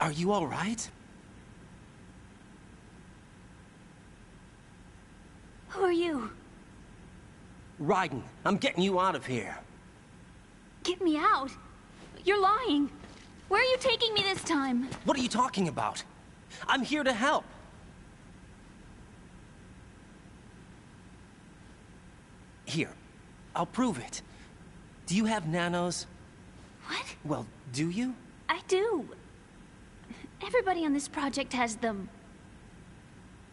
Are you all right? Who are you? Raiden, I'm getting you out of here. Get me out? You're lying. Where are you taking me this time? What are you talking about? I'm here to help. Here, I'll prove it. Do you have nanos? What? Well, do you? I do. Everybody on this project has them.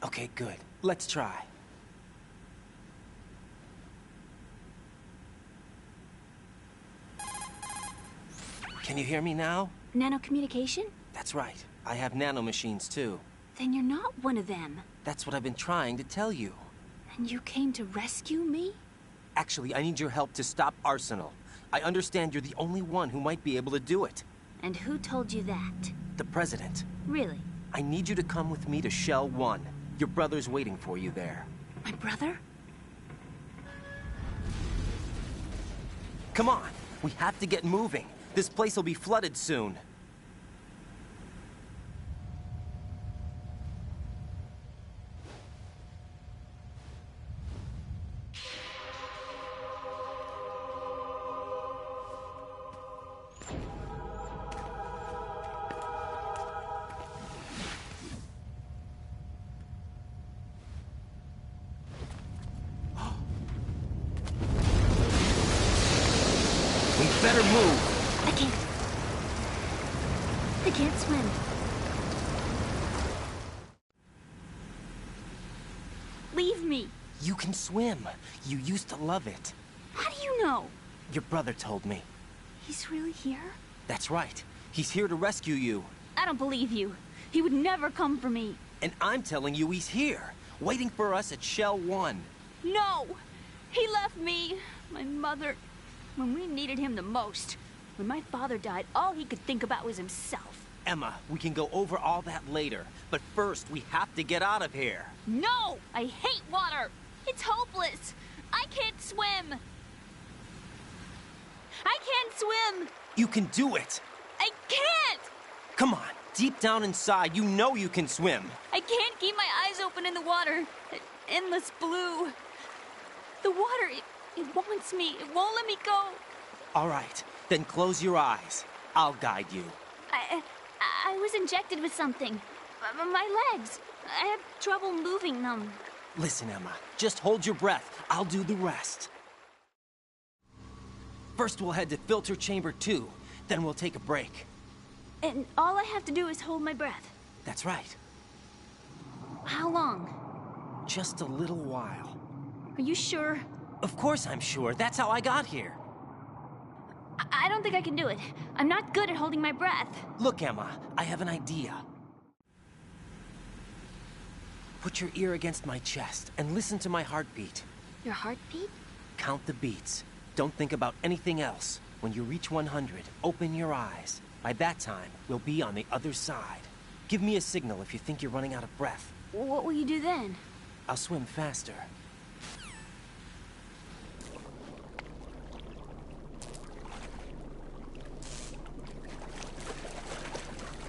Okay, good. Let's try. Can you hear me now? Nanocommunication? That's right. I have nanomachines too. Then you're not one of them. That's what I've been trying to tell you. And you came to rescue me? Actually, I need your help to stop Arsenal. I understand you're the only one who might be able to do it. And who told you that? The President. Really? I need you to come with me to Shell 1. Your brother's waiting for you there. My brother? Come on! We have to get moving. This place will be flooded soon. We better move! I can't swim. Leave me. You can swim. You used to love it. How do you know? Your brother told me. He's really here? That's right. He's here to rescue you. I don't believe you. He would never come for me. And I'm telling you he's here, waiting for us at Shell 1. No! He left me, my mother, when we needed him the most. When my father died, all he could think about was himself. Emma, we can go over all that later, but first we have to get out of here. No! I hate water! It's hopeless! I can't swim! I can't swim! You can do it! I can't! Come on, deep down inside, you know you can swim. I can't keep my eyes open in the water. Endless blue. The water, it wants me. It won't let me go. All right, then close your eyes. I'll guide you. I was injected with something. My legs. I have trouble moving them. Listen, Emma, just hold your breath. I'll do the rest. First we'll head to filter chamber 2, then we'll take a break. And all I have to do is hold my breath. That's right. How long? Just a little while. Are you sure? Of course I'm sure. That's how I got here. I don't think I can do it. I'm not good at holding my breath. Look, Emma, I have an idea. Put your ear against my chest and listen to my heartbeat. Your heartbeat? Count the beats. Don't think about anything else. When you reach 100, open your eyes. By that time, we'll be on the other side. Give me a signal if you think you're running out of breath. What will you do then? I'll swim faster.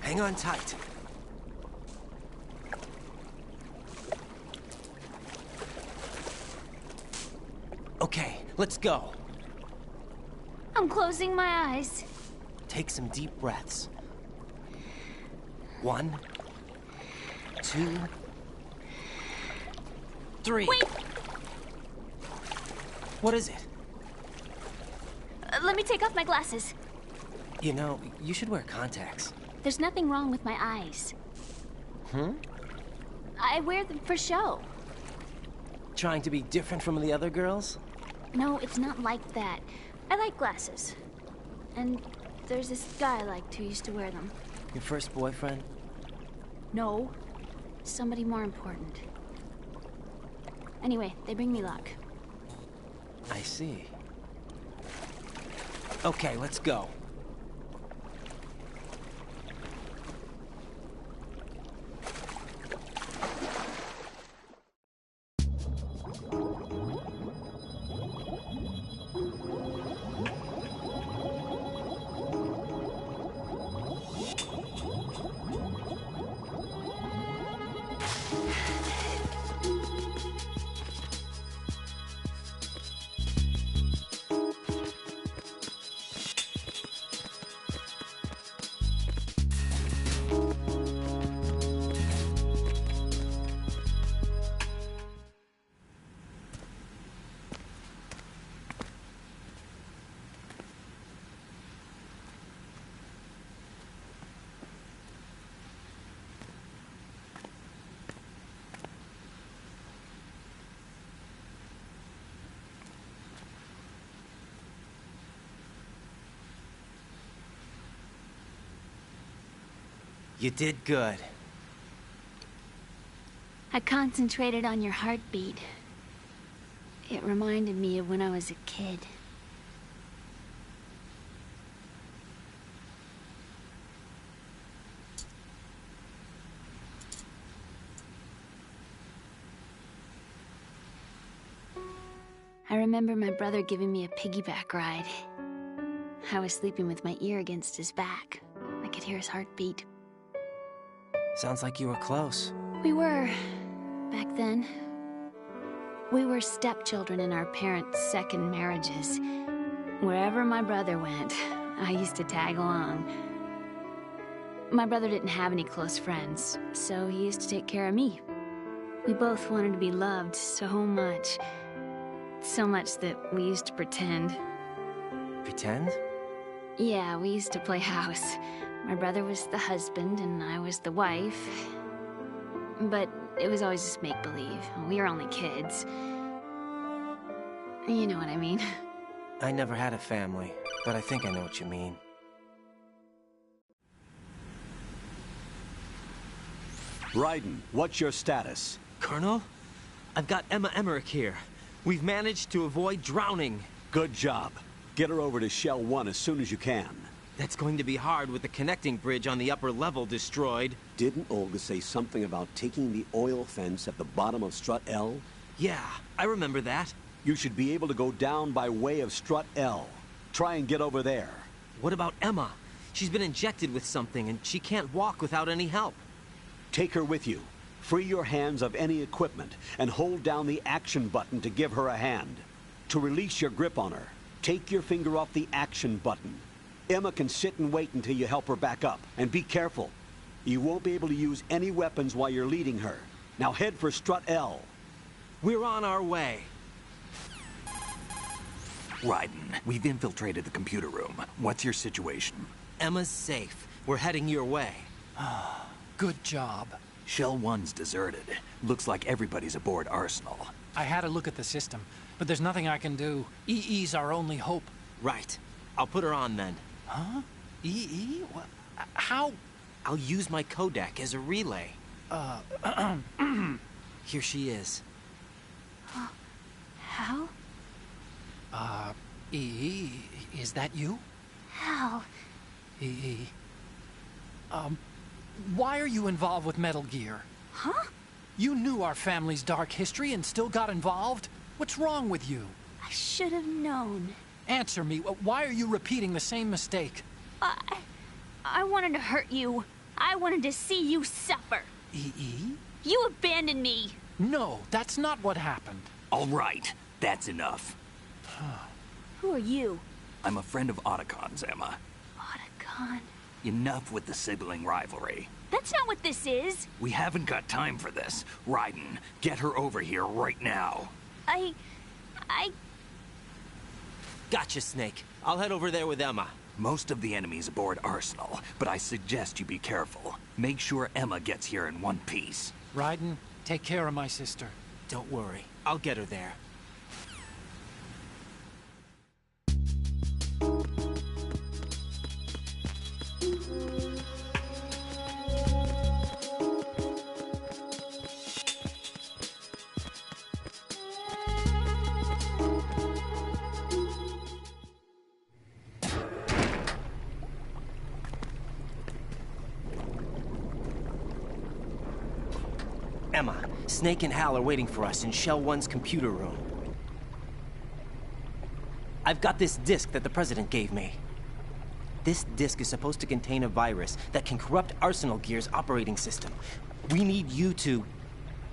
Hang on tight. Okay, let's go. I'm closing my eyes. Take some deep breaths. 1, 2, 3. Wait! What is it? Let me take off my glasses. You know, you should wear contacts. There's nothing wrong with my eyes. I wear them for show. Trying to be different from the other girls? No, it's not like that. I like glasses. And there's this guy I liked who used to wear them. Your first boyfriend? No. Somebody more important. Anyway, they bring me luck. I see. Okay, let's go. You did good. I concentrated on your heartbeat. It reminded me of when I was a kid. I remember my brother giving me a piggyback ride. I was sleeping with my ear against his back. I could hear his heartbeat. Sounds like you were close. We were, back then. We were stepchildren in our parents' second marriages. Wherever my brother went, I used to tag along. My brother didn't have any close friends, so he used to take care of me. We both wanted to be loved so much. So much that we used to pretend. Pretend? Yeah, we used to play house. My brother was the husband and I was the wife. But it was always just make-believe. We were only kids. You know what I mean. I never had a family, but I think I know what you mean. Raiden, what's your status? Colonel? I've got Emma Emmerich here. We've managed to avoid drowning. Good job. Get her over to Shell 1 as soon as you can. That's going to be hard with the connecting bridge on the upper level destroyed. Didn't Olga say something about taking the oil fence at the bottom of Strut L? Yeah, I remember that. You should be able to go down by way of Strut L. Try and get over there. What about Emma? She's been injected with something and she can't walk without any help. Take her with you. Free your hands of any equipment and hold down the action button to give her a hand. To release your grip on her, take your finger off the action button. Emma can sit and wait until you help her back up. And be careful. You won't be able to use any weapons while you're leading her. Now head for Strut L. We're on our way. Raiden, we've infiltrated the computer room. What's your situation? Emma's safe. We're heading your way. Good job. Shell 1's deserted. Looks like everybody's aboard Arsenal. I had a look at the system, but there's nothing I can do. EE's our only hope. Right. I'll put her on then. Huh? EE? What? How? I'll use my codec as a relay. Here she is. Hal? EE, is that you? Hal. EE. Why are you involved with Metal Gear? Huh? You knew our family's dark history and still got involved? What's wrong with you? I should have known. Answer me. Why are you repeating the same mistake? I wanted to hurt you. I wanted to see you suffer. EE? You abandoned me. No, that's not what happened. All right, that's enough. Who are you? I'm a friend of Otacon's, Emma. Otacon. Enough with the sibling rivalry. That's not what this is. We haven't got time for this. Raiden, get her over here right now. I... Gotcha, Snake. I'll head over there with Emma. Most of the enemy's aboard Arsenal, but I suggest you be careful. Make sure Emma gets here in one piece. Raiden, take care of my sister. Don't worry. I'll get her there. Emma, Snake and Hal are waiting for us in Shell 1's computer room. I've got this disk that the President gave me. This disk is supposed to contain a virus that can corrupt Arsenal Gear's operating system. We need you to...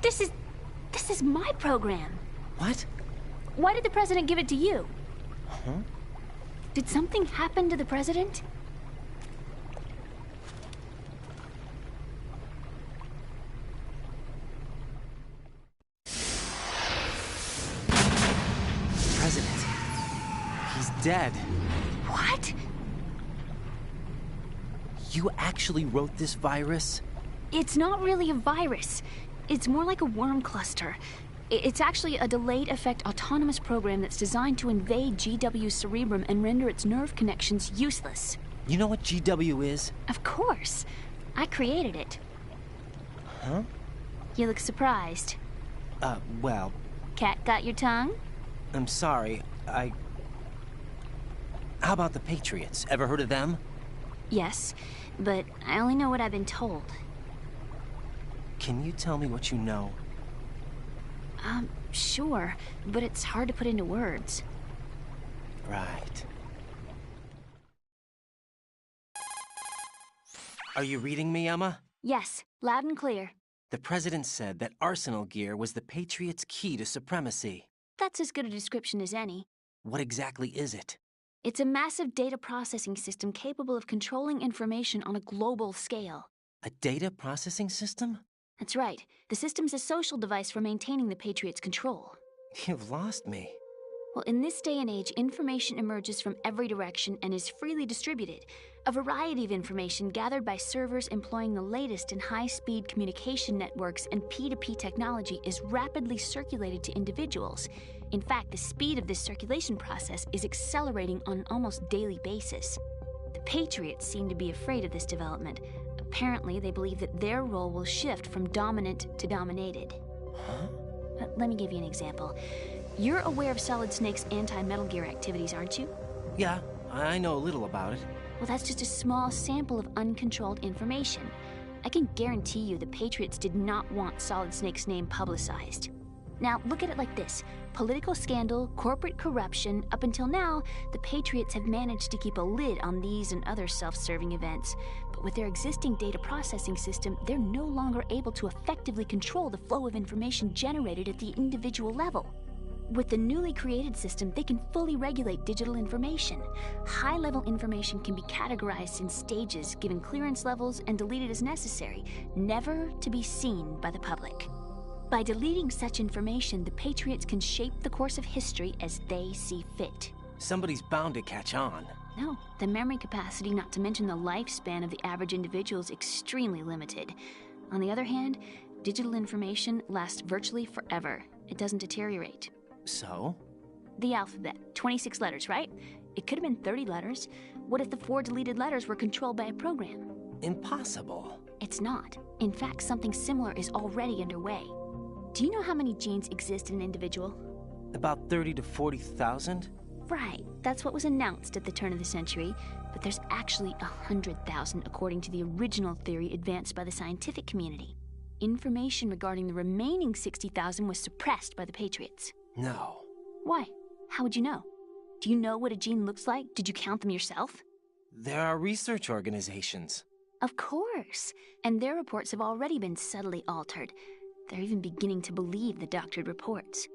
This is my program. What? Why did the President give it to you? Huh? Did something happen to the President? President. He's dead. What? You actually wrote this virus? It's not really a virus. It's more like a worm cluster. It's actually a delayed effect autonomous program that's designed to invade GW's cerebrum and render its nerve connections useless. You know what GW is? Of course. I created it. Huh? You look surprised. Well... Cat got your tongue? I'm sorry, How about the Patriots? Ever heard of them? Yes, but I only know what I've been told. Can you tell me what you know? Sure, but it's hard to put into words. Right. Are you reading me, Emma? Yes, loud and clear. The President said that Arsenal gear was the Patriots' key to supremacy. That's as good a description as any. What exactly is it? It's a massive data processing system capable of controlling information on a global scale. A data processing system? That's right. The system's a social device for maintaining the Patriots' control. You've lost me. Well, in this day and age, information emerges from every direction and is freely distributed. A variety of information gathered by servers employing the latest in high-speed communication networks and P2P technology is rapidly circulated to individuals. In fact, the speed of this circulation process is accelerating on an almost daily basis. The Patriots seem to be afraid of this development. Apparently, they believe that their role will shift from dominant to dominated. Huh? Let me give you an example. You're aware of Solid Snake's anti-Metal Gear activities, aren't you? Yeah, I know a little about it. Well, that's just a small sample of uncontrolled information. I can guarantee you the Patriots did not want Solid Snake's name publicized. Now, look at it like this. Political scandal, corporate corruption, up until now, the Patriots have managed to keep a lid on these and other self-serving events. But with their existing data processing system, they're no longer able to effectively control the flow of information generated at the individual level. With the newly created system, they can fully regulate digital information. High-level information can be categorized in stages, given clearance levels, and deleted as necessary, never to be seen by the public. By deleting such information, the Patriots can shape the course of history as they see fit. Somebody's bound to catch on. No, the memory capacity, not to mention the lifespan of the average individual, is extremely limited. On the other hand, digital information lasts virtually forever. It doesn't deteriorate. So? The alphabet, 26 letters, right? It could have been 30 letters. What if the 4 deleted letters were controlled by a program? Impossible. It's not. In fact, something similar is already underway. Do you know how many genes exist in an individual? About 30 to 40,000? Right, that's what was announced at the turn of the century, but there's actually 100,000 according to the original theory advanced by the scientific community. Information regarding the remaining 60,000 was suppressed by the Patriots. No. Why? How would you know? Do you know what a gene looks like? Did you count them yourself? There are research organizations. Of course, and their reports have already been subtly altered. They're even beginning to believe the doctored reports.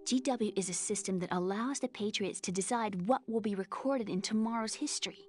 GW is a system that allows the Patriots to decide what will be recorded in tomorrow's history.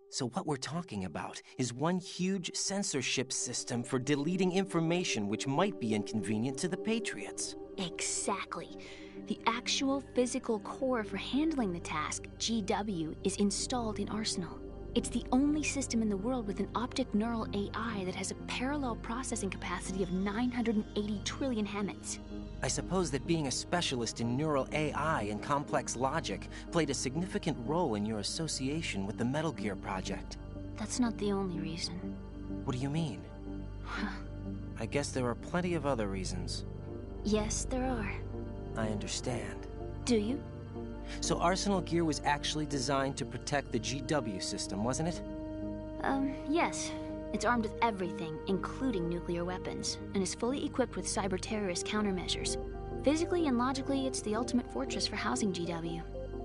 So what we're talking about is one huge censorship system for deleting information which might be inconvenient to the Patriots. Exactly. The actual physical core for handling the task, GW, is installed in Arsenal. It's the only system in the world with an optic neural AI that has a parallel processing capacity of 980 trillion Hammets. I suppose that being a specialist in neural AI and complex logic played a significant role in your association with the Metal Gear project. That's not the only reason. What do you mean? I guess there are plenty of other reasons. Yes, there are. I understand. Do you? So Arsenal gear was actually designed to protect the GW system, wasn't it? Yes. It's armed with everything, including nuclear weapons, and is fully equipped with cyber-terrorist countermeasures. Physically and logically, it's the ultimate fortress for housing GW.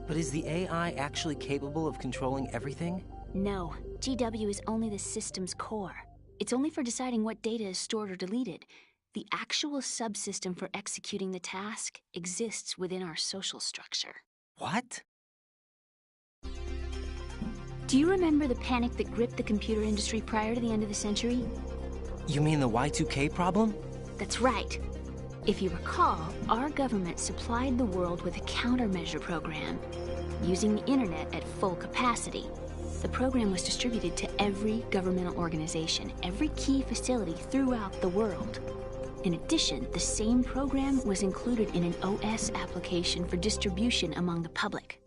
But is the AI actually capable of controlling everything? No. GW is only the system's core. It's only for deciding what data is stored or deleted. The actual subsystem for executing the task exists within our social structure. What? Do you remember the panic that gripped the computer industry prior to the end of the century? You mean the Y2K problem? That's right. If you recall, our government supplied the world with a countermeasure program, using the internet at full capacity. The program was distributed to every governmental organization, every key facility throughout the world. In addition, the same program was included in an OS application for distribution among the public.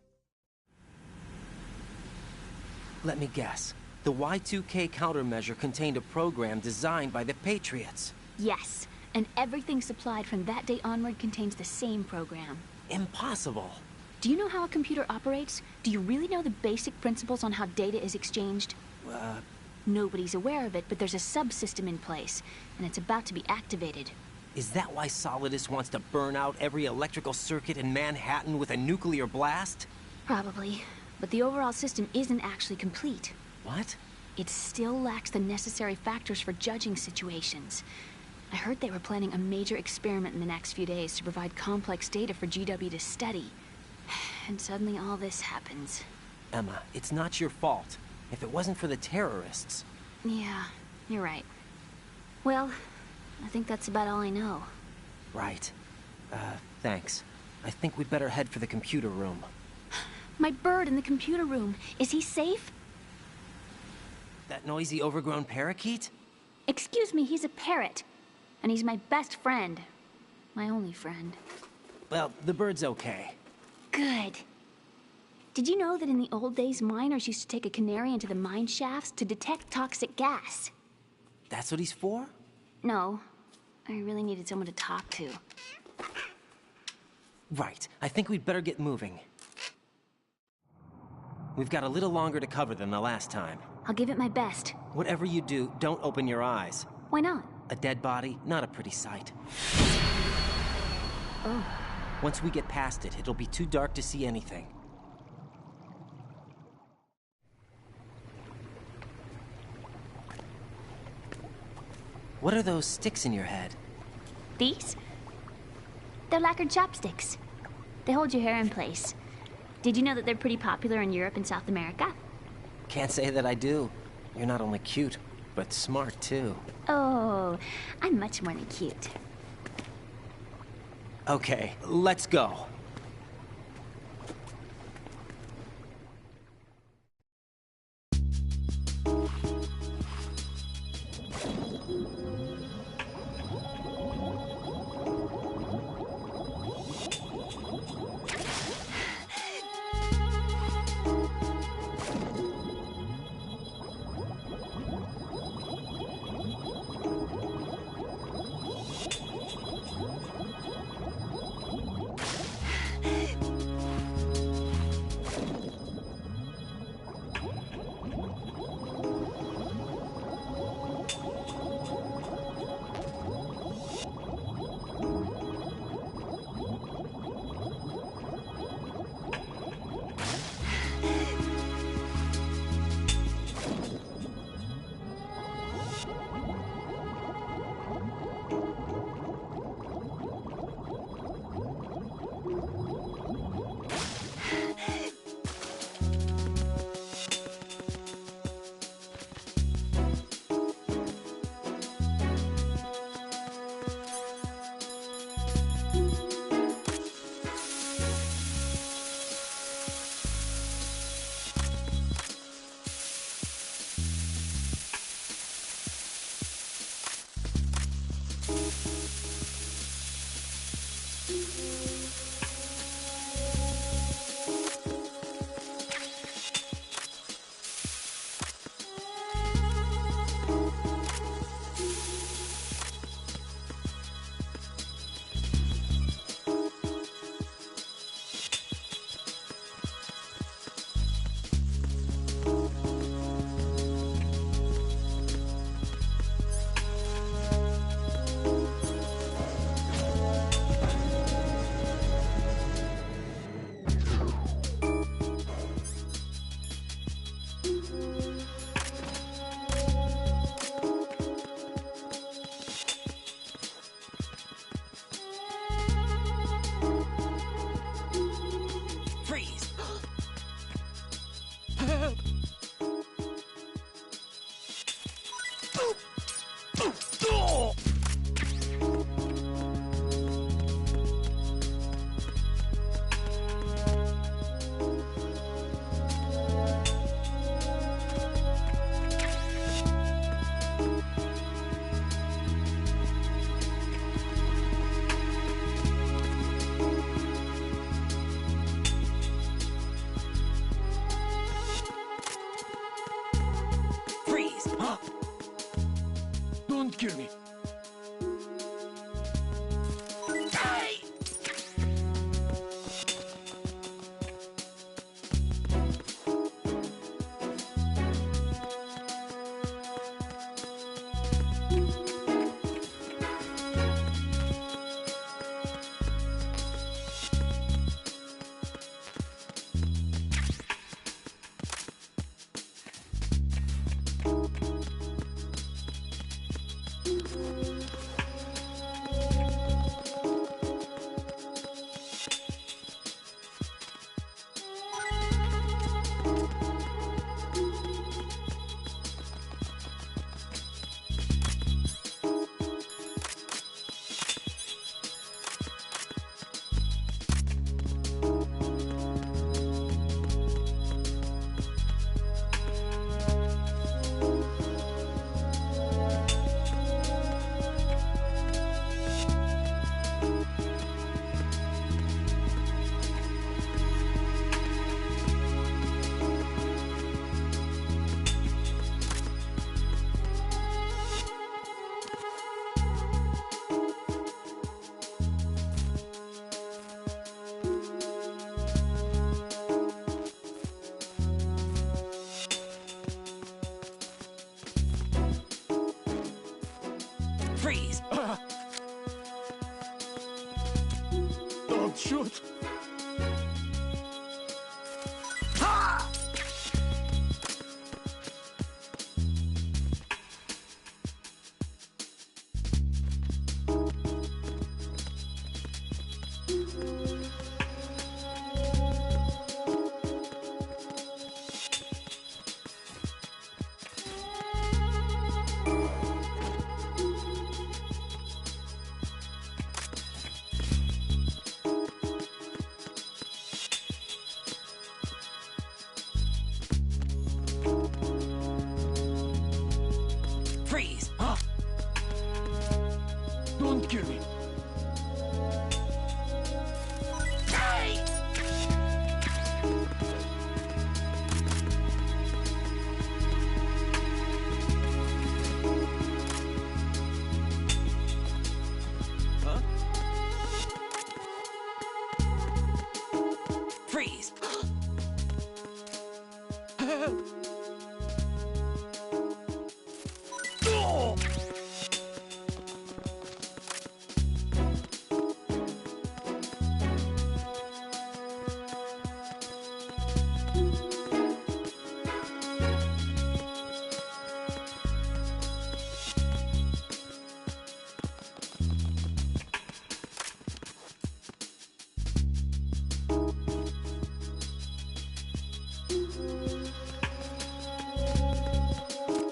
Let me guess. The Y2K countermeasure contained a program designed by the Patriots. Yes, and everything supplied from that day onward contains the same program. Impossible. Do you know how a computer operates? Do you really know the basic principles on how data is exchanged? Nobody's aware of it, but there's a subsystem in place, and it's about to be activated. Is that why Solidus wants to burn out every electrical circuit in Manhattan with a nuclear blast? Probably, but the overall system isn't actually complete. What? It still lacks the necessary factors for judging situations. I heard they were planning a major experiment in the next few days to provide complex data for GW to study. And suddenly all this happens. Emma, it's not your fault. If it wasn't for the terrorists... Yeah, you're right. Well, I think that's about all I know. Right. Thanks. I think we'd better head for the computer room. My bird in the computer room. Is he safe? That noisy, overgrown parakeet? Excuse me, he's a parrot. And he's my best friend. My only friend. Well, the bird's okay. Good. Did you know that in the old days, miners used to take a canary into the mine shafts to detect toxic gas? That's what he's for? No. I really needed someone to talk to. Right. I think we'd better get moving. We've got a little longer to cover than the last time. I'll give it my best. Whatever you do, don't open your eyes. Why not? A dead body, not a pretty sight. Oh. Once we get past it, it'll be too dark to see anything. What are those sticks in your head? These? They're lacquered chopsticks. They hold your hair in place. Did you know that they're pretty popular in Europe and South America? Can't say that I do. You're not only cute, but smart too. Oh, I'm much more than cute. Okay, let's go. kill me. Freeze! Don't shoot! Freeze! Don't kill me. Freeze!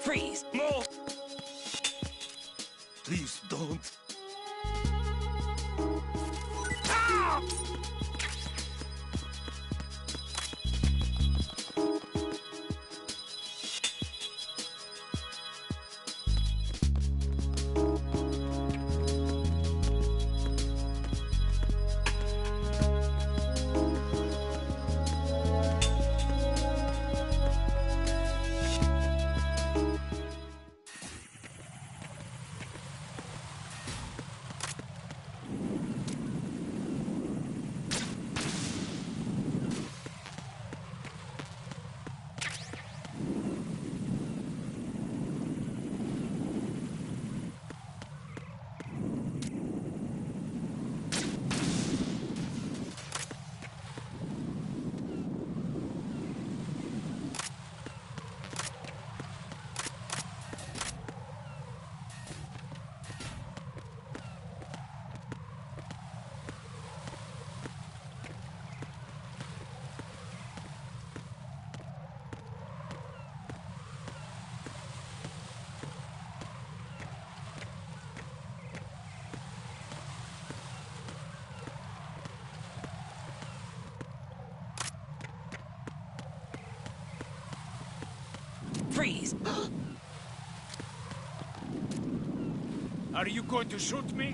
Freeze! No! Please don't. Freeze! Are you going to shoot me?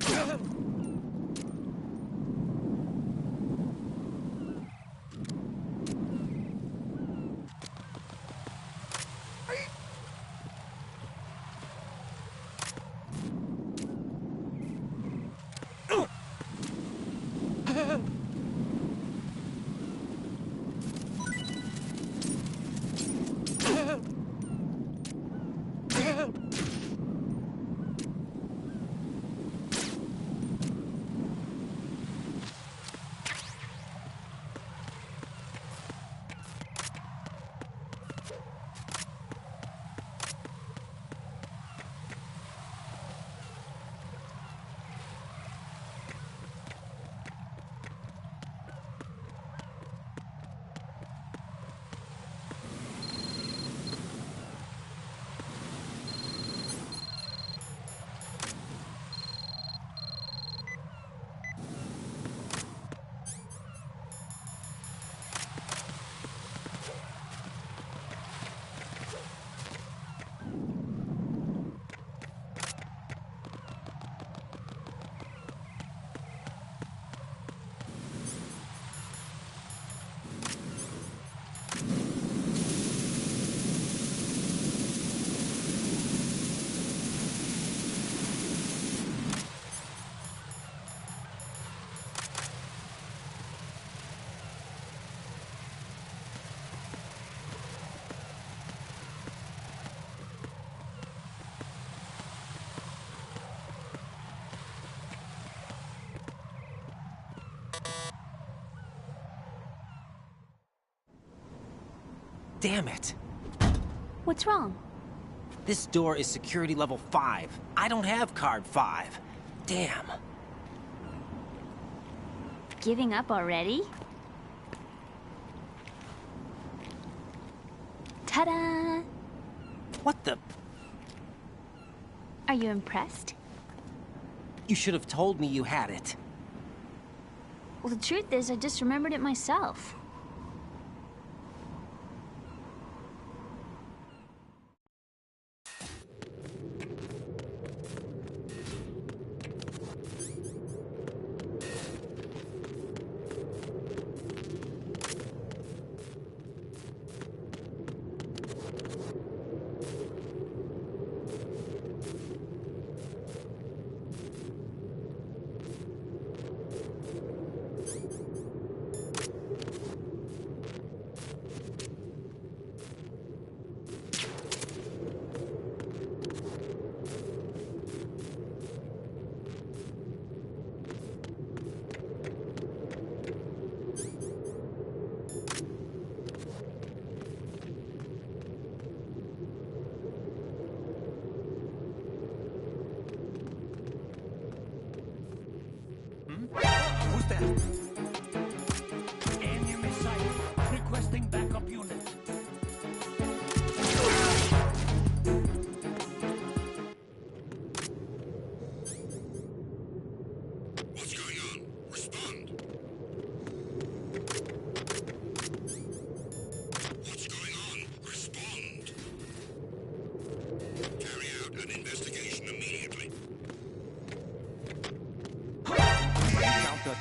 Damn it! What's wrong? This door is security level 5. I don't have card 5. Damn. Giving up already? Ta-da! What the... Are you impressed? You should have told me you had it. Well, the truth is, I just remembered it myself. Who's that? Enemy sighted. Requesting backup units. What's going on? Respond. What's going on? Respond. Carry out an investigation immediately.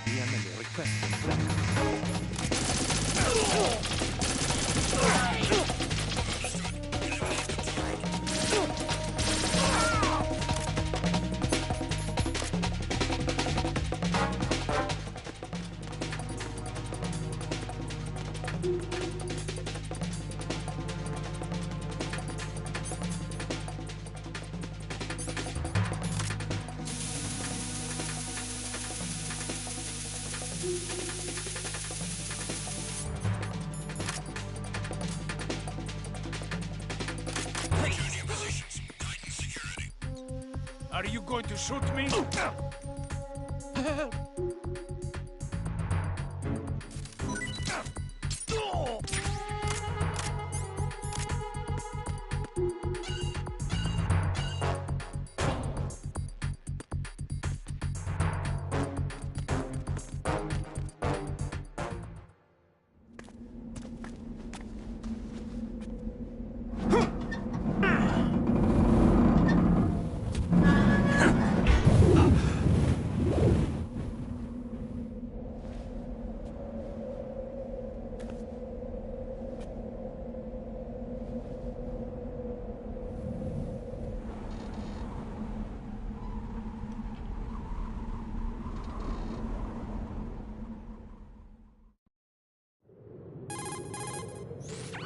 Enemy requesting backup. Are you going to shoot me?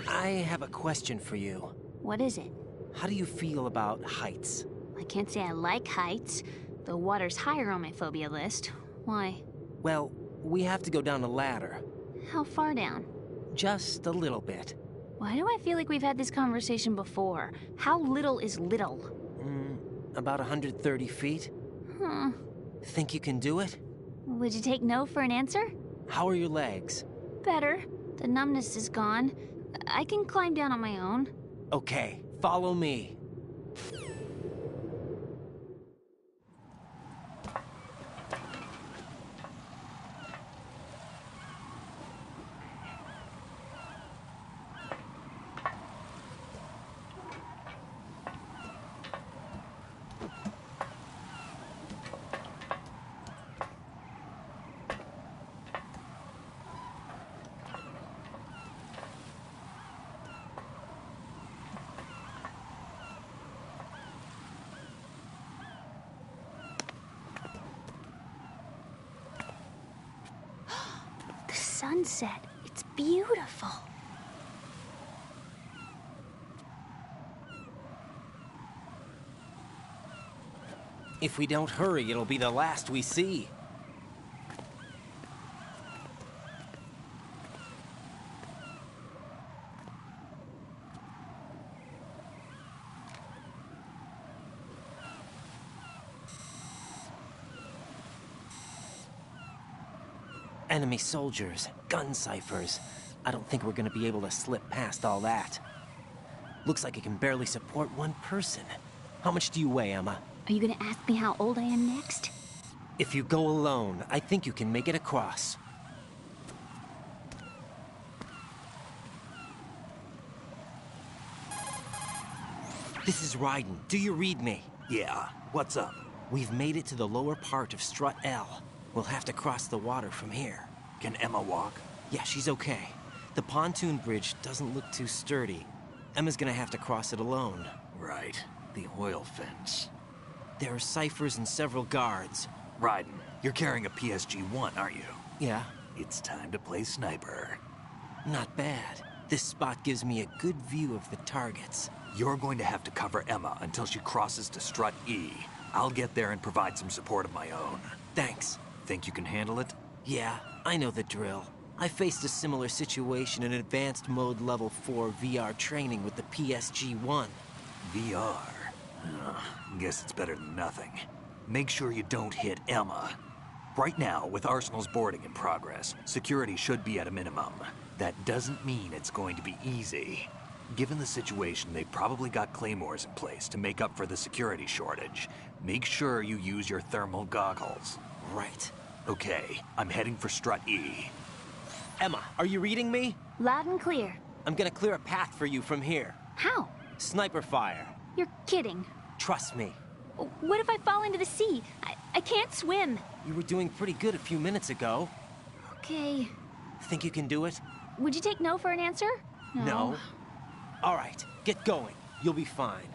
I have a question for you. What is it? How do you feel about heights? I can't say I like heights. The water's higher on my phobia list. Why? Well, we have to go down a ladder. How far down? Just a little bit. Why do I feel like we've had this conversation before? How little is little? About 130 feet. Huh. Think you can do it? Would you take no for an answer? How are your legs? Better. The numbness is gone. I can climb down on my own. Okay, follow me. The sunset. It's beautiful. If we don't hurry, it'll be the last we see. Enemy soldiers, gun ciphers. I don't think we're gonna be able to slip past all that. Looks like it can barely support one person. How much do you weigh, Emma? Are you gonna ask me how old I am next? If you go alone, I think you can make it across. This is Raiden. Do you read me? Yeah, what's up? We've made it to the lower part of Strut L. We'll have to cross the water from here. Can Emma walk? Yeah, she's okay. The pontoon bridge doesn't look too sturdy. Emma's gonna have to cross it alone. Right. The oil fence. There are ciphers and several guards. Raiden, you're carrying a PSG-1, aren't you? Yeah, It's time to play sniper. not bad. This spot gives me a good view of the targets. You're going to have to cover Emma until she crosses to Strut E. I'll get there and provide some support of my own. Thanks. Think you can handle it? Yeah, I know the drill. I faced a similar situation in Advanced Mode Level 4 VR training with the PSG-1. VR? Guess it's better than nothing. Make sure you don't hit Emma. Right now, with Arsenal's boarding in progress, security should be at a minimum. That doesn't mean it's going to be easy. Given the situation, they've probably got claymores in place to make up for the security shortage. Make sure you use your thermal goggles. Right. Okay, I'm heading for Strut E. Emma, are you reading me? Loud and clear. I'm gonna clear a path for you from here. How? Sniper fire. You're kidding. Trust me. What if I fall into the sea? I can't swim. You were doing pretty good a few minutes ago. Okay. Think you can do it? Would you take no for an answer? No. All right, get going. You'll be fine.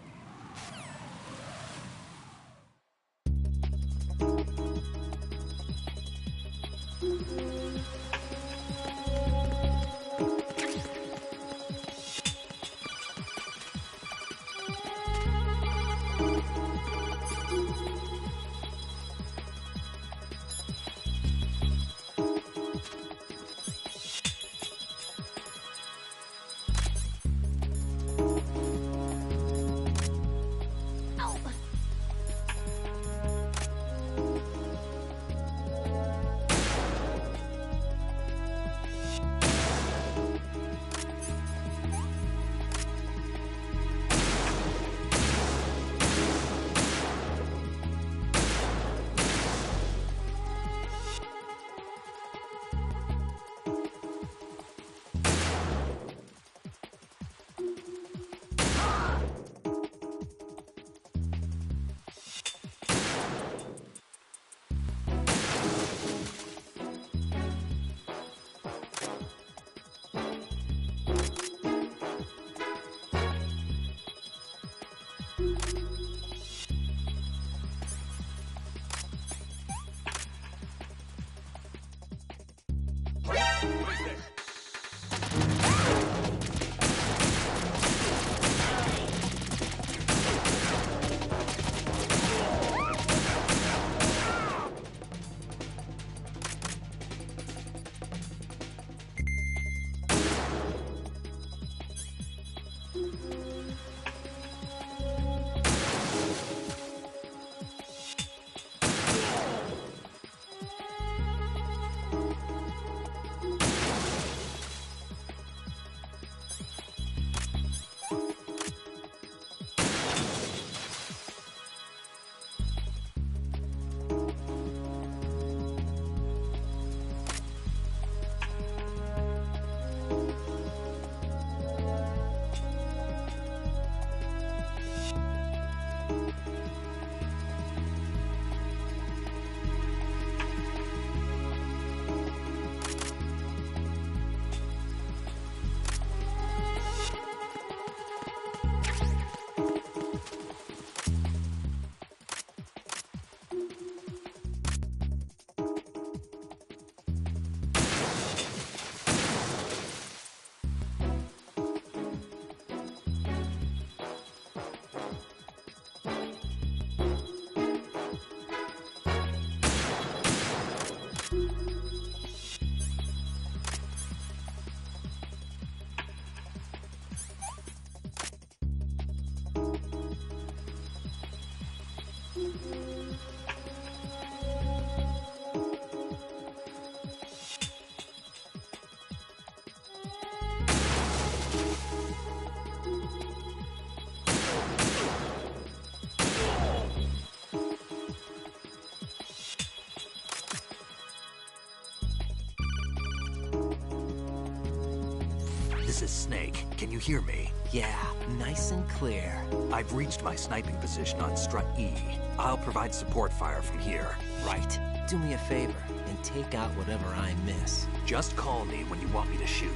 is Snake. Can you hear me? Yeah, nice and clear. I've reached my sniping position on Strut E. I'll provide support fire from here. Right. Do me a favor and take out whatever I miss. Just call me when you want me to shoot.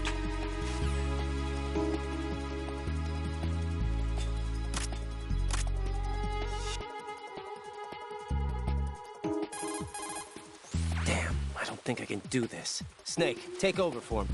Damn, I don't think I can do this. Snake, take over for him.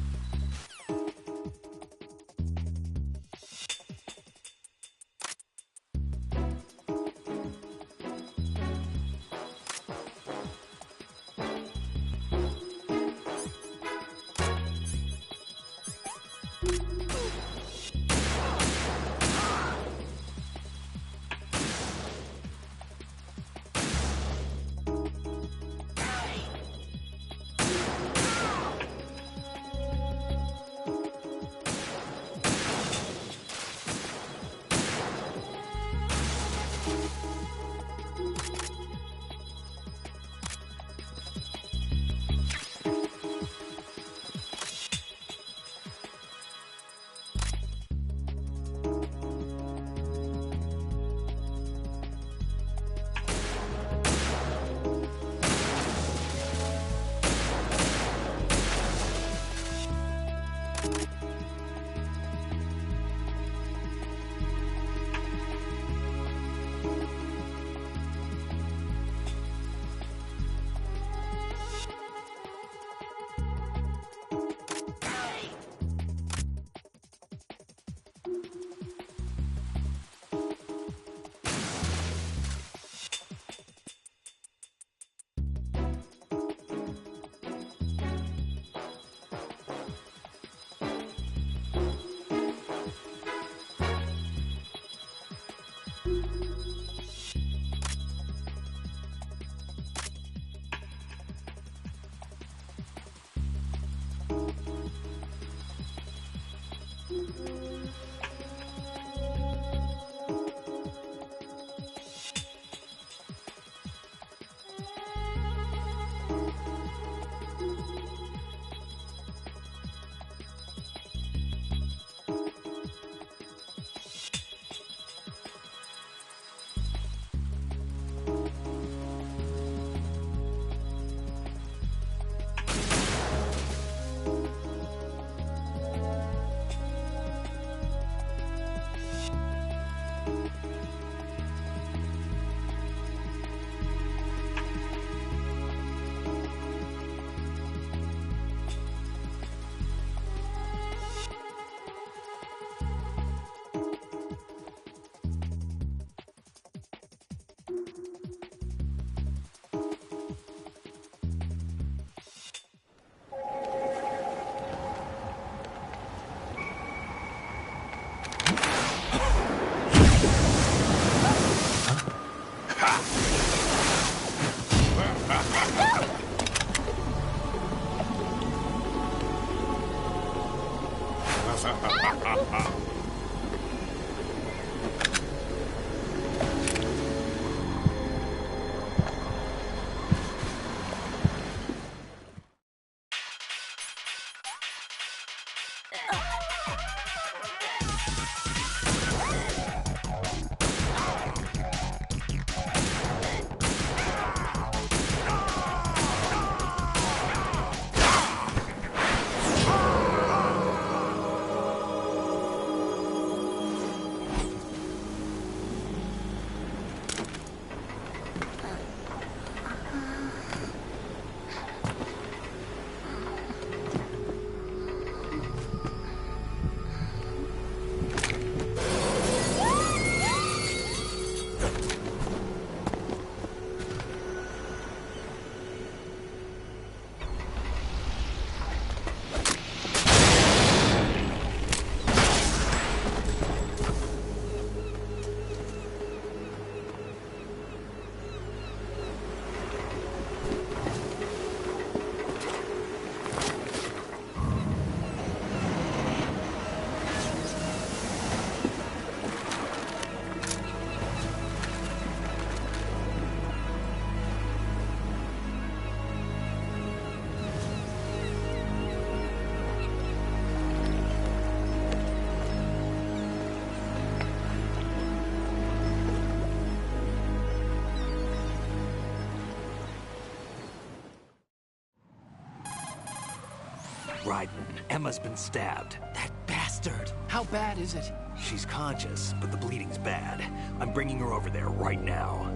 Raiden, Emma's been stabbed. That bastard! How bad is it? She's conscious, but the bleeding's bad. I'm bringing her over there right now.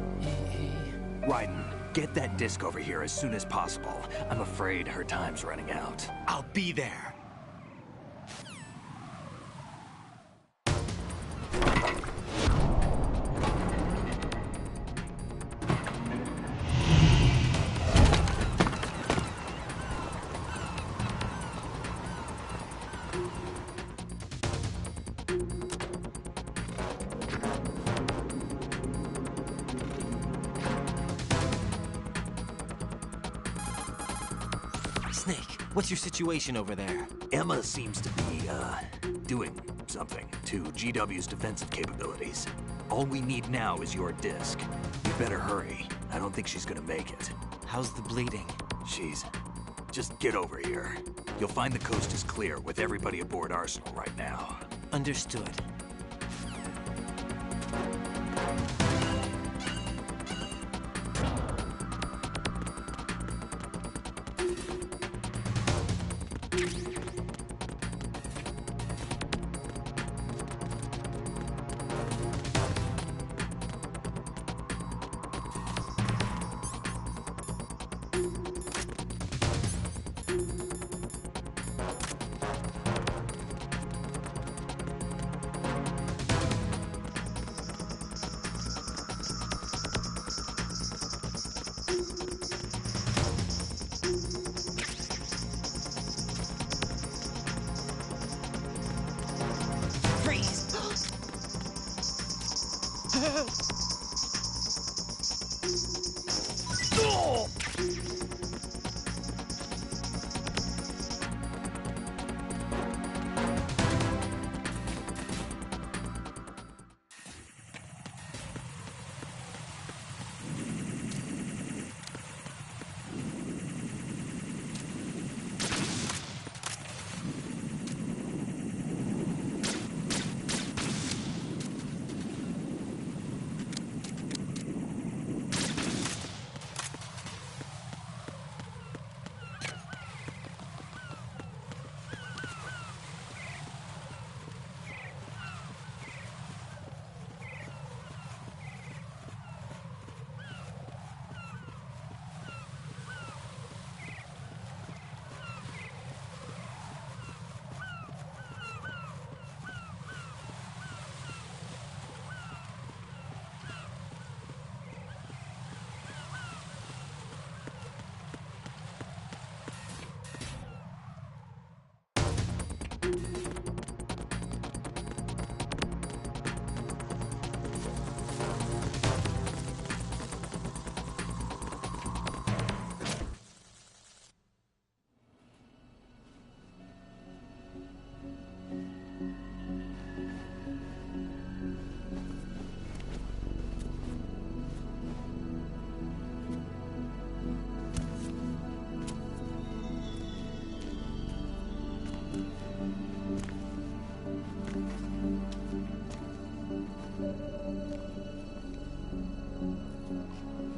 Raiden, get that disc over here as soon as possible. I'm afraid her time's running out. I'll be there. Snake, what's your situation over there? Emma seems to be, doing something to GW's defensive capabilities. All we need now is your disc. You better hurry. I don't think she's gonna make it. How's the bleeding? Just get over here. You'll find the coast is clear with everybody aboard Arsenal right now. Understood.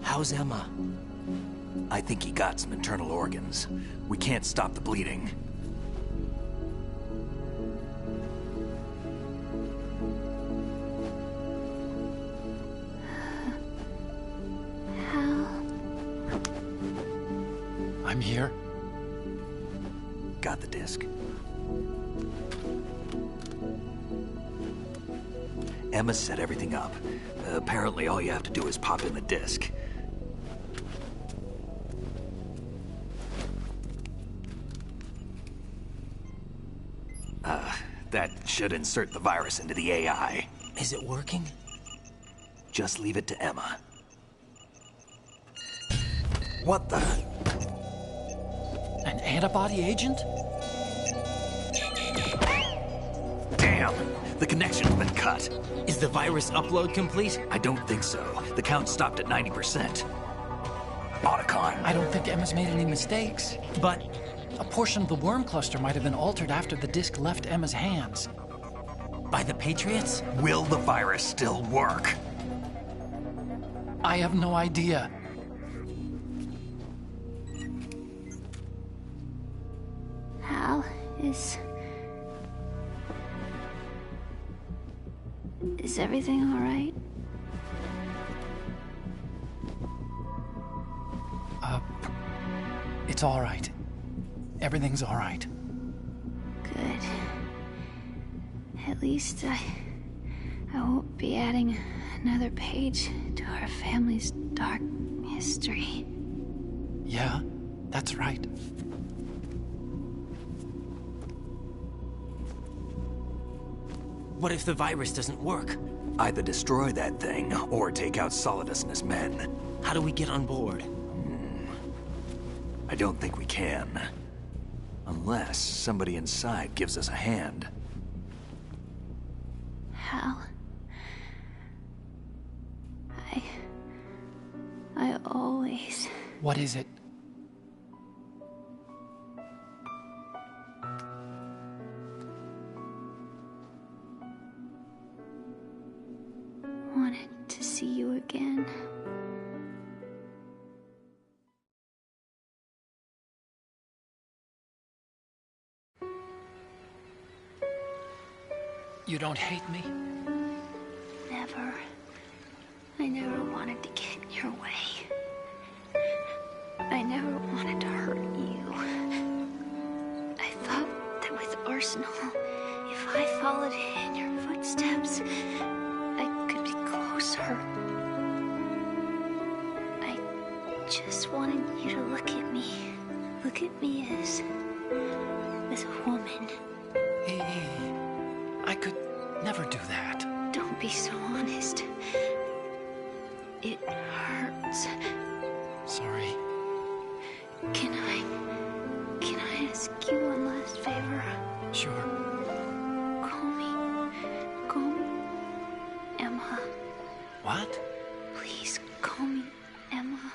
How's Emma? I think he got some internal organs. We can't stop the bleeding. I'm here. Got the disc. Emma set everything up. Apparently all you have to do is pop in the disc. That should insert the virus into the AI. Is it working? Just leave it to Emma. What the? An antibody agent? Damn! The connection's been cut. Is the virus upload complete? I don't think so. The count stopped at 90%. Otacon. I don't think Emma's made any mistakes. But A portion of the worm cluster might have been altered after the disc left Emma's hands. by the Patriots? Will the virus still work? I have no idea. Hal? Is everything all right? It's all right. Everything's all right. Good. At least I won't be adding another page to our family's dark history. Yeah, that's right. What if the virus doesn't work? Either destroy that thing, or take out Solidus and his men. How do we get on board? I don't think we can. Unless somebody inside gives us a hand. Hal. I always... What is it? wanted to see you again. You don't hate me? Never. I never wanted to get in your way. I never wanted to hurt you. I thought that with Arsenal, if I followed in your footsteps, I could be closer. I just wanted you to look at me. Look at me as a woman. I could never do that. Don't be so honest. It hurts. Sorry. Can I ask you one last favor? Sure. Call me Emma. What? Please call me Emma.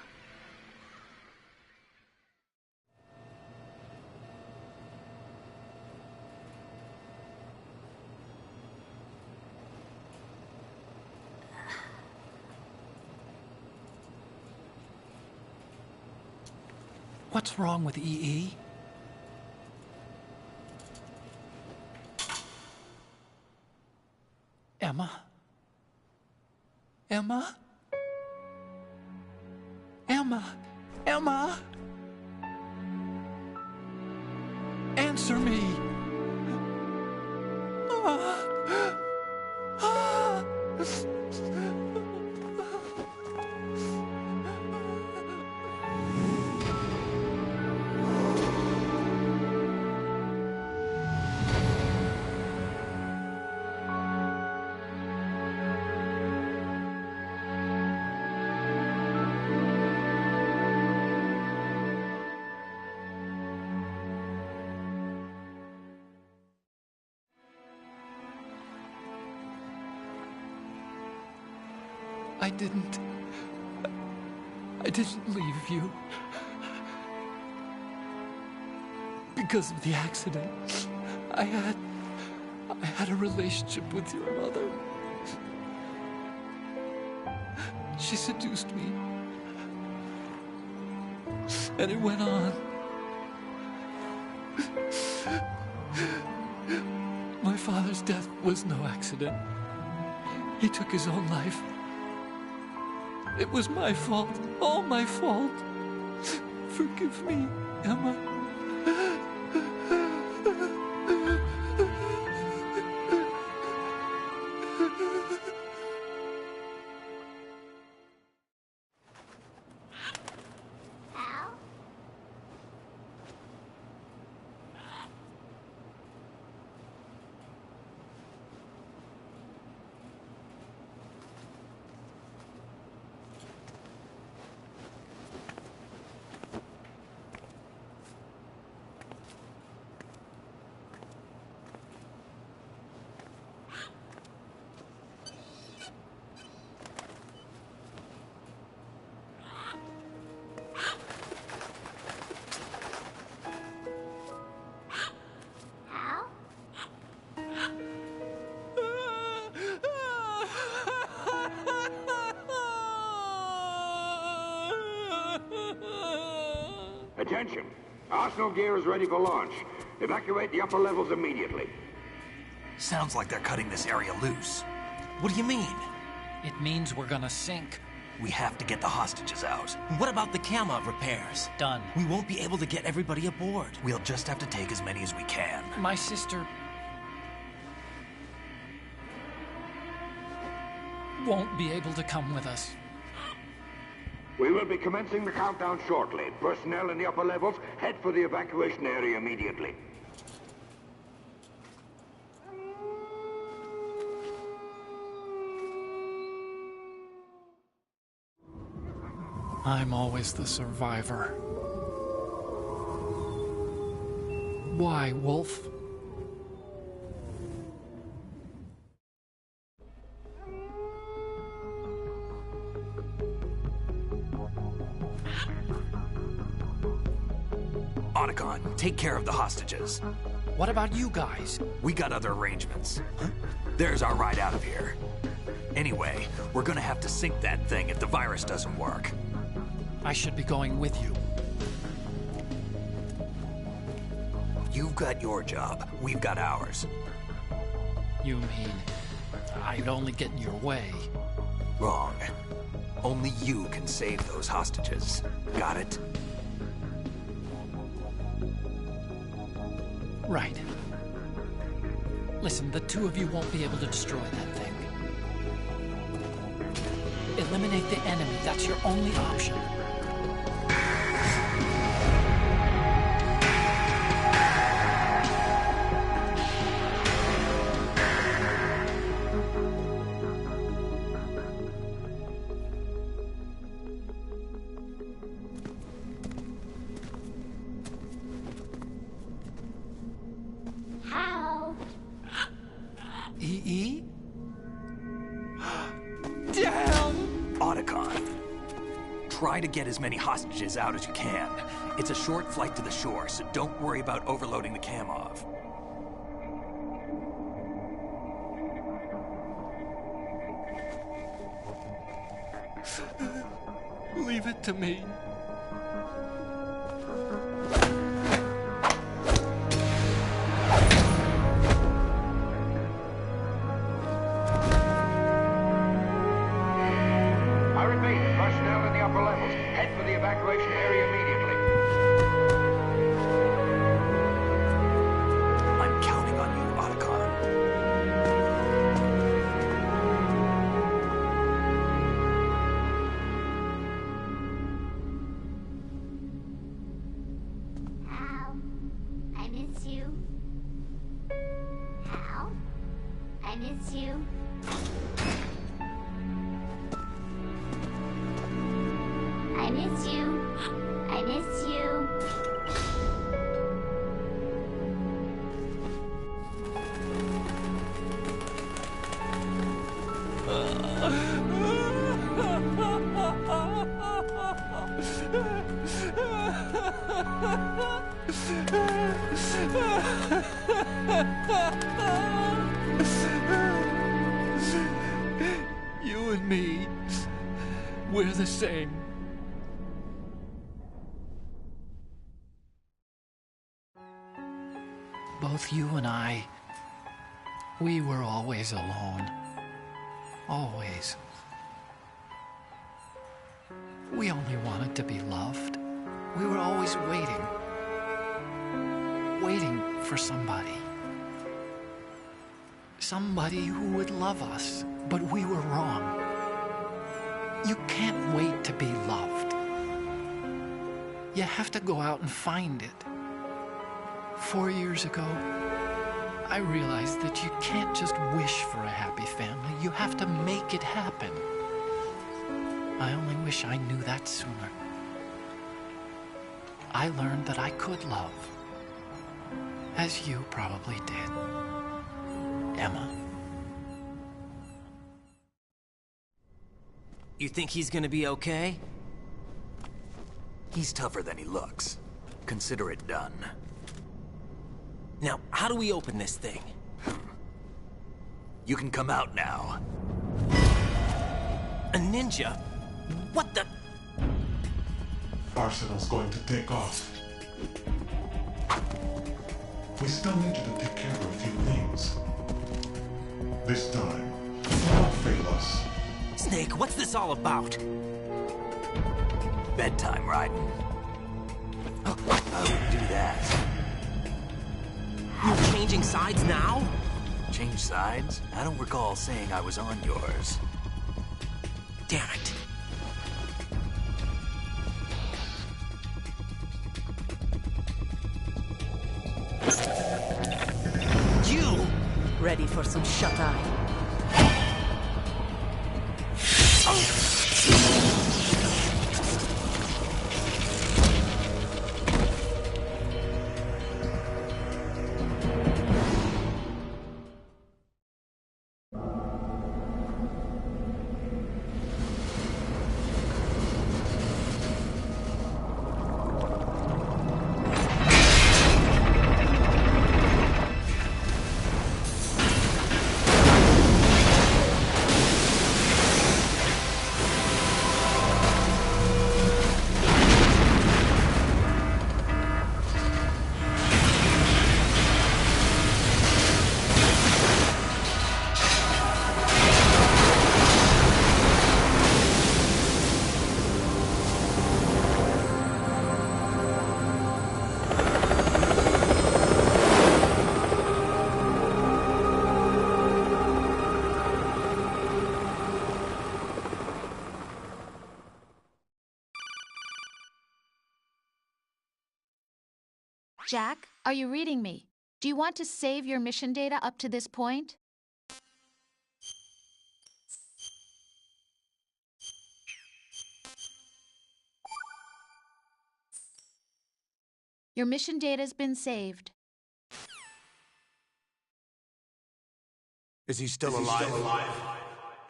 What's wrong with EE? Emma? Emma? Emma? Emma? Answer me! I didn't leave you. Because of the accident, I had a relationship with your mother. She seduced me. And it went on. My father's death was no accident. He took his own life. It was my fault, all my fault. Forgive me, Emma. Attention! Arsenal gear is ready for launch. Evacuate the upper levels immediately. Sounds like they're cutting this area loose. What do you mean? It means we're gonna sink. We have to get the hostages out. What about the Kamov repairs? Done. We won't be able to get everybody aboard. We'll just have to take as many as we can. My sister won't be able to come with us. We will be commencing the countdown shortly. Personnel in the upper levels, head for the evacuation area immediately. I'm always the survivor. Why, Wolf? Otacon, take care of the hostages. What about you guys? We got other arrangements. There's our ride out of here. Anyway, we're gonna have to sink that thing if the virus doesn't work. I should be going with you. You've got your job. We've got ours. You mean I'd only get in your way? Wrong. Only you can save those hostages. Got it? Right. Listen, the two of you won't be able to destroy that thing. Eliminate the enemy. That's your only option. EE? Damn! Otacon, try to get as many hostages out as you can. It's a short flight to the shore, so don't worry about overloading the Kamov. Leave it to me. I repeat, personnel in the upper levels, head for the evacuation area immediately. I'm counting on you, Otacon. Hal, I miss you. Hal, I miss you. I miss you. I miss you. You and me, we're the same. Both you and I, we were always alone. Always. We only wanted to be loved. We were always waiting. Waiting for somebody. Somebody who would love us, but we were wrong. You can't wait to be loved. You have to go out and find it. 4 years ago, I realized that you can't just wish for a happy family. You have to make it happen. I only wish I knew that sooner. I learned that I could love, as you probably did, Emma. You think he's gonna be okay? He's tougher than he looks. Consider it done. Now, how do we open this thing? You can come out now. A ninja? What the? Arsenal's going to take off. we still needed to take care of a few things. This time, do not fail us. Snake, what's this all about? Bedtime, Raiden. I would do that. You're changing sides now? Change sides? I don't recall saying I was on yours. Damn it. You! Ready for some shut-eye? Jack, are you reading me? Do you want to save your mission data up to this point? Your mission data's been saved. Is he still alive?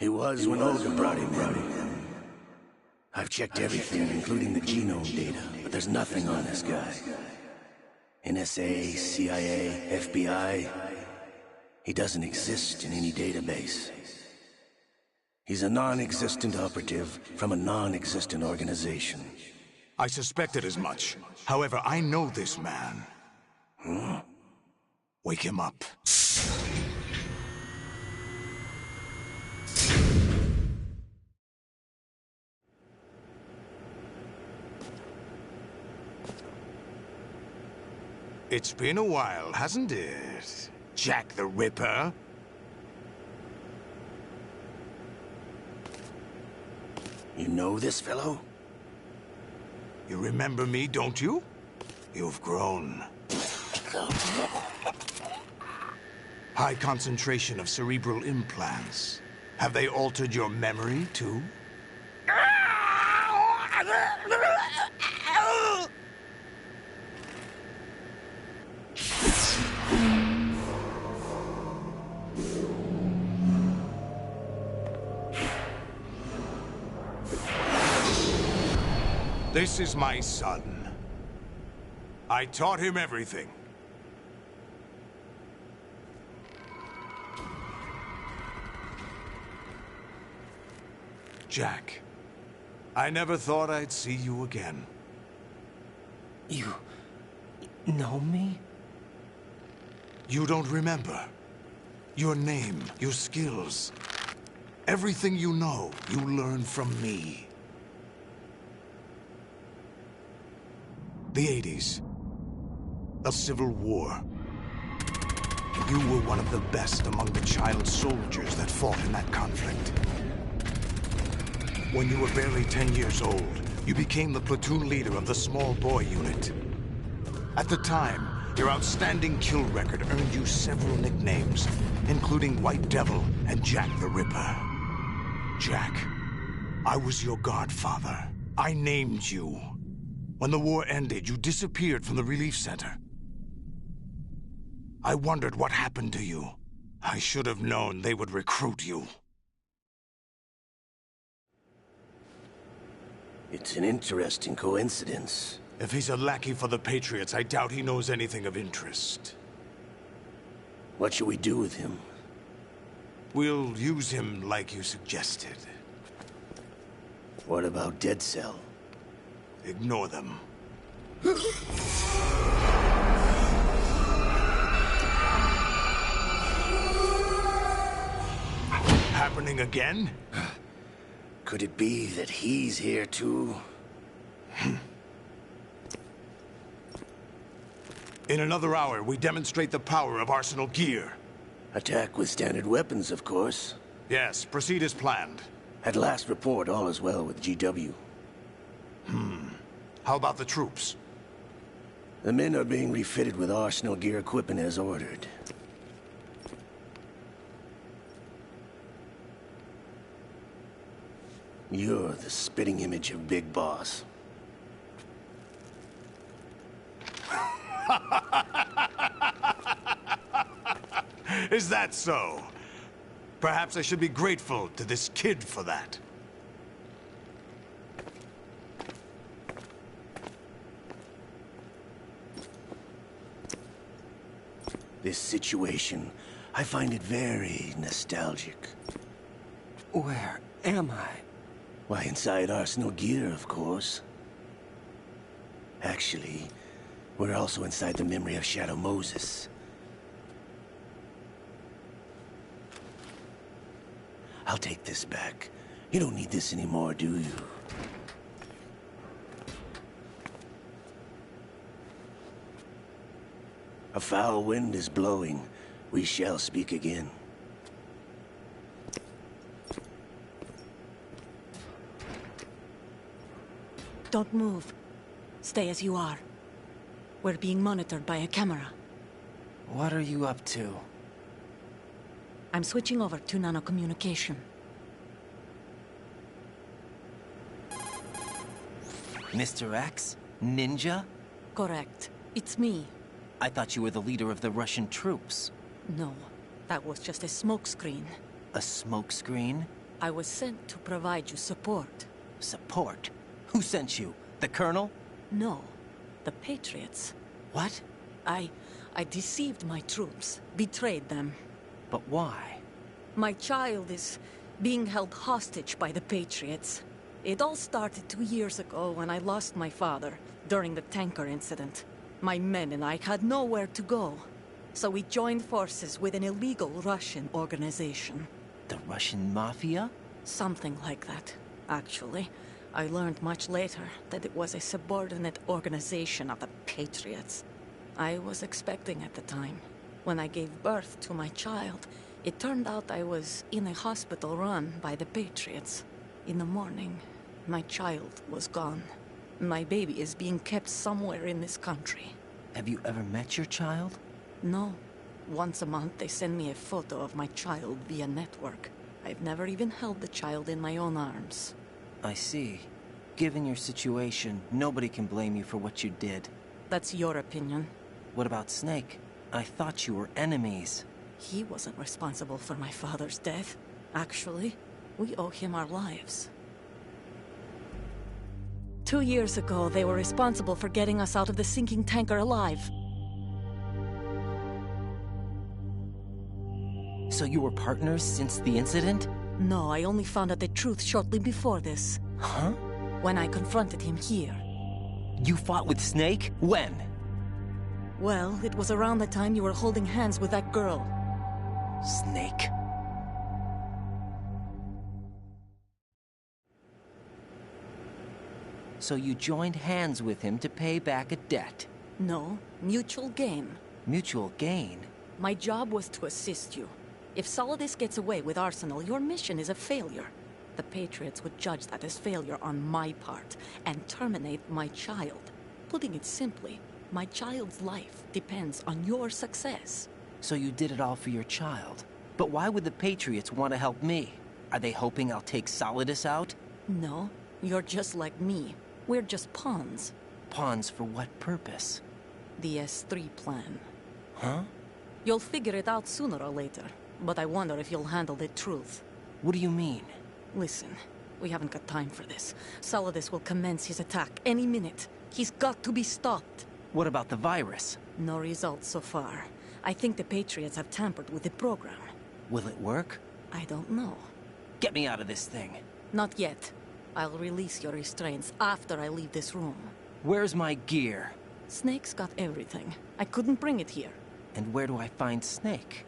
He was when Olga brought him in. I've checked everything, including the genome data, but there's nothing on this guy. NSA, CIA, FBI. He doesn't exist in any database. He's a non-existent operative from a non-existent organization. I suspected as much. However, I know this man. Wake him up. It's been a while, hasn't it? Jack the Ripper? You know this fellow? You remember me, don't you? You've grown. High concentration of cerebral implants. Have they altered your memory, too? This is my son. I taught him everything. Jack, I never thought I'd see you again. You know me? You don't remember. Your name, your skills. Everything you know, you learned from me. The 80s. A civil war. You were one of the best among the child soldiers that fought in that conflict. When you were barely 10 years old, you became the platoon leader of the small boy unit. At the time, your outstanding kill record earned you several nicknames, including White Devil and Jack the Ripper. Jack, I was your godfather. I named you. When the war ended, you disappeared from the relief center. I wondered what happened to you. I should have known they would recruit you. It's an interesting coincidence. If he's a lackey for the Patriots, I doubt he knows anything of interest. What should we do with him? We'll use him like you suggested. What about Dead Cell? Ignore them. happening again? Could it be that he's here too? In another hour, we demonstrate the power of Arsenal gear. Attack with standard weapons, of course. Yes, proceed as planned. At last report, all is well with GW. How about the troops? The men are being refitted with Arsenal gear equipment as ordered. You're the spitting image of Big Boss. Is that so? Perhaps I should be grateful to this kid for that. This situation, I find it very nostalgic. Where am I? Why, inside Arsenal gear, of course. Actually, we're also inside the memory of Shadow Moses. I'll take this back. You don't need this anymore, do you? A foul wind is blowing. We shall speak again. Don't move. Stay as you are. We're being monitored by a camera. What are you up to? I'm switching over to nanocommunication. Mr. X? Ninja? Correct. It's me. I thought you were the leader of the Russian troops. No, that was just a smokescreen. A smokescreen? I was sent to provide you support. Support? Who sent you? The Colonel? No, the Patriots. What? I deceived my troops, betrayed them. But why? My child is being held hostage by the Patriots. It all started 2 years ago when I lost my father during the tanker incident. My men and I had nowhere to go, so we joined forces with an illegal Russian organization. The Russian Mafia? Something like that, actually. I learned much later that it was a subordinate organization of the Patriots. I was expecting at the time. When I gave birth to my child, it turned out I was in a hospital run by the Patriots. In the morning, my child was gone. My baby is being kept somewhere in this country. Have you ever met your child? No. Once a month, they send me a photo of my child via network. I've never even held the child in my own arms. I see. Given your situation, nobody can blame you for what you did. That's your opinion. What about Snake? I thought you were enemies. He wasn't responsible for my father's death. Actually, we owe him our lives. 2 years ago, they were responsible for getting us out of the sinking tanker alive. So you were partners since the incident? No, I only found out the truth shortly before this. Huh? When I confronted him here. You fought with Snake? When? Well, it was around the time you were holding hands with that girl. Snake. So you joined hands with him to pay back a debt? No, mutual gain. Mutual gain? My job was to assist you. If Solidus gets away with Arsenal, your mission is a failure. The Patriots would judge that as failure on my part, and terminate my child. Putting it simply, my child's life depends on your success. So you did it all for your child. But why would the Patriots want to help me? Are they hoping I'll take Solidus out? No, you're just like me. We're just pawns. Pawns for what purpose? The S3 plan. Huh? You'll figure it out sooner or later, but I wonder if you'll handle the truth. What do you mean? Listen, we haven't got time for this. Solidus will commence his attack any minute. He's got to be stopped. What about the virus? No results so far. I think the Patriots have tampered with the program. Will it work? I don't know. Get me out of this thing. Not yet. I'll release your restraints after I leave this room. Where's my gear? Snake's got everything. I couldn't bring it here. And where do I find Snake?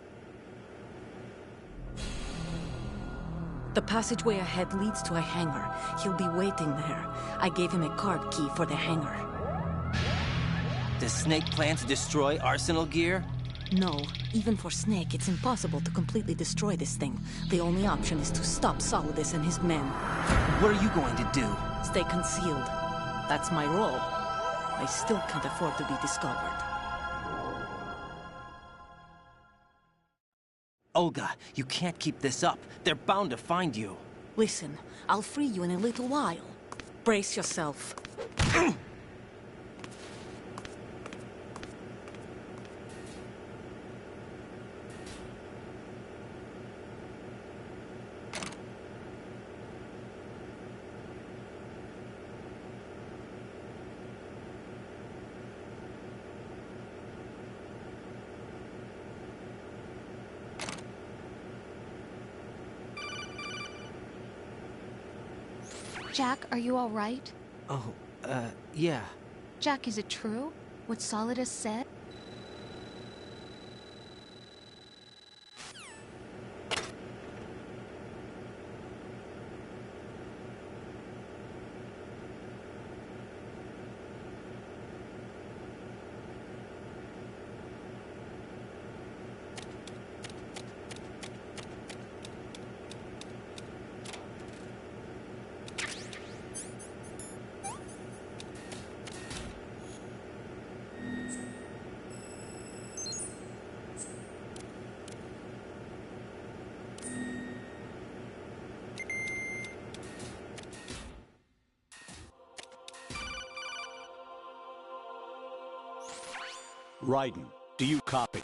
The passageway ahead leads to a hangar. He'll be waiting there. I gave him a card key for the hangar. Does Snake plan to destroy Arsenal gear? No. Even for Snake, it's impossible to completely destroy this thing. The only option is to stop Solidus and his men. What are you going to do? Stay concealed. That's my role. I still can't afford to be discovered. Olga, you can't keep this up. They're bound to find you. Listen, I'll free you in a little while. Brace yourself. Jack, are you all right? Oh, yeah. Jack, is it true? What Solidus said? Raiden, do you copy?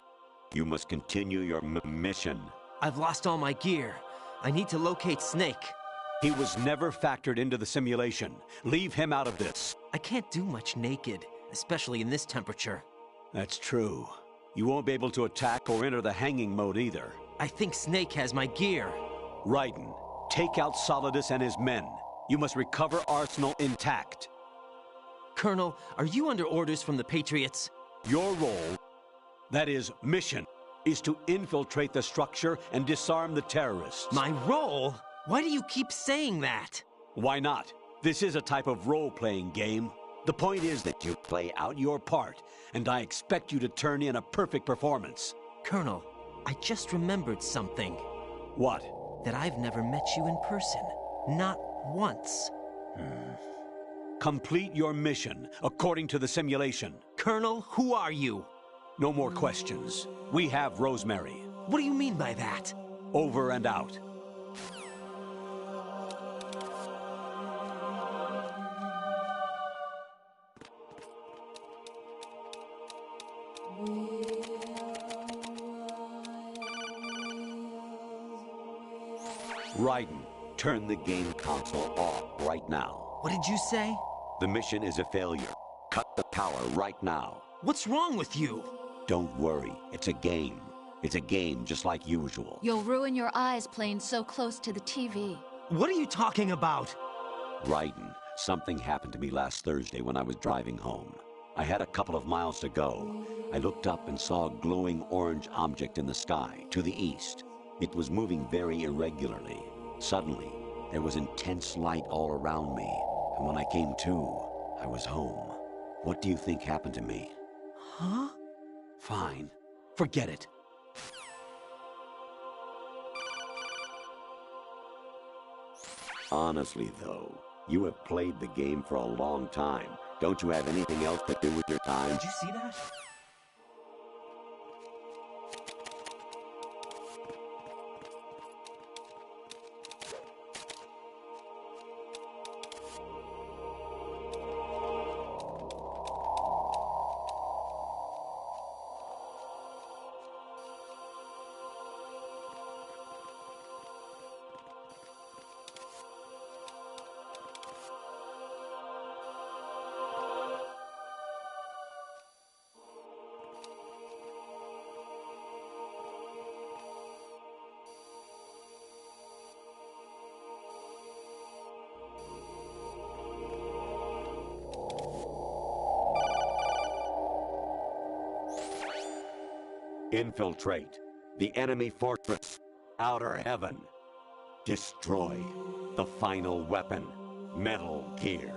You must continue your mission. I've lost all my gear. I need to locate Snake. He was never factored into the simulation. Leave him out of this. I can't do much naked, especially in this temperature. That's true. You won't be able to attack or enter the hanging mode either. I think Snake has my gear. Raiden, take out Solidus and his men. You must recover Arsenal intact. Colonel, are you under orders from the Patriots? Your role, that is, mission, is to infiltrate the structure and disarm the terrorists. My role? Why do you keep saying that? Why not? This is a type of role-playing game. The point is that you play out your part, and I expect you to turn in a perfect performance. Colonel, I just remembered something. What? That I've never met you in person. Not once. Complete your mission, according to the simulation. Colonel, who are you? No more questions. We have Rosemary. What do you mean by that? Over and out. Raiden, turn the game console off right now. What did you say? The mission is a failure. Cut the power right now. What's wrong with you? Don't worry. It's a game. It's a game just like usual. You'll ruin your eyes playing so close to the TV. What are you talking about? Raiden, something happened to me last Thursday when I was driving home. I had a couple of miles to go. I looked up and saw a glowing orange object in the sky to the east. It was moving very irregularly. Suddenly, there was intense light all around me, and when I came to, I was home. What do you think happened to me? Huh? Fine. Forget it. Honestly, though, you have played the game for a long time. Don't you have anything else to do with your time? Did you see that? Infiltrate the enemy fortress, Outer Heaven. Destroy the final weapon, Metal Gear.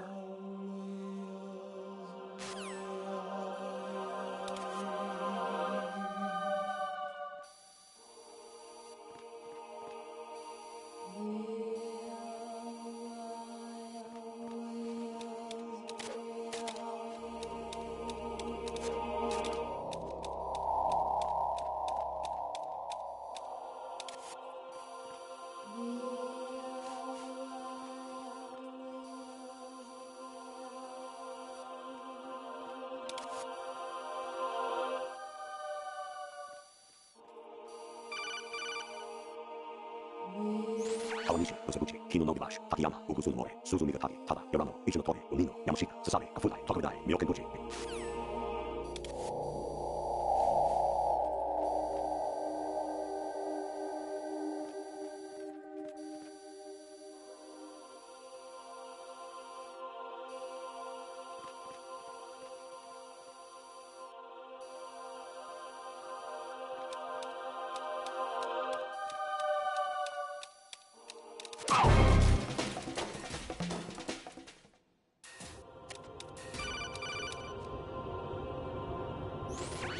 Kawanishi, Osabuchi, Kino no Gibashi, Takayama, Ukusu no More, Suzu Migatagi, Tada, Yorano, Ichi no Tori, Unino, Yamashita, Sasabe, Kafudai, Tokudai, Myokenbuchi.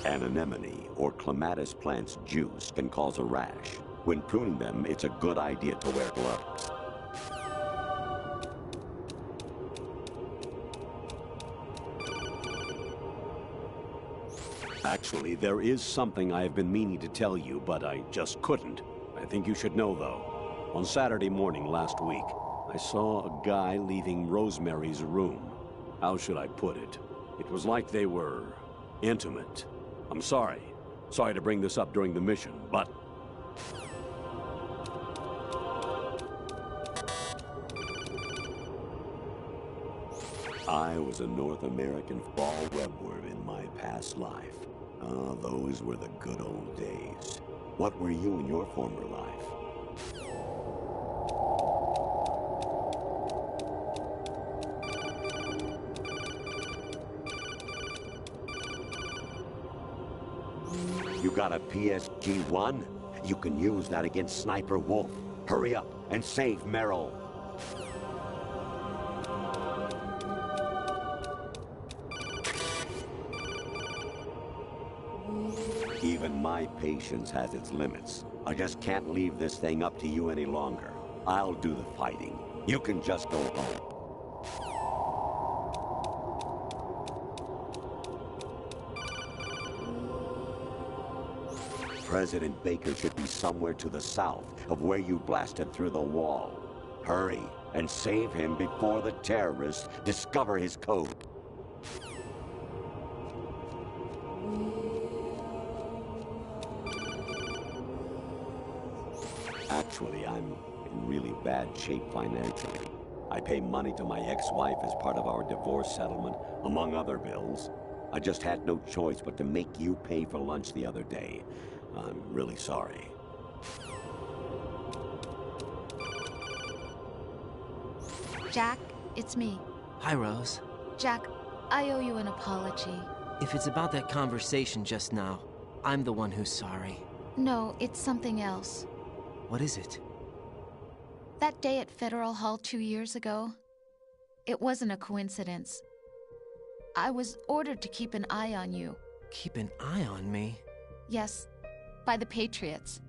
An anemone or clematis plant's juice can cause a rash. When pruning them, it's a good idea to wear gloves. Actually, there is something I've been meaning to tell you, but I just couldn't. I think you should know, though. On Saturday morning last week, I saw a guy leaving Rosemary's room. How should I put it? It was like they were intimate. I'm sorry. Sorry to bring this up during the mission, but... I was a North American fall webworm in my past life. Ah, those were the good old days. What were you in your former life? You got a PSG-1? You can use that against Sniper Wolf. Hurry up and save Meryl. Even my patience has its limits. I just can't leave this thing up to you any longer. I'll do the fighting. You can just go home. President Baker should be somewhere to the south of where you blasted through the wall. Hurry and save him before the terrorists discover his code. Actually, I'm in really bad shape financially. I pay money to my ex-wife as part of our divorce settlement, among other bills. I just had no choice but to make you pay for lunch the other day. I'm really sorry. Jack, it's me. Hi, Rose. Jack, I owe you an apology. If it's about that conversation just now, I'm the one who's sorry. No, it's something else. What is it? That day at Federal Hall 2 years ago, it wasn't a coincidence. I was ordered to keep an eye on you. Keep an eye on me? Yes, by the Patriots.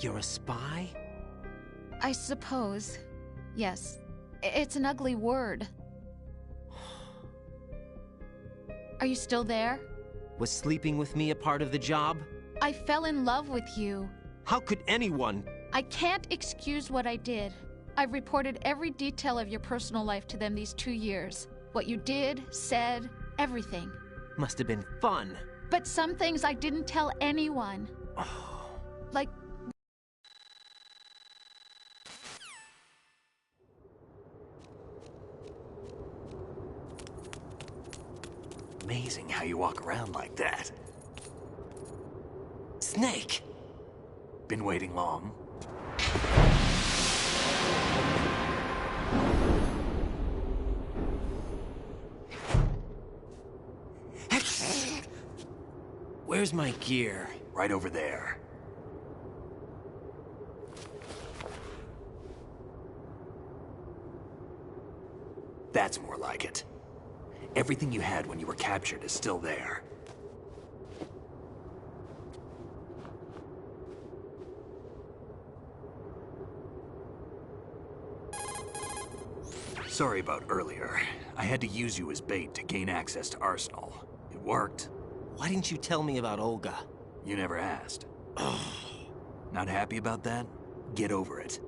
You're a spy? I suppose. Yes. It's an ugly word. Are you still there? Was sleeping with me a part of the job? I fell in love with you. How could anyone? I can't excuse what I did. I've reported every detail of your personal life to them these 2 years. What you did, said, everything. Must have been fun. But some things I didn't tell anyone. Like... Amazing how you walk around like that. Snake! Been waiting long? Where's my gear? Right over there. That's more like it. Everything you had when you were captured is still there. Sorry about earlier. I had to use you as bait to gain access to Arsenal. It worked. Why didn't you tell me about Olga? You never asked. Not happy about that? Get over it.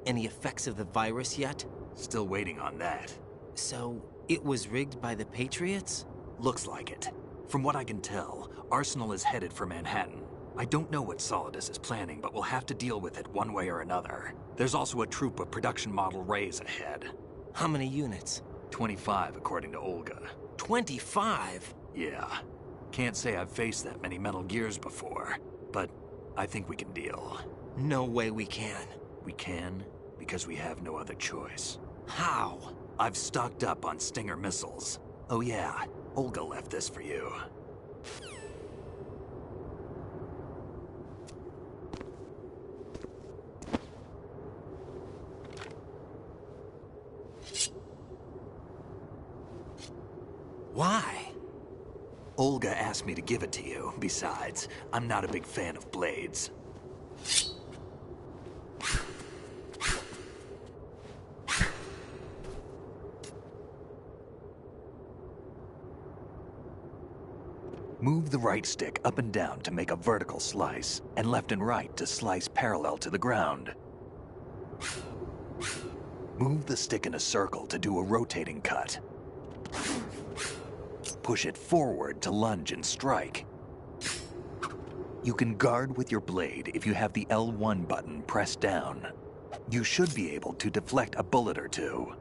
Any effects of the virus yet? Still waiting on that. So, it was rigged by the Patriots? Looks like it. From what I can tell, Arsenal is headed for Manhattan. I don't know what Solidus is planning, but we'll have to deal with it one way or another. There's also a troop of production model Rays ahead. How many units? 25, according to Olga. 25? Yeah. Can't say I've faced that many Metal Gears before, but I think we can deal. No way we can. We can, because we have no other choice. How? I've stocked up on Stinger missiles. Oh yeah, Olga left this for you. Why? Olga asked me to give it to you. Besides, I'm not a big fan of blades. Move the right stick up and down to make a vertical slice, and left and right to slice parallel to the ground. Move the stick in a circle to do a rotating cut. Push it forward to lunge and strike. You can guard with your blade if you have the L1 button pressed down. You should be able to deflect a bullet or two.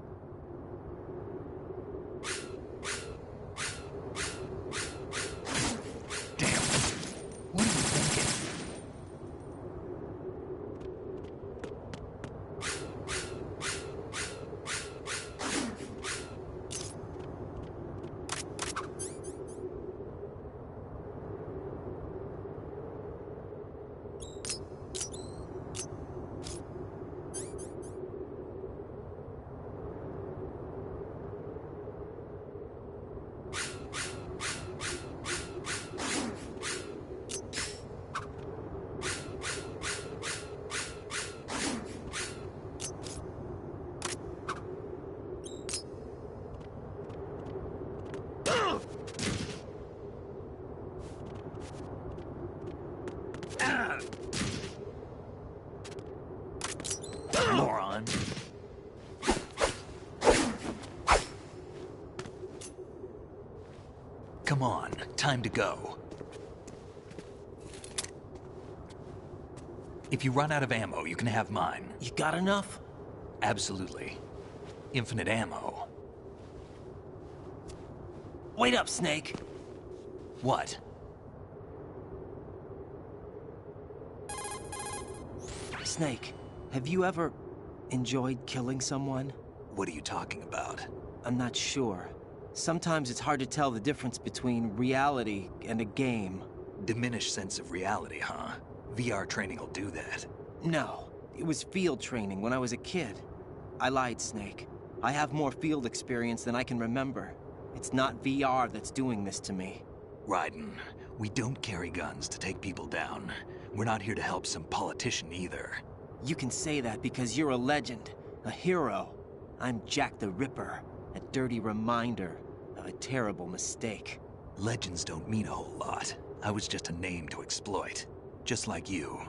Moron. Come on, time to go. If you run out of ammo, you can have mine. You got enough? Absolutely. Infinite ammo. Wait up, Snake. What? Snake, have you ever enjoyed killing someone? What are you talking about? I'm not sure. Sometimes it's hard to tell the difference between reality and a game. Diminished sense of reality, huh? VR training will do that. No, it was field training when I was a kid. I lied, Snake. I have more field experience than I can remember. It's not VR that's doing this to me. Raiden, we don't carry guns to take people down. We're not here to help some politician either. You can say that because you're a legend, a hero. I'm Jack the Ripper, a dirty reminder of a terrible mistake. Legends don't mean a whole lot. I was just a name to exploit, just like you.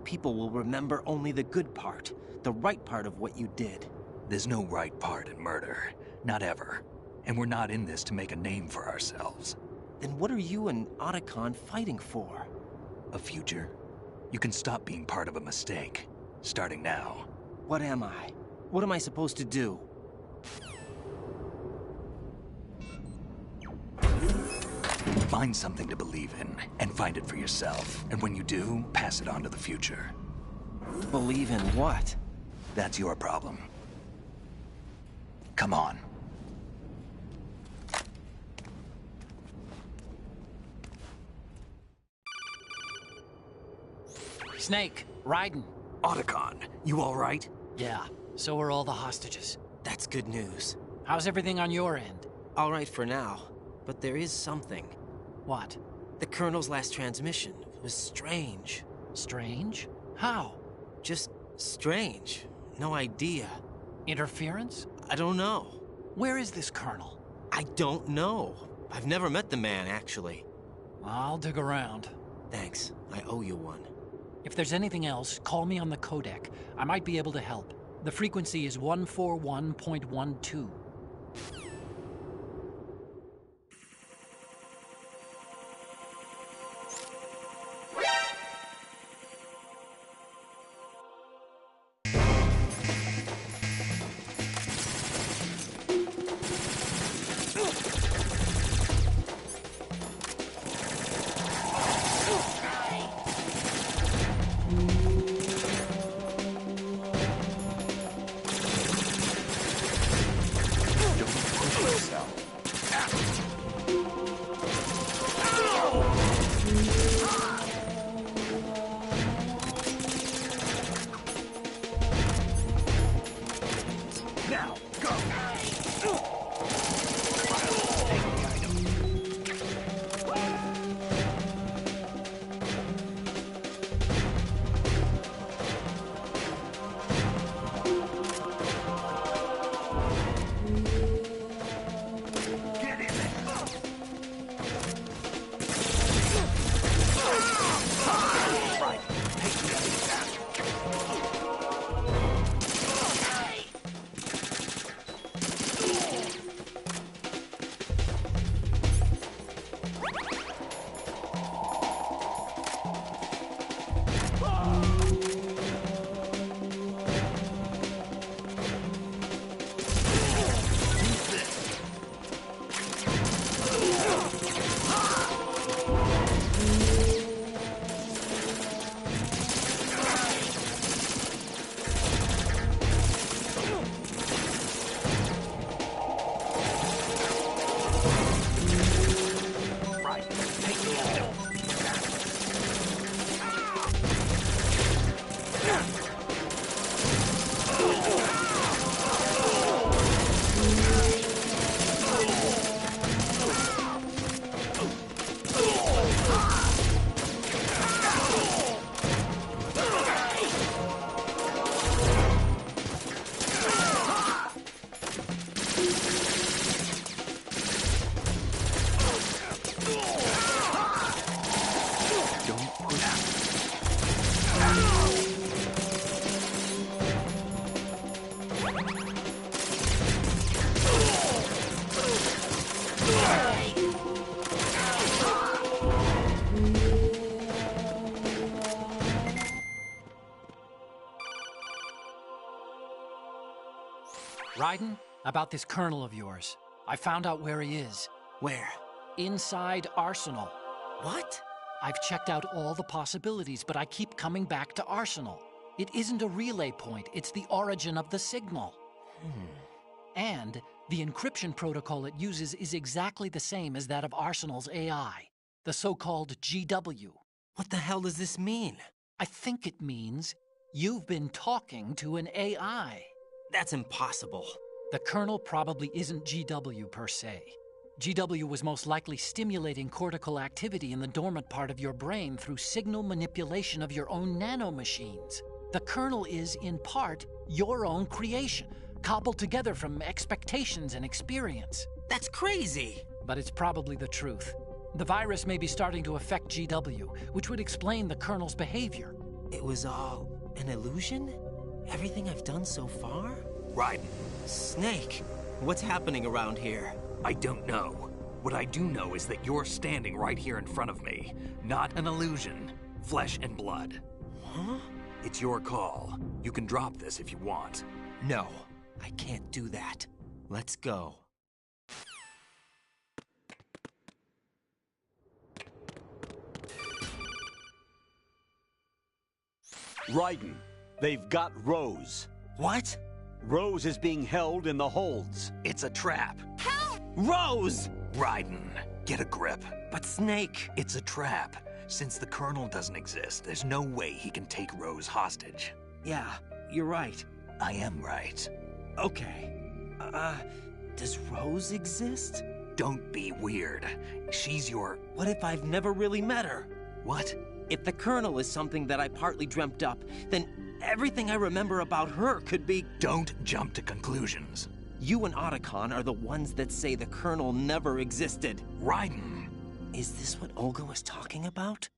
People will remember only the good part, the right part of what you did. There's no right part in murder, not ever. And we're not in this to make a name for ourselves. Then what are you and Otacon fighting for? A future. You can stop being part of a mistake, starting now. What am I? What am I supposed to do? Find something to believe in, and find it for yourself. And when you do, pass it on to the future. Believe in what? That's your problem. Come on. Snake, Raiden. Otacon, you all right? Yeah, so are all the hostages. That's good news. How's everything on your end? All right for now, but there is something. What? The Colonel's last transmission was strange. Strange? How? Just strange. No idea. Interference? I don't know. Where is this Colonel? I don't know. I've never met the man, actually. I'll dig around. Thanks. I owe you one. If there's anything else, call me on the codec. I might be able to help. The frequency is 141.12. Raiden, about this Colonel of yours. I found out where he is. Where? Inside Arsenal. What? I've checked out all the possibilities, but I keep coming back to Arsenal. It isn't a relay point, it's the origin of the signal. And the encryption protocol it uses is exactly the same as that of Arsenal's AI, the so-called GW. What the hell does this mean? I think it means you've been talking to an AI. That's impossible. The Colonel probably isn't GW per se. GW was most likely stimulating cortical activity in the dormant part of your brain through signal manipulation of your own nanomachines. The Colonel is, in part, your own creation, cobbled together from expectations and experience. That's crazy! But it's probably the truth. The virus may be starting to affect GW, which would explain the Colonel's behavior. It was all an illusion? Everything I've done so far? Raiden. Snake, what's happening around here? I don't know. What I do know is that you're standing right here in front of me. Not an illusion. Flesh and blood. Huh? It's your call. You can drop this if you want. No, I can't do that. Let's go. Raiden, they've got Rose. What? Rose is being held in the holds. It's a trap. Help! Rose! Raiden, get a grip. But Snake... It's a trap. Since the Colonel doesn't exist, there's no way he can take Rose hostage. Yeah, you're right. I am right. Okay. Does Rose exist? Don't be weird. She's your... What if I've never really met her? What? If the Colonel is something that I partly dreamt up, then everything I remember about her could be... Don't jump to conclusions. You and Otacon are the ones that say the Colonel never existed. Raiden! Is this what Olga was talking about?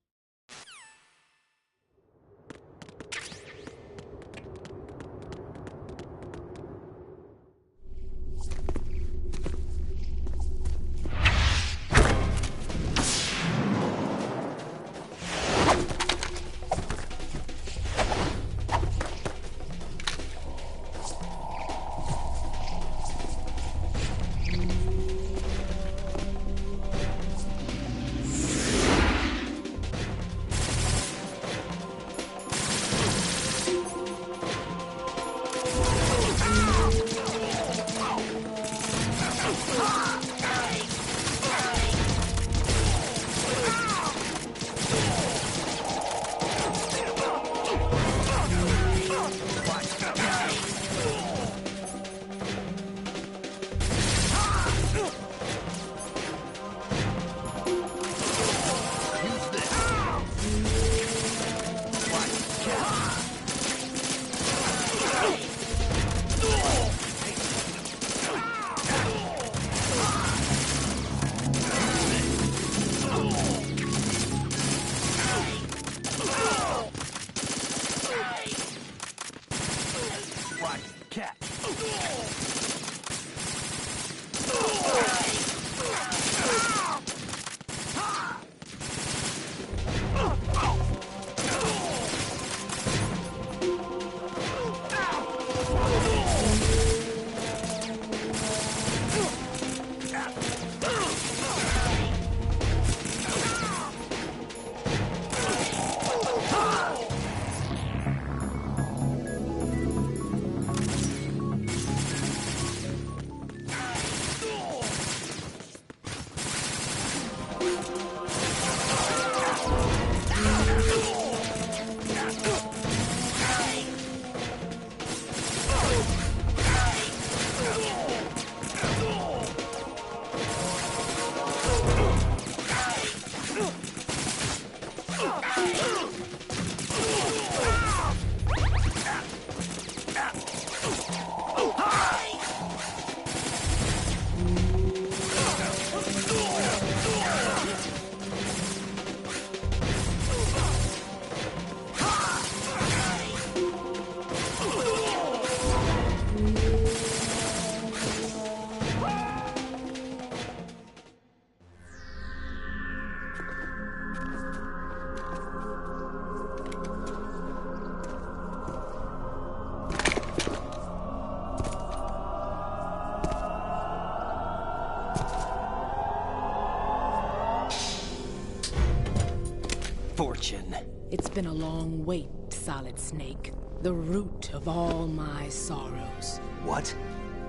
Fortune. It's been a long wait, Solid Snake. The root of all my sorrows. What?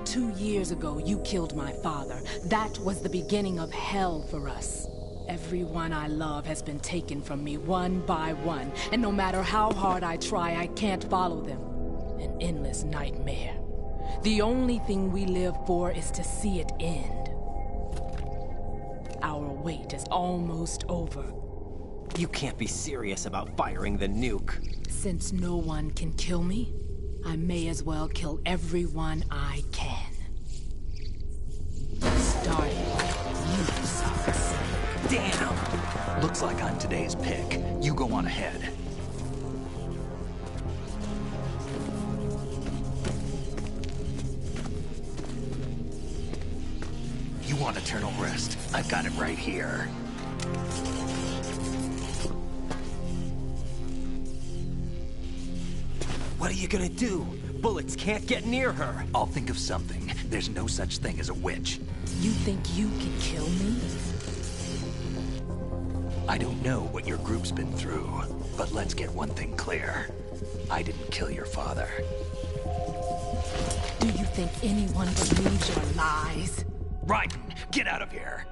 2 years ago, you killed my father. That was the beginning of hell for us. Everyone I love has been taken from me one by one, and no matter how hard I try, I can't follow them. An endless nightmare. The only thing we live for is to see it end. Our wait is almost over. You can't be serious about firing the nuke. Since no one can kill me, I may as well kill everyone I can. Starting with you, Solid Snake. Damn! Looks like I'm today's pick. You go on ahead. You want eternal rest? I've got it right here. What are you gonna do? Bullets can't get near her. I'll think of something. There's no such thing as a witch. You think you can kill me? I don't know what your group's been through, but let's get one thing clear. I didn't kill your father. Do you think anyone believes your lies? Raiden, get out of here!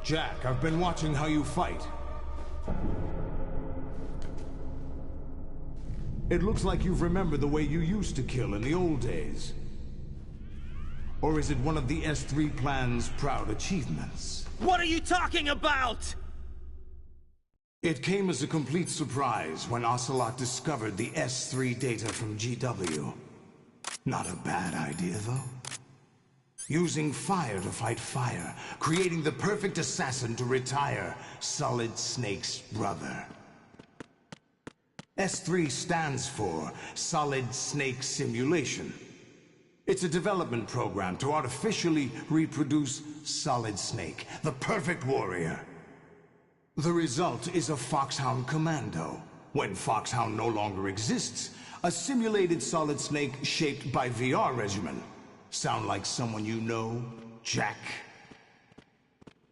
Jack, I've been watching how you fight. It looks like you've remembered the way you used to kill in the old days. Or is it one of the S3 plan's proud achievements? What are you talking about? It came as a complete surprise when Ocelot discovered the S3 data from GW. Not a bad idea, though. Using fire to fight fire, creating the perfect assassin to retire Solid Snake's brother. S3 stands for Solid Snake Simulation. It's a development program to artificially reproduce Solid Snake, the perfect warrior. The result is a Foxhound Commando. When Foxhound no longer exists, a simulated Solid Snake shaped by VR regimen. Sound like someone you know, Jack?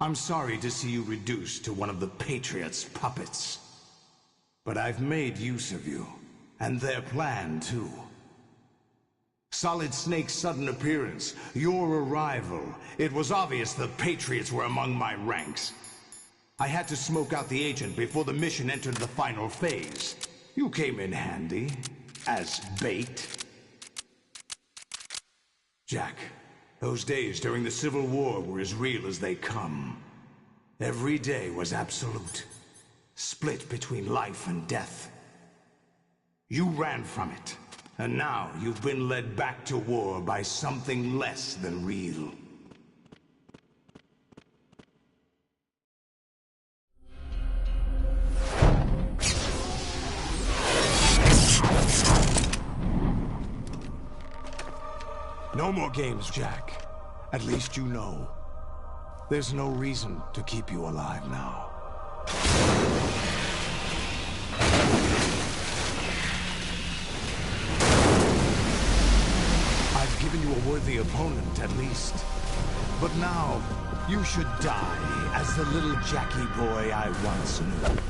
I'm sorry to see you reduced to one of the Patriots' puppets. But I've made use of you, and their plan too. Solid Snake's sudden appearance, your arrival, it was obvious the Patriots were among my ranks. I had to smoke out the agent before the mission entered the final phase. You came in handy, as bait. Jack, those days during the Civil War were as real as they come. Every day was absolute, split between life and death. You ran from it, and now you've been led back to war by something less than real. No more games, Jack. At least you know. There's no reason to keep you alive now. I've given you a worthy opponent, at least. But now, you should die as the little Jackie boy I once knew.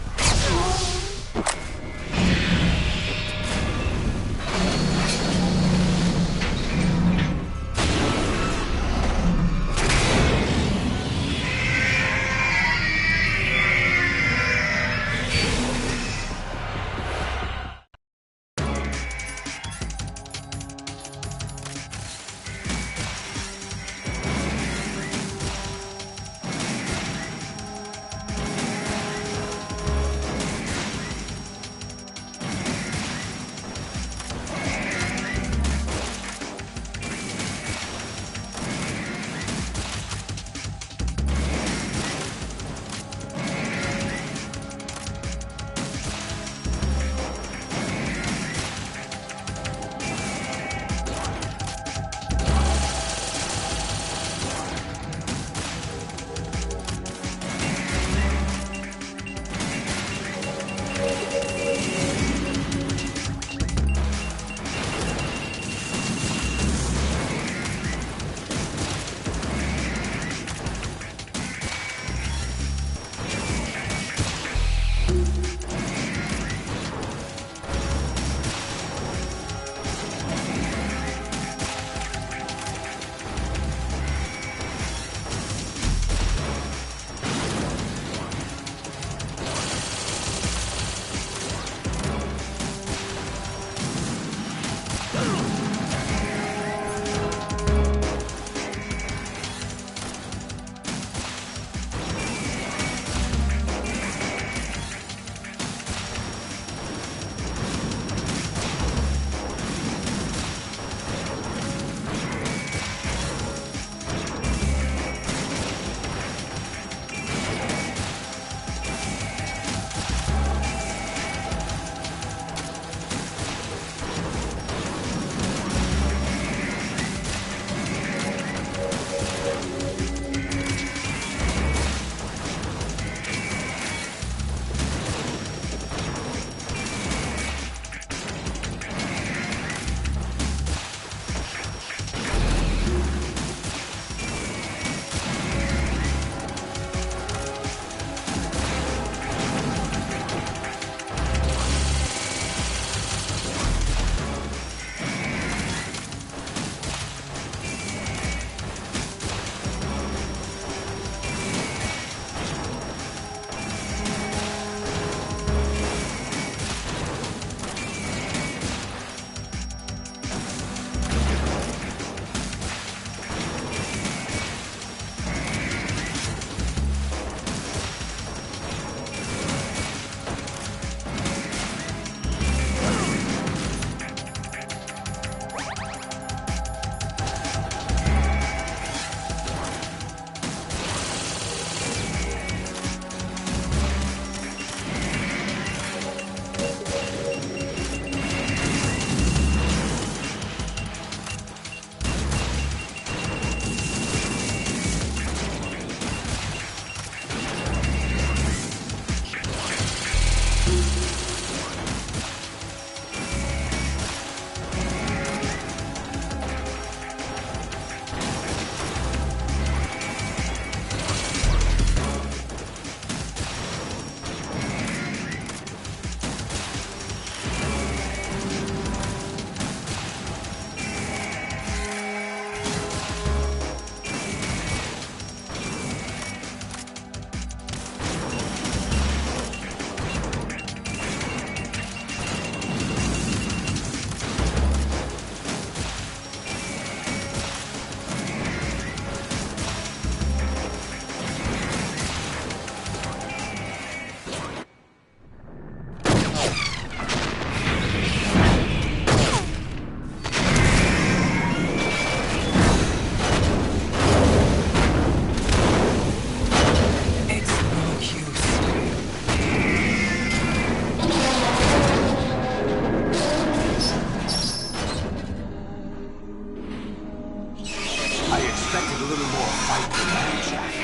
expected a little more fight than that, Jack.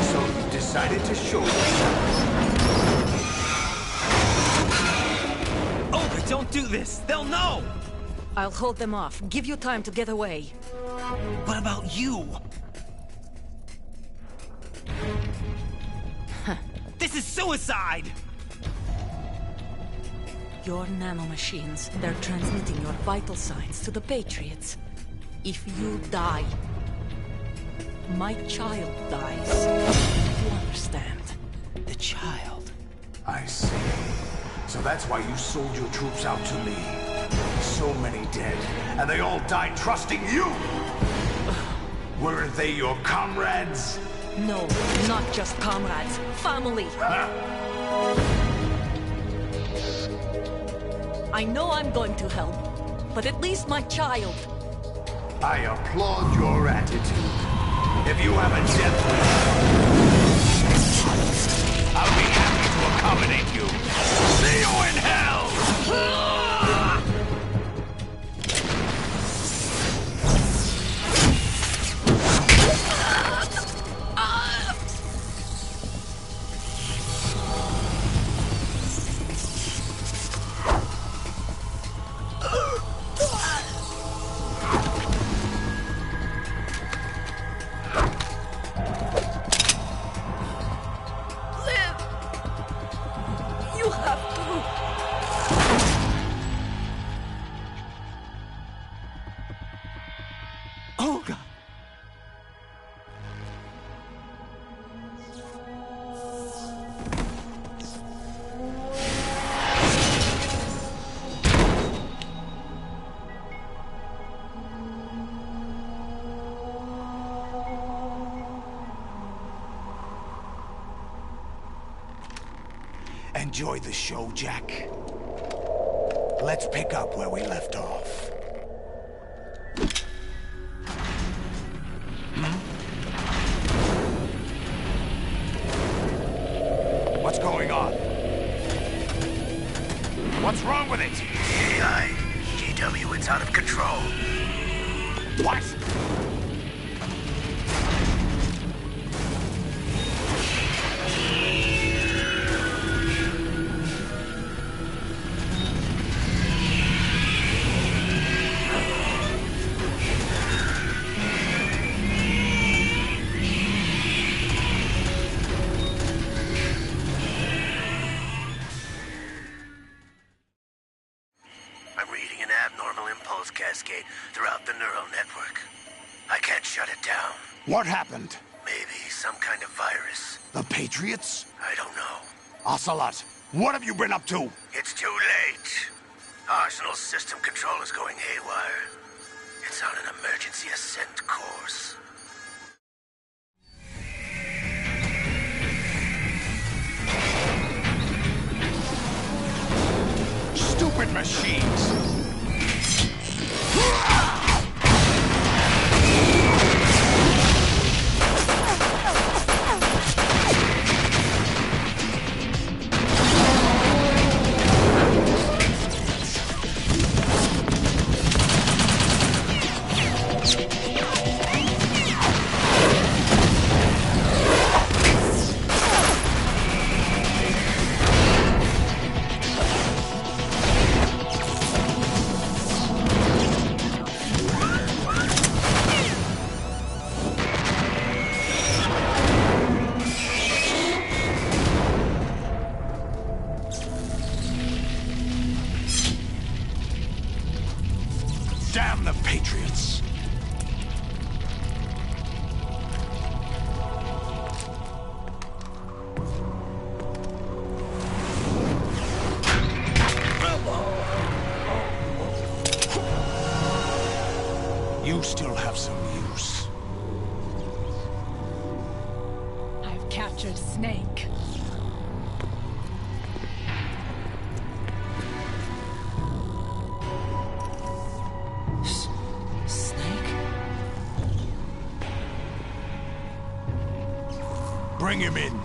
So you decided to show yourself. Olga, don't do this! They'll know! I'll hold them off. Give you time to get away. What about you? This is suicide! Your nanomachines, they're transmitting your vital signs to the Patriots. If you die, my child dies. You understand? The child. I see. So that's why you sold your troops out to me. So many dead, and they all died trusting you! Weren't they your comrades? No, not just comrades. Family! I know I'm going to help, but at least my child. I applaud your attitude. If you have a death wish, I'll be happy to accommodate you. See you in hell! Olga! Enjoy the show, Jack. Let's pick up where we left off. What's going on? What's wrong with it? AI, GW, it's out of control. What? Cascade throughout the neural network. I can't shut it down. What happened? Maybe some kind of virus. The Patriots? I don't know. Ocelot, what have you been up to? It's too late. Arsenal's system control is going haywire. It's on an emergency ascent course. Stupid machines! Damn the Patriots! You still have some use. I've captured Snake. Bring him in.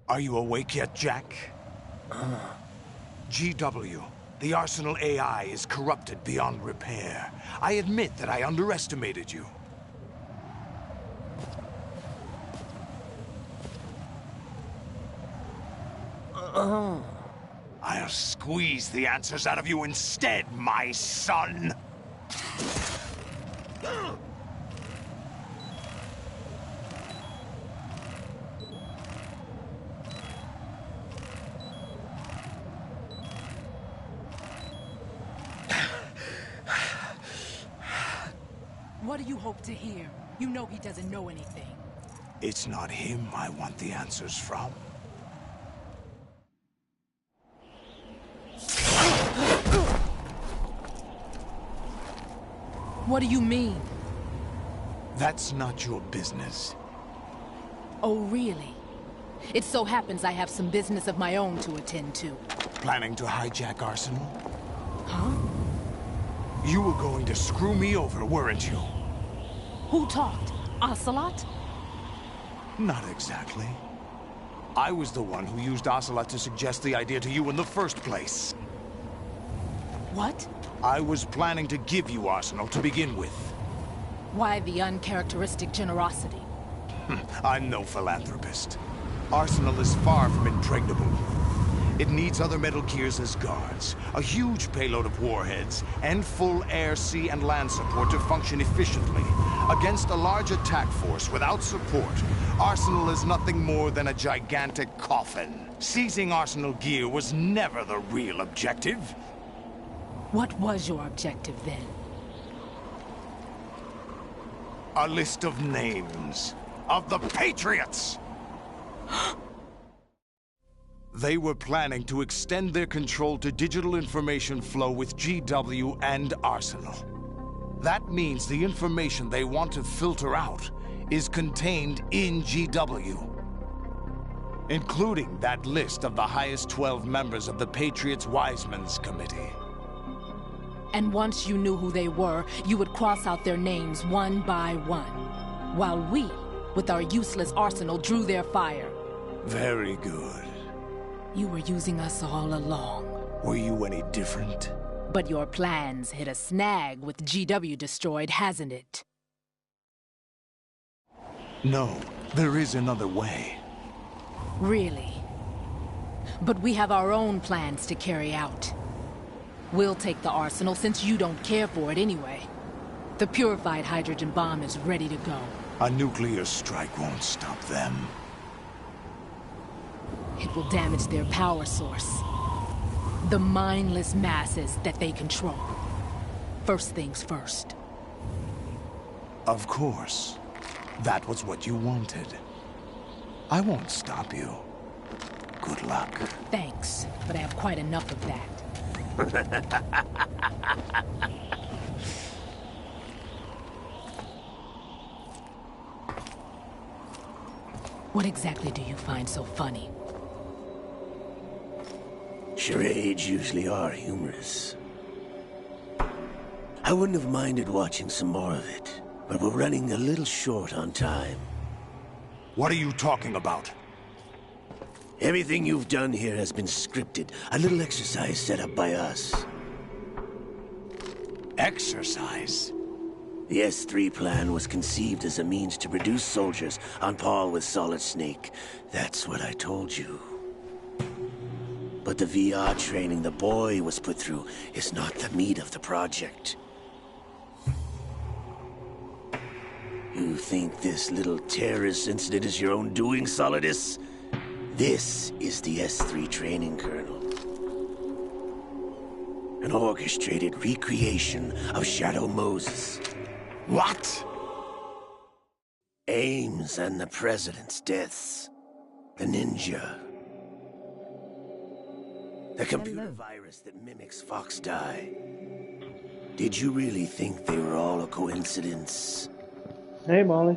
Are you awake yet, Jack? GW, the Arsenal AI is corrupted beyond repair. I admit that I underestimated you. I'll squeeze the answers out of you instead, my son! What do you hope to hear? You know he doesn't know anything. It's not him I want the answers from. What do you mean? That's not your business. Oh, really? It so happens I have some business of my own to attend to. Planning to hijack Arsenal? Huh? You were going to screw me over, weren't you? Who talked? Ocelot? Not exactly. I was the one who used Ocelot to suggest the idea to you in the first place. What? I was planning to give you Arsenal to begin with. Why the uncharacteristic generosity? I'm no philanthropist. Arsenal is far from impregnable. It needs other Metal Gears as guards, a huge payload of warheads, and full air, sea, and land support to function efficiently. Against a large attack force without support, Arsenal is nothing more than a gigantic coffin. Seizing Arsenal gear was never the real objective. What was your objective then? A list of names of the Patriots! They were planning to extend their control to digital information flow with GW and Arsenal. That means the information they want to filter out is contained in GW, including that list of the highest 12 members of the Patriots Wiseman's Committee. And once you knew who they were, you would cross out their names one by one, while we, with our useless arsenal, drew their fire. Very good. You were using us all along. Were you any different? But your plans hit a snag with GW destroyed, hasn't it? No, there is another way. Really? But we have our own plans to carry out. We'll take the arsenal since you don't care for it anyway. The purified hydrogen bomb is ready to go. A nuclear strike won't stop them. It will damage their power source. The mindless masses that they control. First things first. Of course. That was what you wanted. I won't stop you. Good luck. Thanks, but I have quite enough of that. What exactly do you find so funny? Charades usually are humorous. I wouldn't have minded watching some more of it, but we're running a little short on time. What are you talking about? Everything you've done here has been scripted. A little exercise set up by us. Exercise? The S3 plan was conceived as a means to produce soldiers on par with Solid Snake. That's what I told you. But the VR training the boy was put through is not the meat of the project. You think this little terrorist incident is your own doing, Solidus? This is the S3 training kernel. An orchestrated recreation of Shadow Moses. What? Ames and the President's deaths. The ninja. The computer virus that mimics Fox Die. Did you really think they were all a coincidence? Hey, Molly.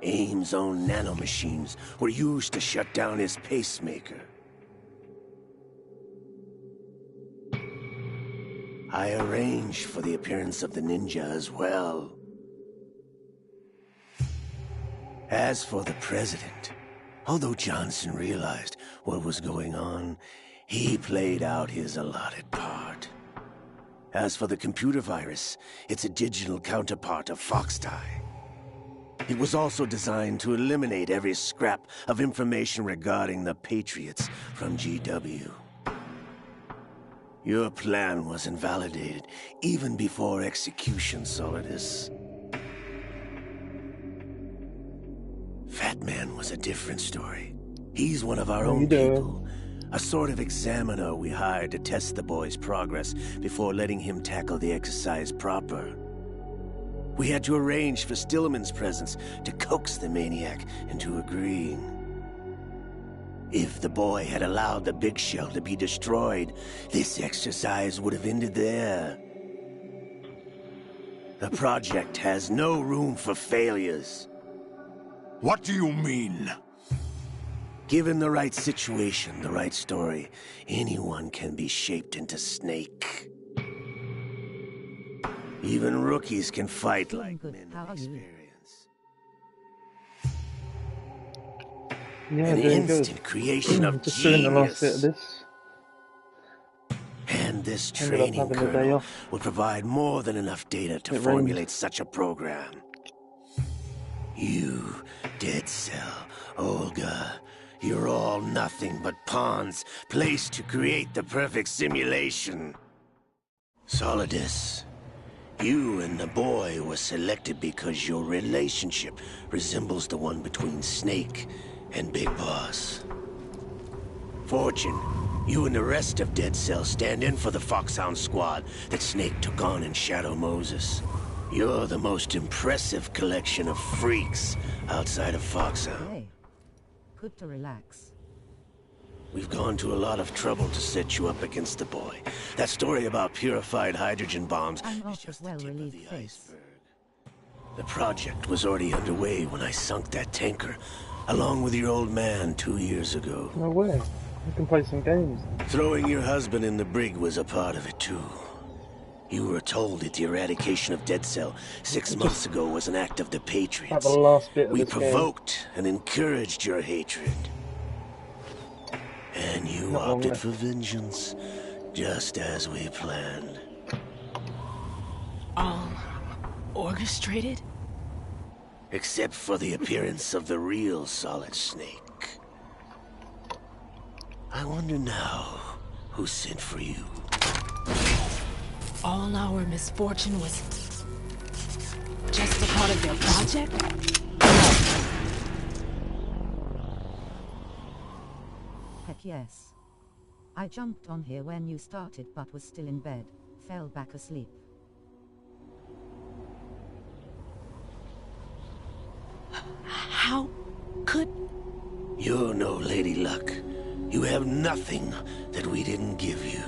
AIM's own nanomachines were used to shut down his pacemaker. I arranged for the appearance of the ninja as well. As for the president, although Johnson realized what was going on, he played out his allotted part. As for the computer virus, it's a digital counterpart of Foxdie. It was also designed to eliminate every scrap of information regarding the Patriots from GW. Your plan was invalidated even before execution, Solidus. Fat Man was a different story. He's one of our own people. A sort of examiner we hired to test the boy's progress before letting him tackle the exercise proper. We had to arrange for Stillman's presence to coax the maniac into agreeing. If the boy had allowed the big shell to be destroyed, this exercise would have ended there. The project has no room for failures. What do you mean? Given the right situation, the right story, anyone can be shaped into Snake. Even rookies can fight like men of experience. Yeah, An doing instant good. creation of Just doing the last bit of genius. this. And this Ended up training having a day kernel off. would provide more than enough data to It formulate rained. such a program. You, Dead Cell, Olga, you're all nothing but pawns placed to create the perfect simulation. Solidus, you and the boy were selected because your relationship resembles the one between Snake and Big Boss. Fortune, you and the rest of Dead Cell stand in for the Foxhound squad that Snake took on in Shadow Moses. You're the most impressive collection of freaks outside of Foxhound. Hey, good to relax. We've gone to a lot of trouble to set you up against the boy. That story about purified hydrogen bombs I'm is off just as the well tip of relieved the face. iceberg. The project was already underway when I sunk that tanker, along with your old man 2 years ago. No way. We can play some games. Throwing your husband in the brig was a part of it too. You were told that the eradication of Dead Cell 6 months ago was an act of the Patriots. At the last bit of We this game. provoked and encouraged your hatred. And you Not long opted left. for vengeance, just as we planned. All orchestrated? Except for the appearance of the real Solid Snake. I wonder now who sent for you. All our misfortune was just a part of their project? Heck yes. I jumped on here when you started but was still in bed. Fell back asleep. How could... You're no Lady Luck. You have nothing that we didn't give you.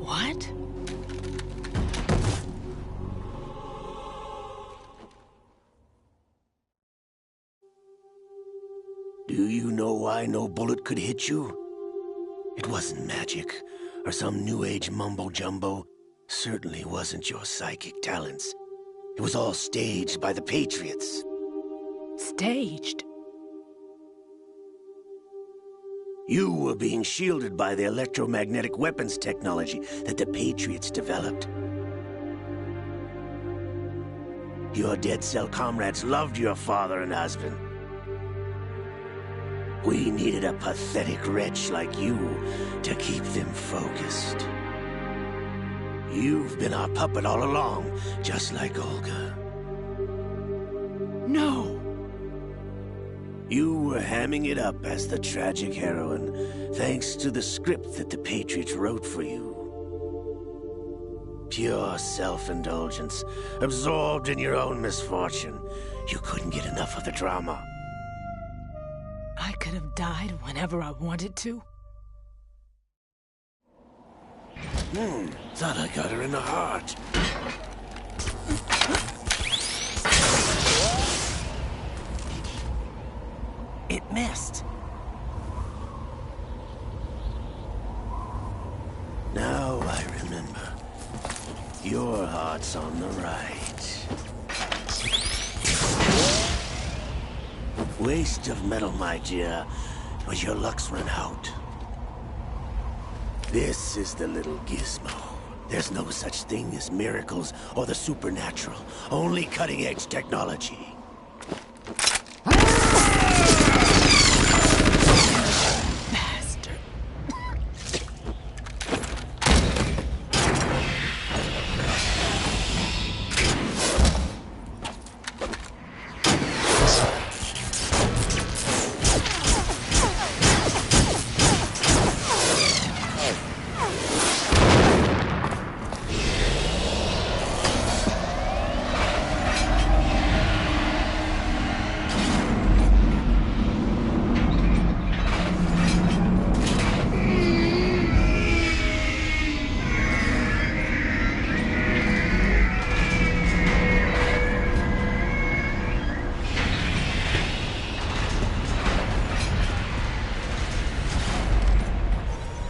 What? Do you know why no bullet could hit you? It wasn't magic, or some new age mumbo-jumbo. Certainly wasn't your psychic talents. It was all staged by the Patriots. Staged? You were being shielded by the electromagnetic weapons technology that the Patriots developed. Your Dead Cell comrades loved your father and husband. We needed a pathetic wretch like you to keep them focused. You've been our puppet all along, just like Olga. No! You were hamming it up as the tragic heroine, thanks to the script that the Patriots wrote for you. Pure self-indulgence, absorbed in your own misfortune. You couldn't get enough of the drama. I could have died whenever I wanted to. Thought I got her in the heart. It missed. Now I remember. Your heart's on the right. Waste of metal, my dear, but your luck's run out. This is the little gizmo. There's no such thing as miracles or the supernatural. Only cutting-edge technology.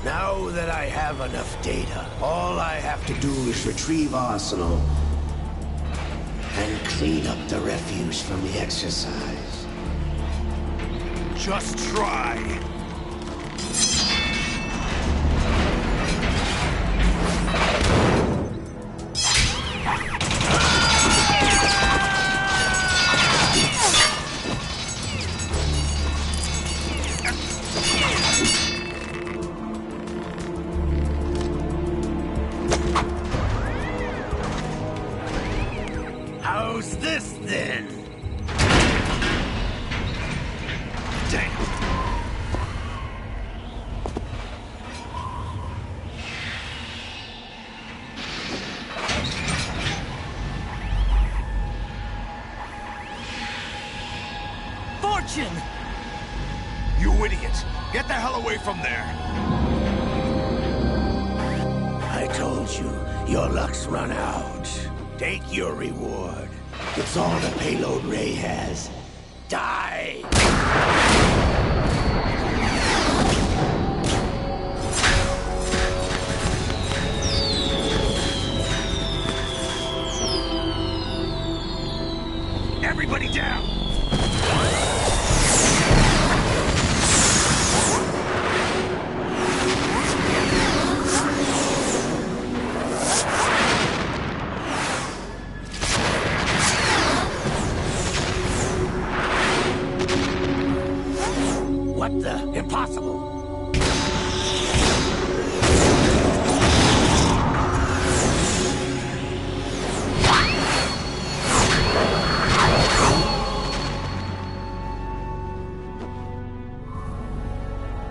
Now that I have enough data, all I have to do is retrieve Arsenal and clean up the refuse from the exercise. Just try. How's this then? Damn. Fortune! You idiot! Get the hell away from there! I told you, your luck's run out. Take your reward. It's all the payload Ray has. Die! Everybody down! What the? Impossible!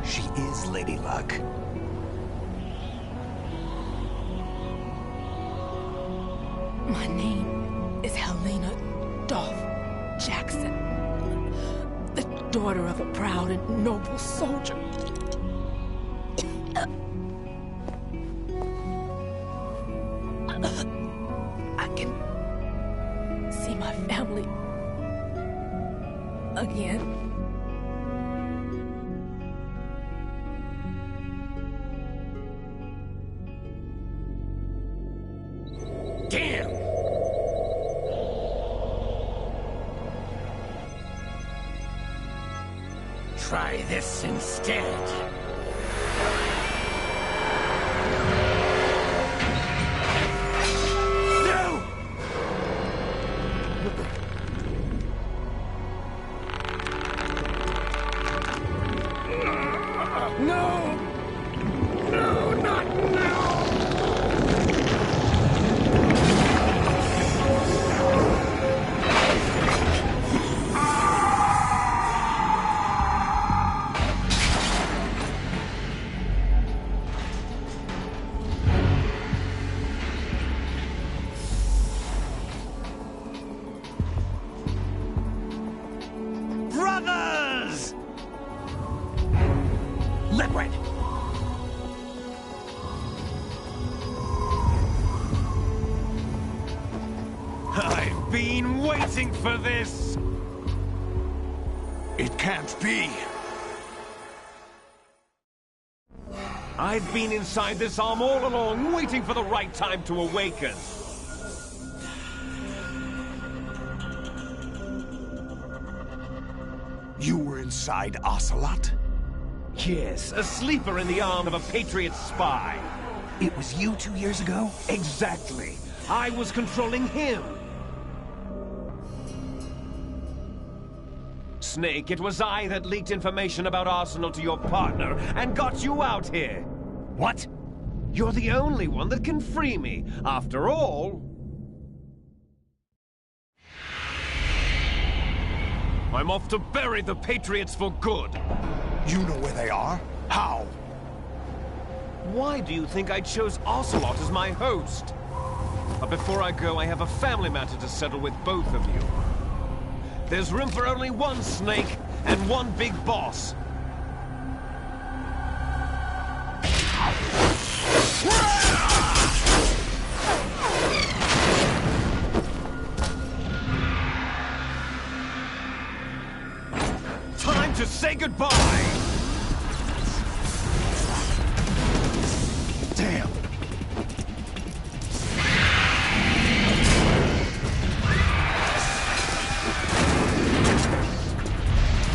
She is Lady Luck. My name is Helena Dolph Jackson, the daughter of a proud and noble soldier. I can see my family again. Damn! Try this instead. No! No! No, not now! Brothers! Limerick! waiting for this! It can't be. I've been inside this arm all along, waiting for the right time to awaken. You were inside Ocelot? Yes, a sleeper in the arm of a Patriot spy. It was you 2 years ago? Exactly. I was controlling him. Snake, it was I that leaked information about Arsenal to your partner and got you out here. What? You're the only one that can free me. After all... I'm off to bury the Patriots for good. You know where they are? How? Why do you think I chose Ocelot as my host? But before I go, I have a family matter to settle with both of you. There's room for only one Snake and one big boss. Time to say goodbye! Damn!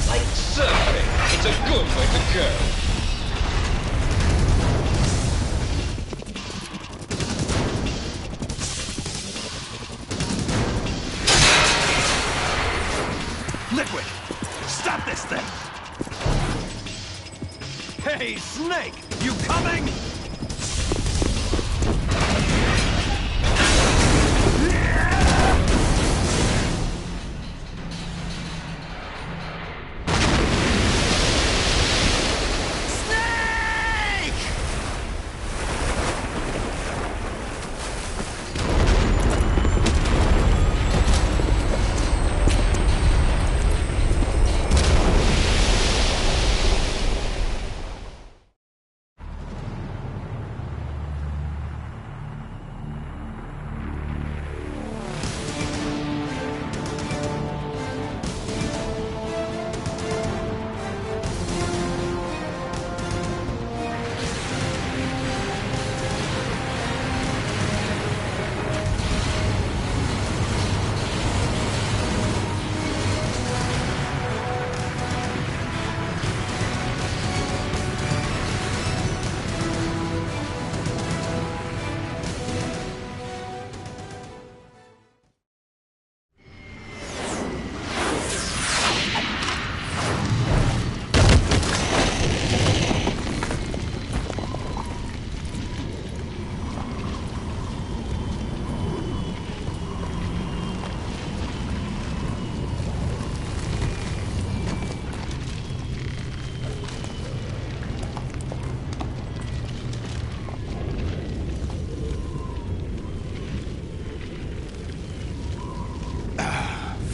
Like surfing, it's a good way to go. Liquid! Stop this thing! Hey, Snake! You coming?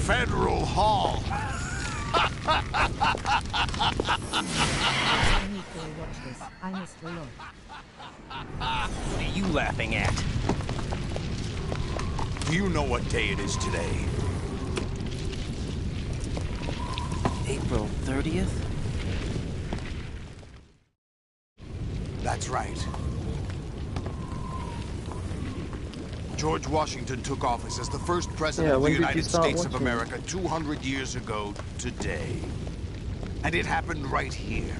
Federal Hall. I need to watch this. I missed a lot. What are you laughing at? Do you know what day it is today? April 30th? That's right. George Washington took office as the first president of the United States of America 200 years ago today. And it happened right here.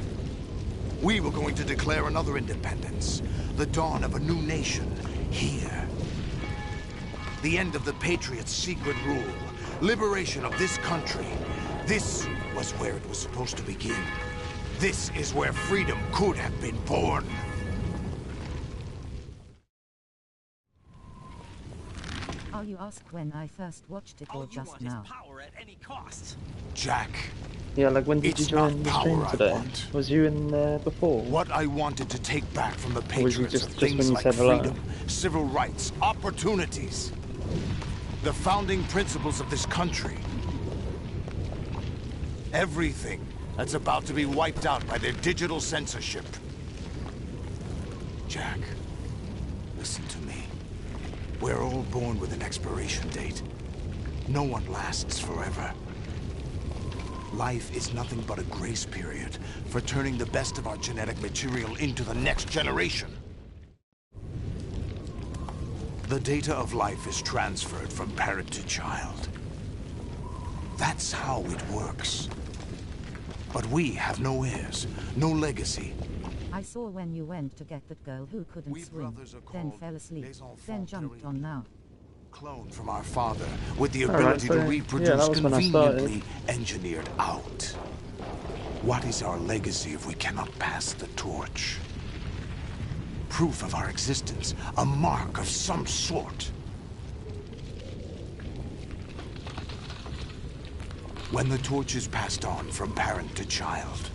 We were going to declare another independence, the dawn of a new nation, here. The end of the Patriots' secret rule, liberation of this country. This was where it was supposed to begin. This is where freedom could have been born. Are you asked when I first watched it or just now? Power at any cost. Jack. Yeah, like when did you join the stream today? Was you in there before? What I wanted to take back from the Patriots just are when things you like said hello? freedom, civil rights, opportunities. The founding principles of this country. Everything that's about to be wiped out by their digital censorship. Jack, listen to me. We're all born with an expiration date. No one lasts forever. Life is nothing but a grace period for turning the best of our genetic material into the next generation. The data of life is transferred from parent to child. That's how it works. But we have no heirs, no legacy. I saw when you went to get that girl who couldn't swim, then fell asleep, then jumped on now. Clone from our father, with the ability to reproduce conveniently engineered out. What is our legacy if we cannot pass the torch? Proof of our existence, a mark of some sort. When the torch is passed on from parent to child,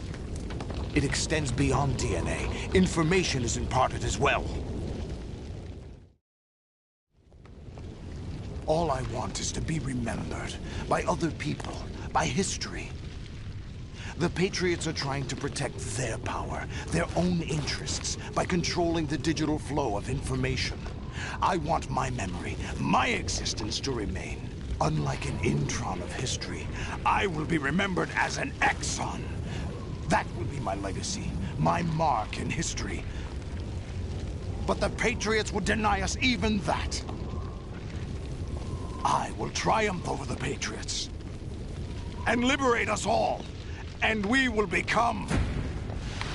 it extends beyond DNA. Information is imparted as well. All I want is to be remembered by other people, by history. The Patriots are trying to protect their power, their own interests, by controlling the digital flow of information. I want my memory, my existence to remain. Unlike an intron of history, I will be remembered as an exon. That will be my legacy, my mark in history. But the Patriots would deny us even that. I will triumph over the Patriots and liberate us all, and we will become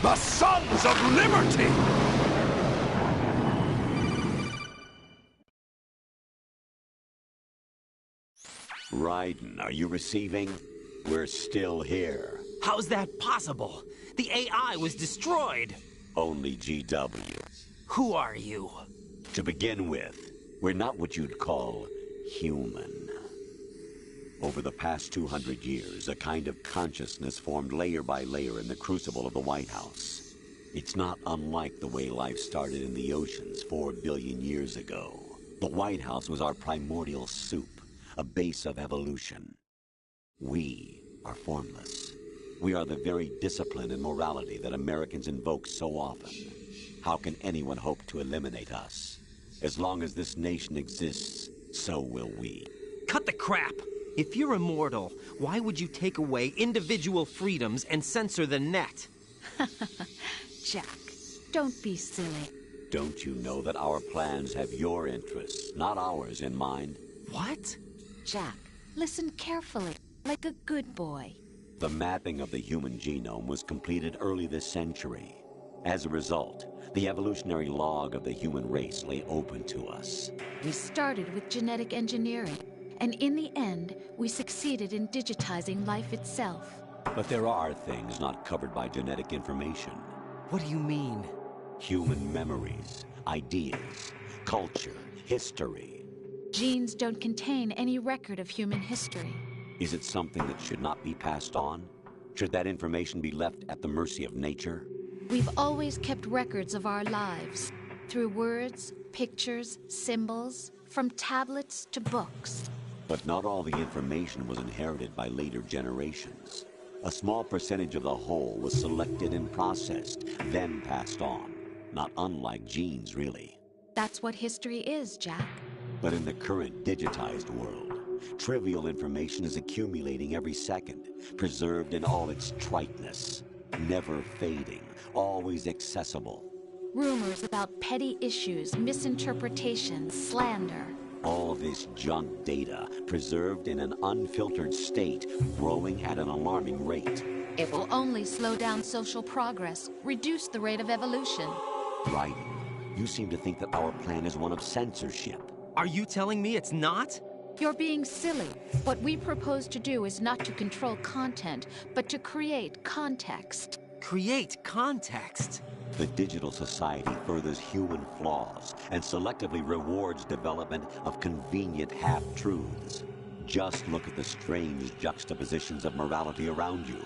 the Sons of Liberty! Raiden, are you receiving? We're still here. How's that possible? The AI was destroyed! Only GW. Who are you? To begin with, we're not what you'd call human. Over the past 200 years, a kind of consciousness formed layer by layer in the crucible of the White House. It's not unlike the way life started in the oceans 4 billion years ago. The White House was our primordial soup, a base of evolution. We are formless. We are the very discipline and morality that Americans invoke so often. How can anyone hope to eliminate us? As long as this nation exists, so will we. Cut the crap! If you're immortal, why would you take away individual freedoms and censor the net? Jack, don't be silly. Don't you know that our plans have your interests, not ours, in mind? What? Jack, listen carefully, like a good boy. The mapping of the human genome was completed early this century. As a result, the evolutionary log of the human race lay open to us. We started with genetic engineering, and in the end, we succeeded in digitizing life itself. But there are things not covered by genetic information. What do you mean? Human memories, ideas, culture, history. Genes don't contain any record of human history. Is it something that should not be passed on? Should that information be left at the mercy of nature? We've always kept records of our lives, through words, pictures, symbols, from tablets to books. But not all the information was inherited by later generations. A small percentage of the whole was selected and processed, then passed on. Not unlike genes, really. That's what history is, Jack. But in the current digitized world, trivial information is accumulating every second, preserved in all its triteness, never fading, always accessible. Rumors about petty issues, misinterpretations, slander. All this junk data, preserved in an unfiltered state, growing at an alarming rate. It will only slow down social progress, reduce the rate of evolution. Raiden, you seem to think that our plan is one of censorship. Are you telling me it's not? You're being silly. What we propose to do is not to control content, but to create context. Create context? The digital society furthers human flaws and selectively rewards development of convenient half-truths. Just look at the strange juxtapositions of morality around you.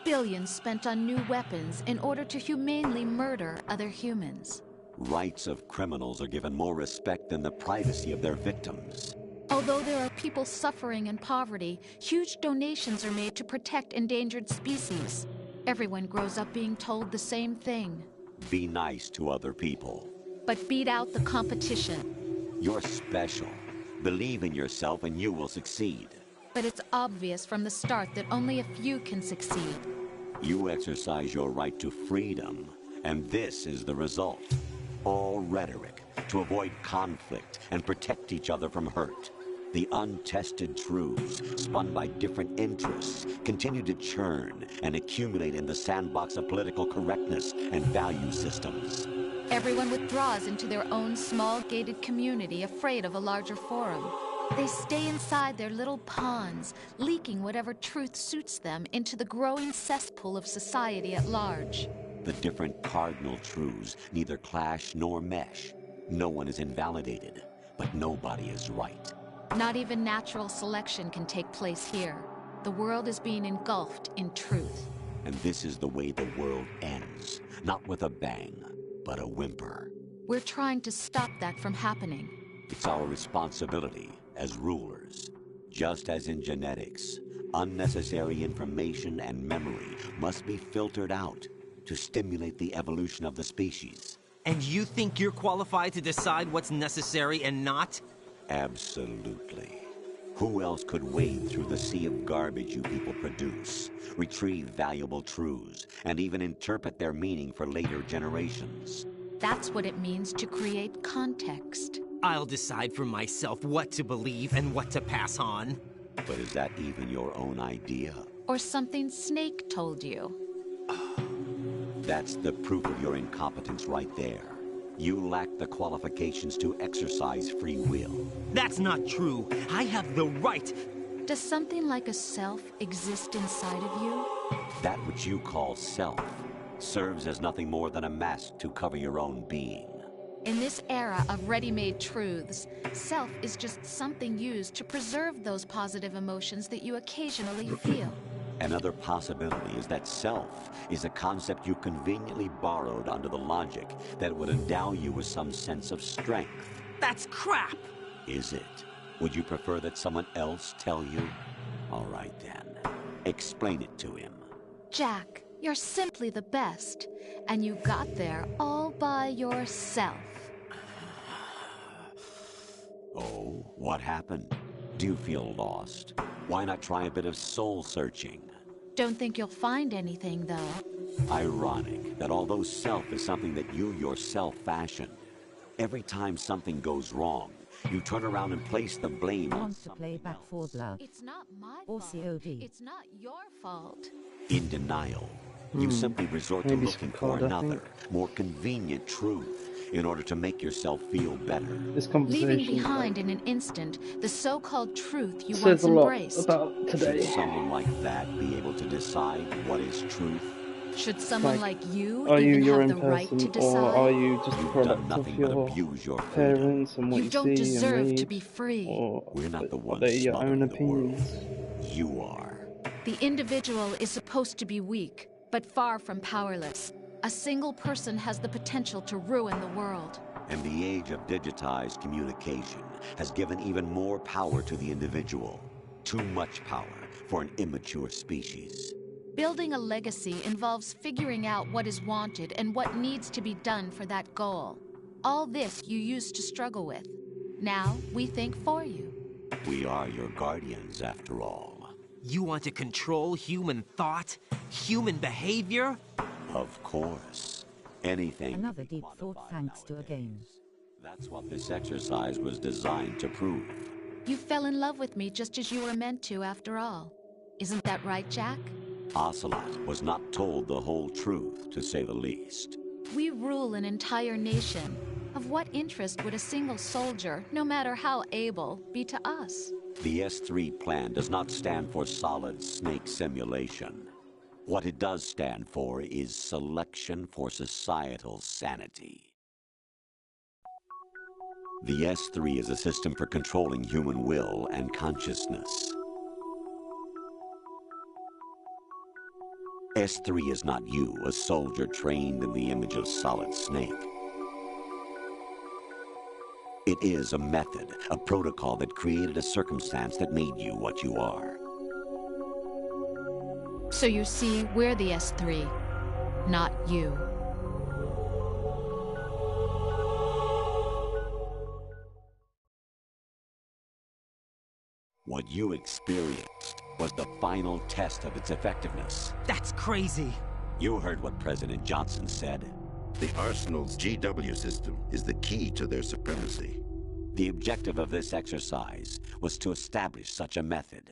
Billions spent on new weapons in order to humanely murder other humans. Rights of criminals are given more respect than the privacy of their victims. Although there are people suffering in poverty, huge donations are made to protect endangered species. Everyone grows up being told the same thing. Be nice to other people. But beat out the competition. You're special. Believe in yourself and you will succeed. But it's obvious from the start that only a few can succeed. You exercise your right to freedom, and this is the result. All rhetoric to avoid conflict and protect each other from hurt. The untested truths, spun by different interests, continue to churn and accumulate in the sandbox of political correctness and value systems. Everyone withdraws into their own small gated community, afraid of a larger forum. They stay inside their little ponds, leaking whatever truth suits them into the growing cesspool of society at large. The different cardinal truths neither clash nor mesh. No one is invalidated, but nobody is right. Not even natural selection can take place here. The world is being engulfed in truth. And this is the way the world ends. Not with a bang, but a whimper. We're trying to stop that from happening. It's our responsibility as rulers. Just as in genetics, unnecessary information and memory must be filtered out to stimulate the evolution of the species. And you think you're qualified to decide what's necessary and not? Absolutely. Who else could wade through the sea of garbage you people produce, retrieve valuable truths, and even interpret their meaning for later generations? That's what it means to create context. I'll decide for myself what to believe and what to pass on. But is that even your own idea? Or something Snake told you? That's the proof of your incompetence right there. You lack the qualifications to exercise free will. That's not true. I have the right. Does something like a self exist inside of you? That which you call self serves as nothing more than a mask to cover your own being. In this era of ready-made truths, self is just something used to preserve those positive emotions that you occasionally feel. Another possibility is that self is a concept you conveniently borrowed under the logic that would endow you with some sense of strength. That's crap! Is it? Would you prefer that someone else tell you? All right then. Explain it to him. Jack, you're simply the best, and you got there all by yourself. Oh, what happened? Do you feel lost? Why not try a bit of soul-searching? Don't think you'll find anything, though. Ironic that although self is something that you yourself fashioned, every time something goes wrong, you turn around and place the blame on someone else. Play Back 4 Blood. It's not my or fault. COD. It's not your fault. In denial, you simply resort to looking for another, more convenient truth in order to make yourself feel better. Leaving behind in an instant the so-called truth you says once a lot embraced. about today. Should someone like that be able to decide what is truth? Should someone like you Are you even your have own the right to person, decide? or are you just a You've product done of nothing but your abuse your freedom. parents and what You you don't see deserve and read? to be free. Or We're not the are ones they your own smothering the world. opinions? You are. The individual is supposed to be weak, but far from powerless. A single person has the potential to ruin the world. And the age of digitized communication has given even more power to the individual. Too much power for an immature species. Building a legacy involves figuring out what is wanted and what needs to be done for that goal. All this you used to struggle with. Now, we think for you. We are your guardians, after all. You want to control human thought? Human behavior? Of course. Anything. Another deep thought thanks to a game. That's what this exercise was designed to prove. You fell in love with me just as you were meant to, after all. Isn't that right, Jack? Ocelot was not told the whole truth, to say the least. We rule an entire nation. Of what interest would a single soldier, no matter how able, be to us? The S3 plan does not stand for solid snake simulation. What it does stand for is selection for societal sanity. The S3 is a system for controlling human will and consciousness. S3 is not you, a soldier trained in the image of Solid Snake. It is a method, a protocol that created a circumstance that made you what you are. So you see, we're the S3, not you. What you experienced was the final test of its effectiveness. That's crazy. You heard what President Johnson said. The Arsenal's GW system is the key to their supremacy. The objective of this exercise was to establish such a method.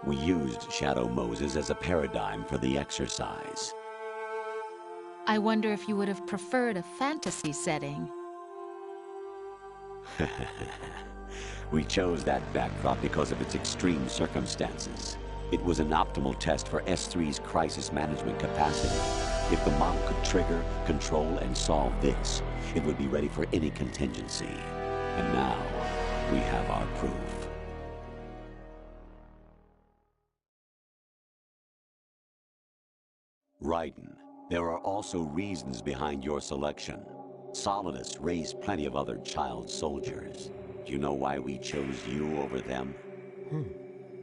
We used Shadow Moses as a paradigm for the exercise. I wonder if you would have preferred a fantasy setting. We chose that backdrop because of its extreme circumstances. It was an optimal test for S3's crisis management capacity. If the model could trigger, control, and solve this, it would be ready for any contingency. And now, we have our proof. Raiden, there are also reasons behind your selection. Solidus raised plenty of other child soldiers. Do you know why we chose you over them?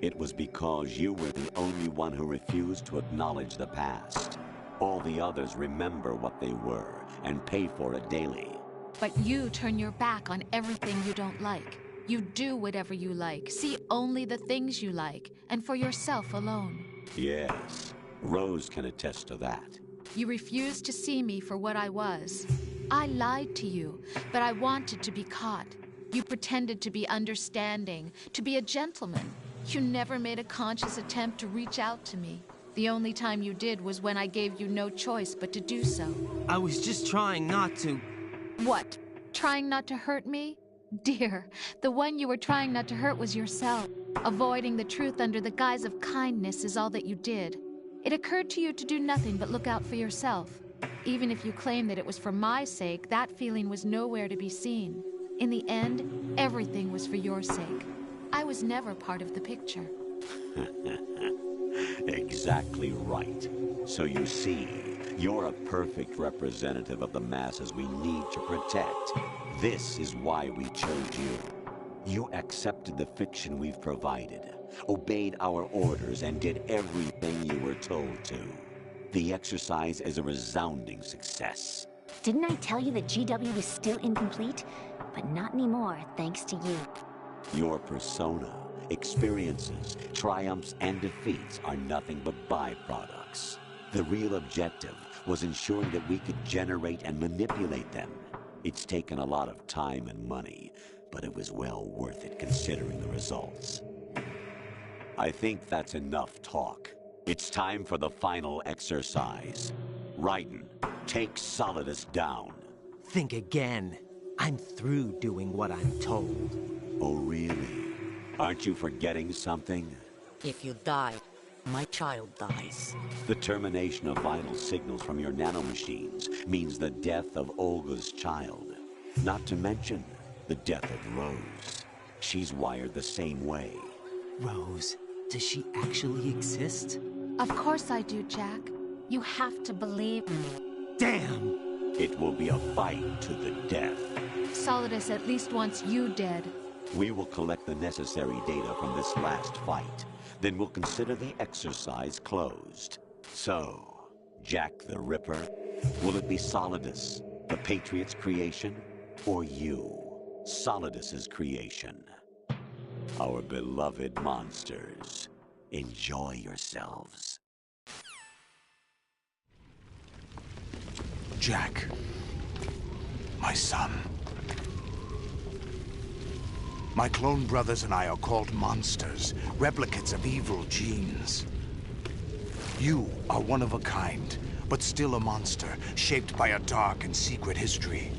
It was because you were the only one who refused to acknowledge the past. All the others remember what they were and pay for it daily. But you turn your back on everything you don't like. You do whatever you like, see only the things you like, and for yourself alone. Yes, Rose can attest to that. You refused to see me for what I was. I lied to you, but I wanted to be caught. You pretended to be understanding, to be a gentleman. You never made a conscious attempt to reach out to me. The only time you did was when I gave you no choice but to do so. I was just trying not to... What? Trying not to hurt me? Dear, the one you were trying not to hurt was yourself. Avoiding the truth under the guise of kindness is all that you did. It occurred to you to do nothing but look out for yourself. Even if you claim that it was for my sake, that feeling was nowhere to be seen. In the end, everything was for your sake. I was never part of the picture. Exactly right. So you see, you're a perfect representative of the masses we need to protect. This is why we chose you. You accepted the fiction we've provided, obeyed our orders, and did everything you were told to. The exercise is a resounding success. Didn't I tell you that GW is still incomplete? But not anymore, thanks to you. Your persona, experiences, triumphs, and defeats are nothing but byproducts. The real objective was ensuring that we could generate and manipulate them. It's taken a lot of time and money, but it was well worth it considering the results. I think that's enough talk. It's time for the final exercise. Raiden, take Solidus down. Think again. I'm through doing what I'm told. Oh, really? Aren't you forgetting something? If you die, my child dies. The termination of vital signals from your nanomachines means the death of Olga's child. Not to mention the death of Rose. She's wired the same way. Rose, does she actually exist? Of course I do, Jack. You have to believe me. Damn! It will be a fight to the death. Solidus at least wants you dead. We will collect the necessary data from this last fight. Then we'll consider the exercise closed. So, Jack the Ripper, will it be Solidus, the Patriot's creation, or you, Solidus's creation? Our beloved monsters, enjoy yourselves. Jack, my son. My clone brothers and I are called monsters, replicates of evil genes. You are one of a kind, but still a monster, shaped by a dark and secret history.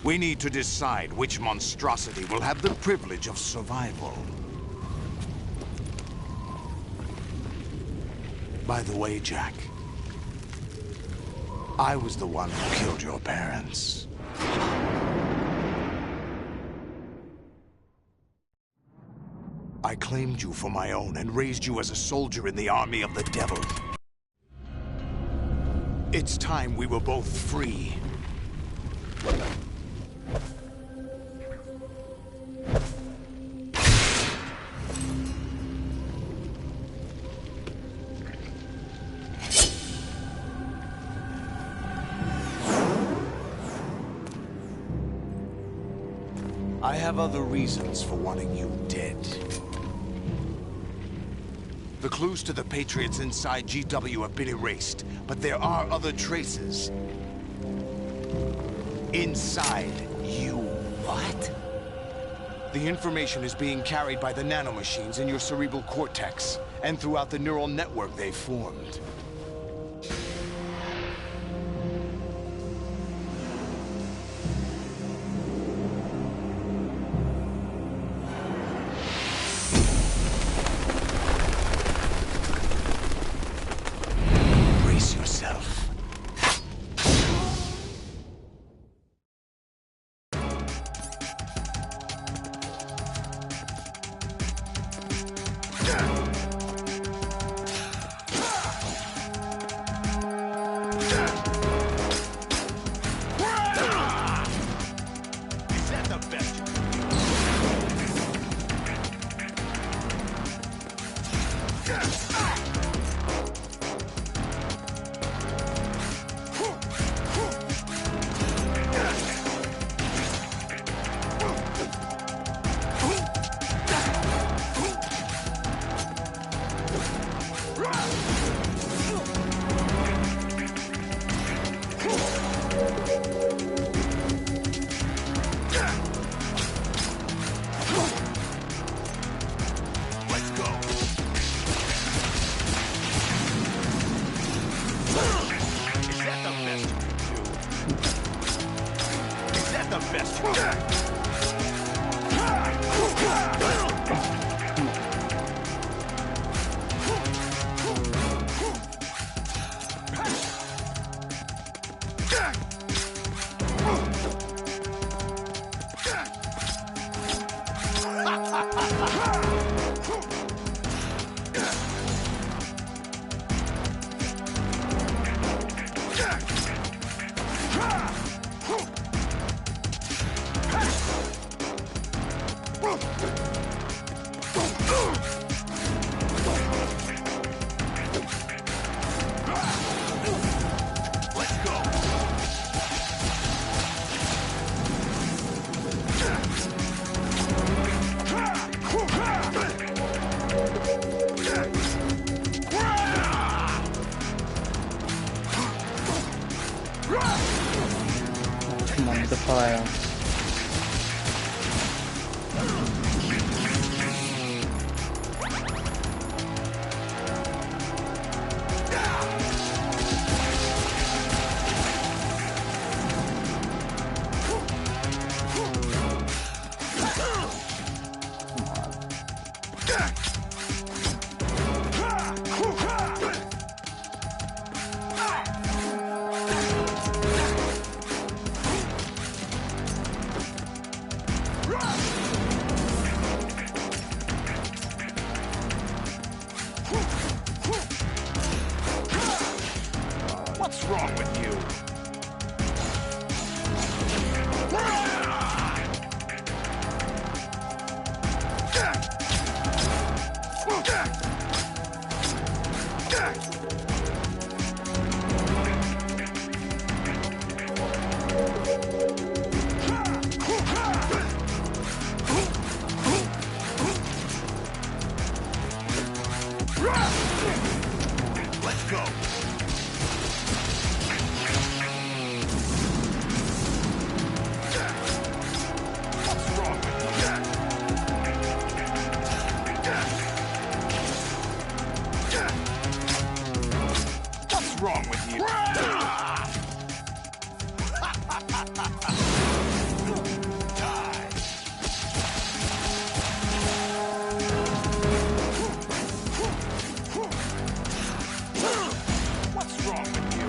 We need to decide which monstrosity will have the privilege of survival. By the way, Jack, I was the one who killed your parents. I claimed you for my own and raised you as a soldier in the army of the devil. It's time we were both free. I have other reasons for wanting you dead. The clues to the Patriots inside GW have been erased, but there are other traces. Inside you. What? The information is being carried by the nanomachines in your cerebral cortex, and throughout the neural network they've formed. Brace yourself. Come on with the fire. What's wrong with you? Let's go. What's wrong with you? What's wrong with you? What's wrong with you?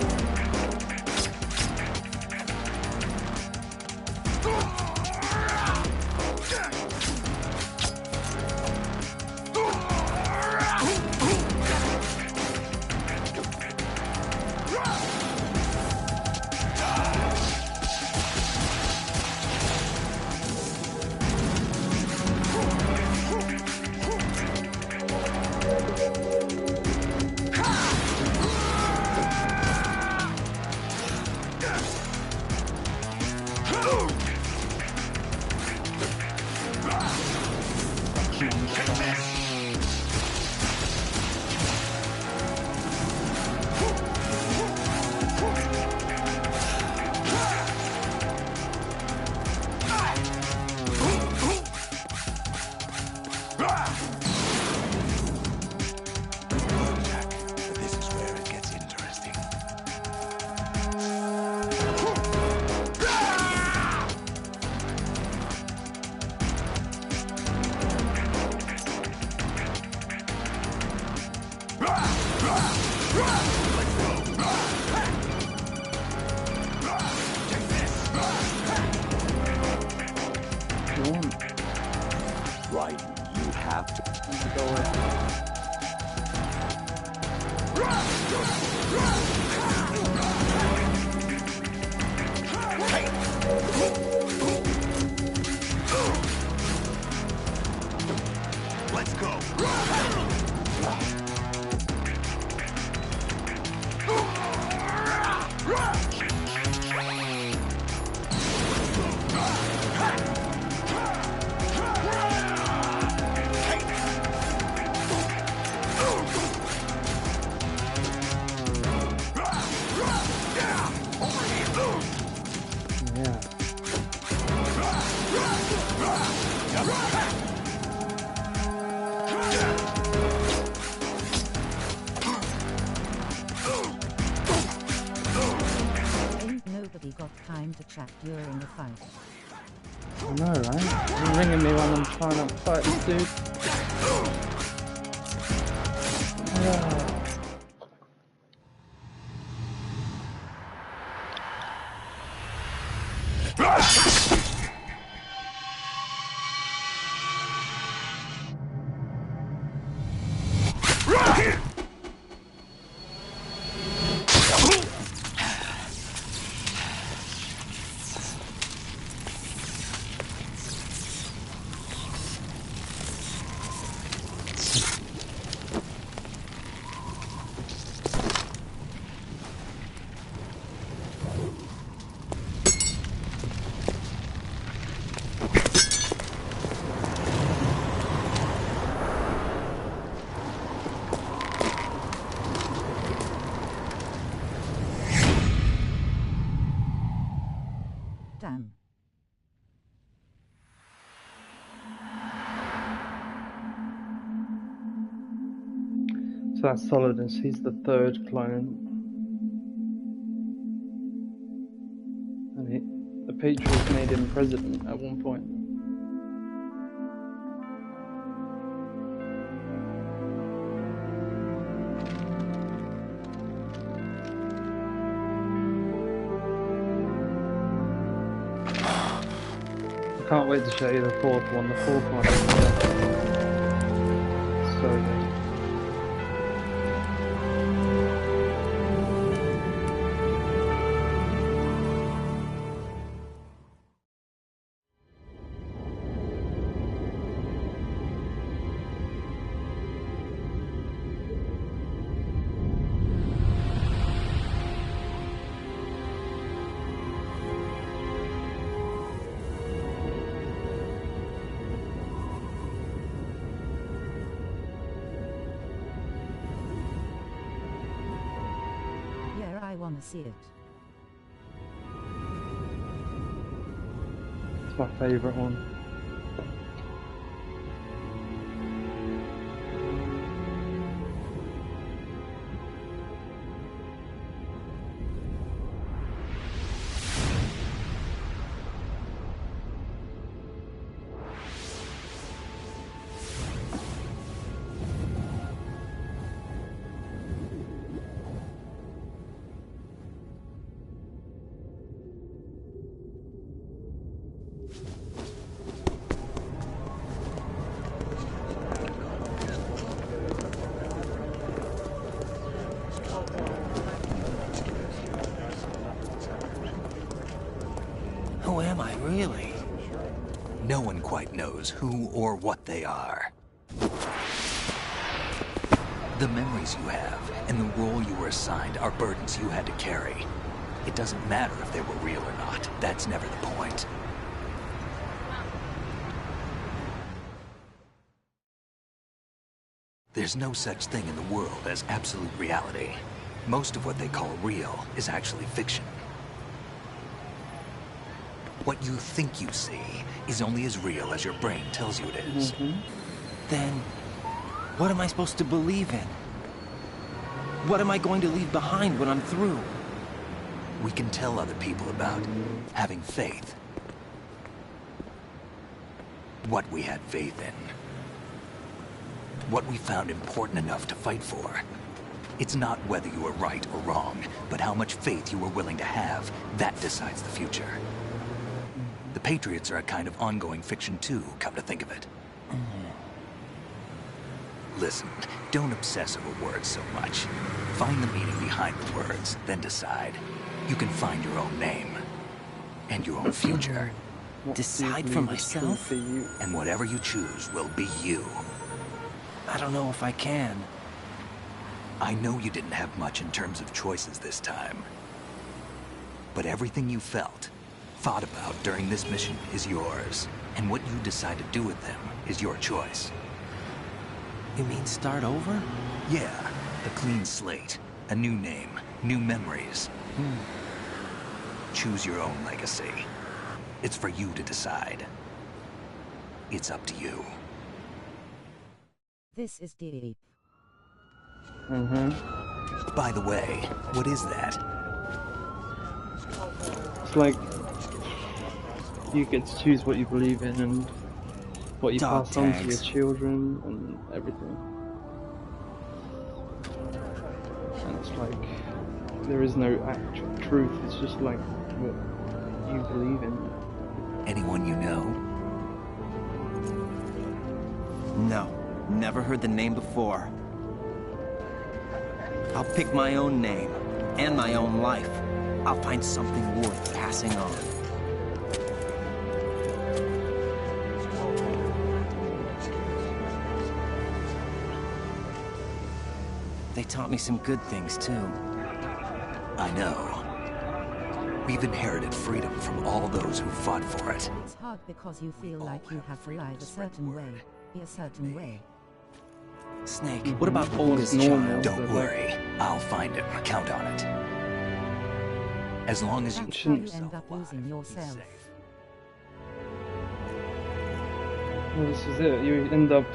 Right, you have to. Let's go. Nobody got time to chat during the fight. I know, right? You're ringing me when I'm trying to fight this dude. Damn. So that's Solidus, he's the third clone. And the Patriots made him president at one point. I can't wait to show you the fourth one. The fourth one is so good. I want to see it. It's my favourite one. Who am I, really? No one quite knows who or what they are. The memories you have and the role you were assigned are burdens you had to carry. It doesn't matter if they were real or not. That's never the point. There's no such thing in the world as absolute reality. Most of what they call real is actually fiction. What you think you see is only as real as your brain tells you it is. Then, what am I supposed to believe in? What am I going to leave behind when I'm through? We can tell other people about having faith. What we had faith in. What we found important enough to fight for. It's not whether you were right or wrong, but how much faith you were willing to have. That decides the future. The Patriots are a kind of ongoing fiction too, come to think of it. Listen, don't obsess over words so much. Find the meaning behind the words, then decide. You can find your own name. And your own future. Decide for myself? And whatever you choose will be you. I don't know if I can. I know you didn't have much in terms of choices this time. But everything you felt, thought about during this mission is yours. And what you decide to do with them is your choice. You mean start over? Yeah, a clean slate, a new name, new memories. Choose your own legacy. It's for you to decide. It's up to you. This is deep. By the way, what is that? It's like you get to choose what you believe in and what you pass on to your children and everything. And it's like there is no actual truth, it's just like what you believe in. Anyone you know? No, never heard the name before. I'll pick my own name, and my own life. I'll find something worth passing on. They taught me some good things, too. I know. We've inherited freedom from all those who fought for it. It's hard because you feel like you have to live a certain way, be a certain way. Snake, what about Olga's child? Don't worry. I'll find him. Count on it. As long as you shouldn't end up losing yourself. Well, this is it. You end up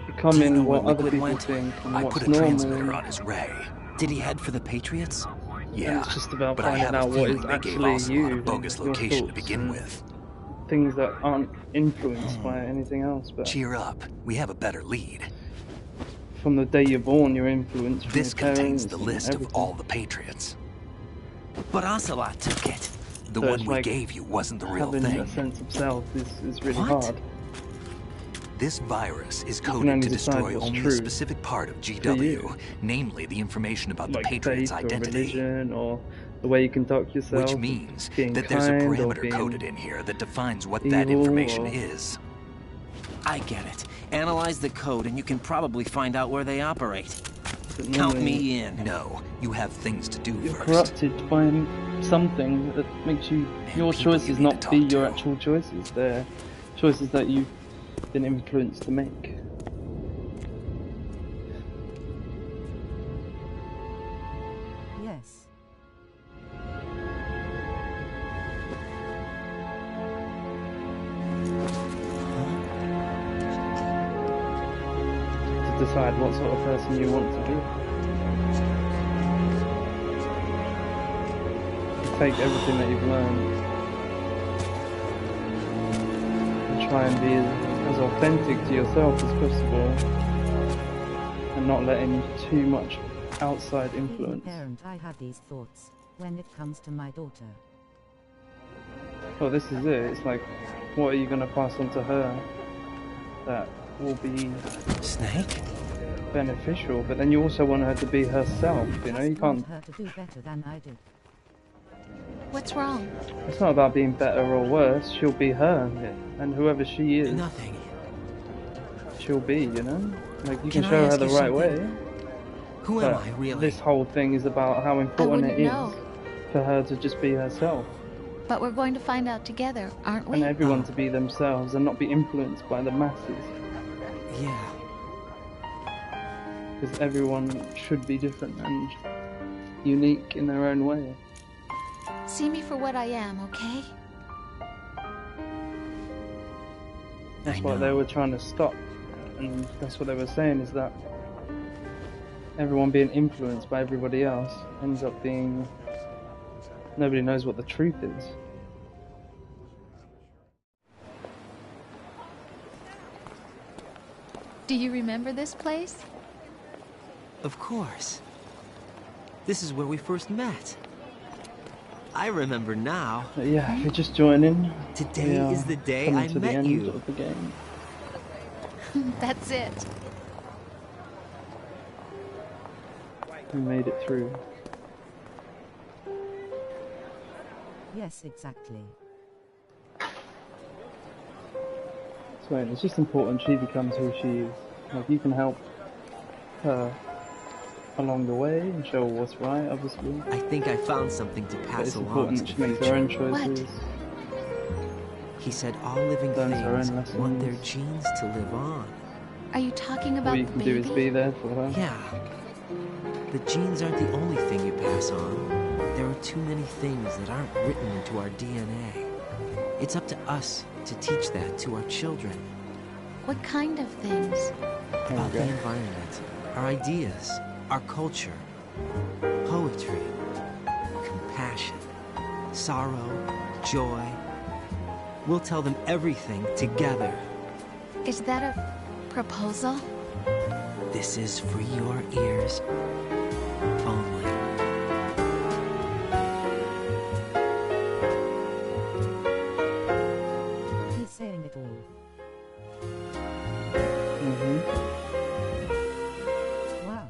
becoming what other people think and I what's put a normal. transmitter on his ray. Did he head for the Patriots? Yeah, it's just about but I finding have a out what feeling is they gave actually Ocelot you, a bogus your location to thoughts begin and with. things that aren't influenced by anything else. But Cheer up. We have a better lead. from the day you're born, you're influenced from This your parents contains the and list everything. of all the Patriots. But Ocelot took it. The So one it's we like gave you wasn't the real having thing. a sense of self is really What? hard. This virus is can coded only to decide destroy what's only a true specific part of to GW, you. namely the information about Like the Patriots' faith or identity. religion or the way you conduct yourself. Which means being that there's a kind or parameter being coded in here that defines what that evil information or- is. I get it. Analyze the code and you can probably find out where they operate. But Count normally me in. No, you have things to do You're first. corrupted by something that makes you your people choices you need not to be talk your to. actual choices. They're choices that you've been influenced to make. Yes. To decide what sort of person you want to be. You take everything that you've learned and try and be as authentic to yourself as possible and not letting too much outside Being a influence. parent, I have these thoughts when it comes to my daughter. Well, this is it. It's like, what are you going to pass on to her that will be Snake? beneficial? But then you also want her to be herself, you know? You I want can't... her to do better than I did. What's wrong? It's not about being better or worse. She'll be her. And whoever she is, Nothing. she'll be, you know? Like, you can Can I show her ask the you right way. something? Who am But I, really? this whole thing is about how important it wouldn't is know. for her to just be herself. But we're going to find out together, aren't we? And everyone to be themselves and not be influenced by the masses. Yeah. Because everyone should be different and unique in their own way. See me for what I am, okay? That's what they were trying to stop. And that's what they were saying, is that everyone being influenced by everybody else ends up being... Nobody knows what the truth is. Do you remember this place? Of course. This is where we first met. I remember now. Yeah, if you're just joining. Today is the day I met you. Of the game. That's it. We made it through. Yes, exactly. So it's just important she becomes who she is. Like, you can help her along the way and show her what's right, obviously. I think I found something to pass along to she the makes future. her own choices. He said all living things want their genes to live on. Are you talking about All you can do is be there for her. Yeah. The genes aren't the only thing you pass on. There are too many things that aren't written into our DNA. It's up to us to teach that to our children. What kind of things? About the environment, our ideas, our culture, poetry, compassion, sorrow, joy. We'll tell them everything together. Is that a proposal? This is for your ears only. He's saying it all. Wow.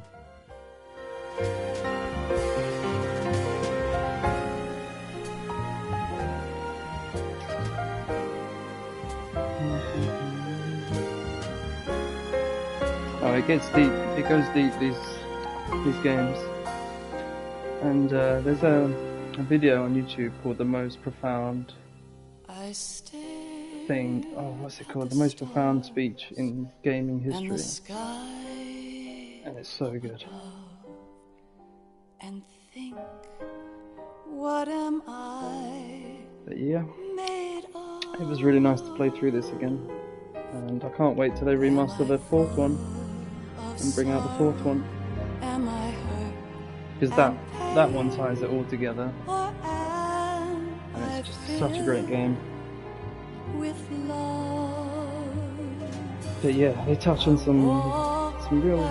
Oh, it gets deep. It goes deep, these games. And there's a video on YouTube called The Most Profound Thing. Oh, what's it called? The Most Profound Speech in Gaming History. And it's so good. And think, what am I? But yeah, it was really nice to play through this again. And I can't wait till they remaster the fourth one and bring out the fourth one. Because that one ties it all together. And it's just such a great game. But yeah, they touch on some real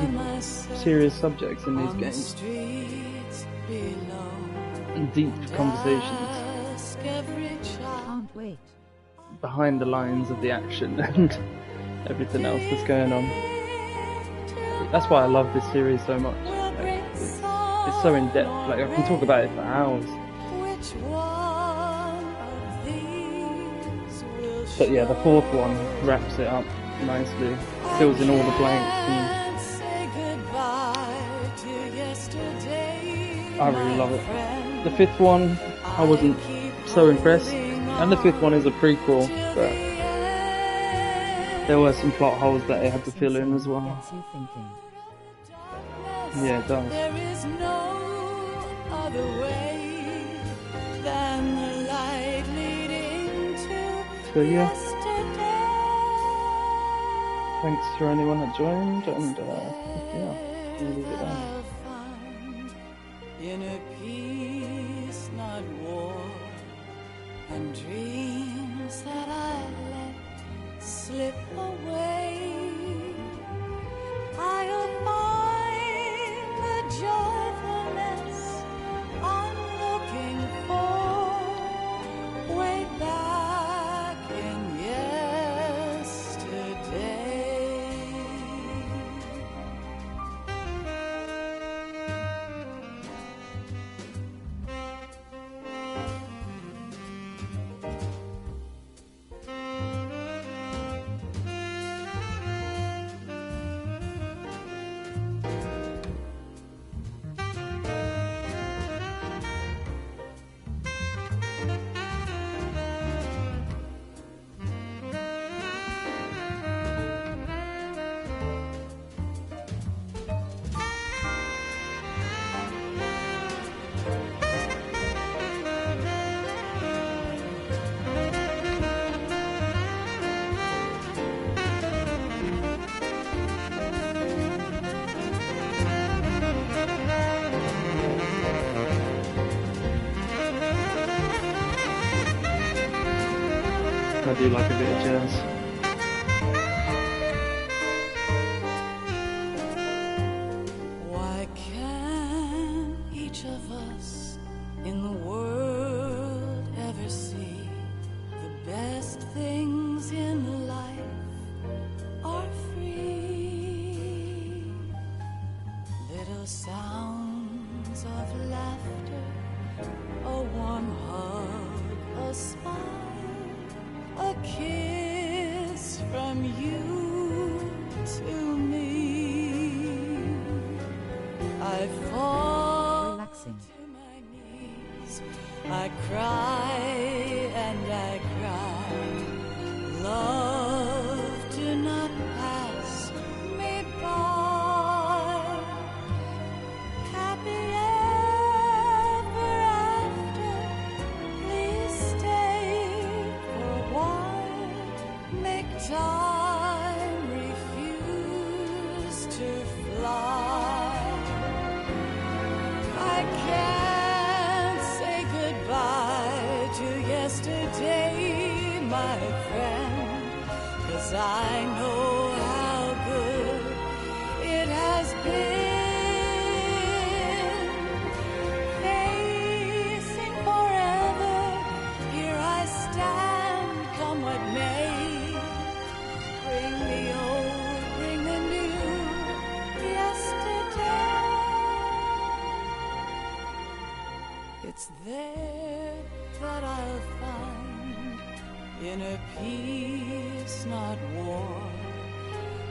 serious subjects in these games. Deep conversations. Can't wait. Behind the lines of the action and everything else that's going on. That's why I love this series so much. Like, it's so in depth. Like, I can talk about it for hours. But yeah, the fourth one wraps it up nicely, fills in all the blanks, and I really love it. The fifth one, I wasn't so impressed, and the fifth one is a prequel, but there were some plot holes that they had to fill in as well. Yeah, it does. There is no other way than the light leading to So yeah, yesterday. thanks for anyone that joined, and yeah, we'll leave it there. In a peace not war, and dreams that I let slip away, I'll find the joyfulness I'm looking for way back in yesterday. I do like a bit of jazz. Why The sounds of laughter, a warm hug, a smile, a kiss from you to me. I fall to my knees, I cry and I cry. Love, do not pass me by. Happy ever after, please stay for a while. Make time, refuse to fly. I can't say goodbye to yesterday, my friend, 'cause I know how good it has been. Facing forever, here I stand, come what may. Bring the old, bring the new, yesterday. It's there that I'll find inner peace, not war,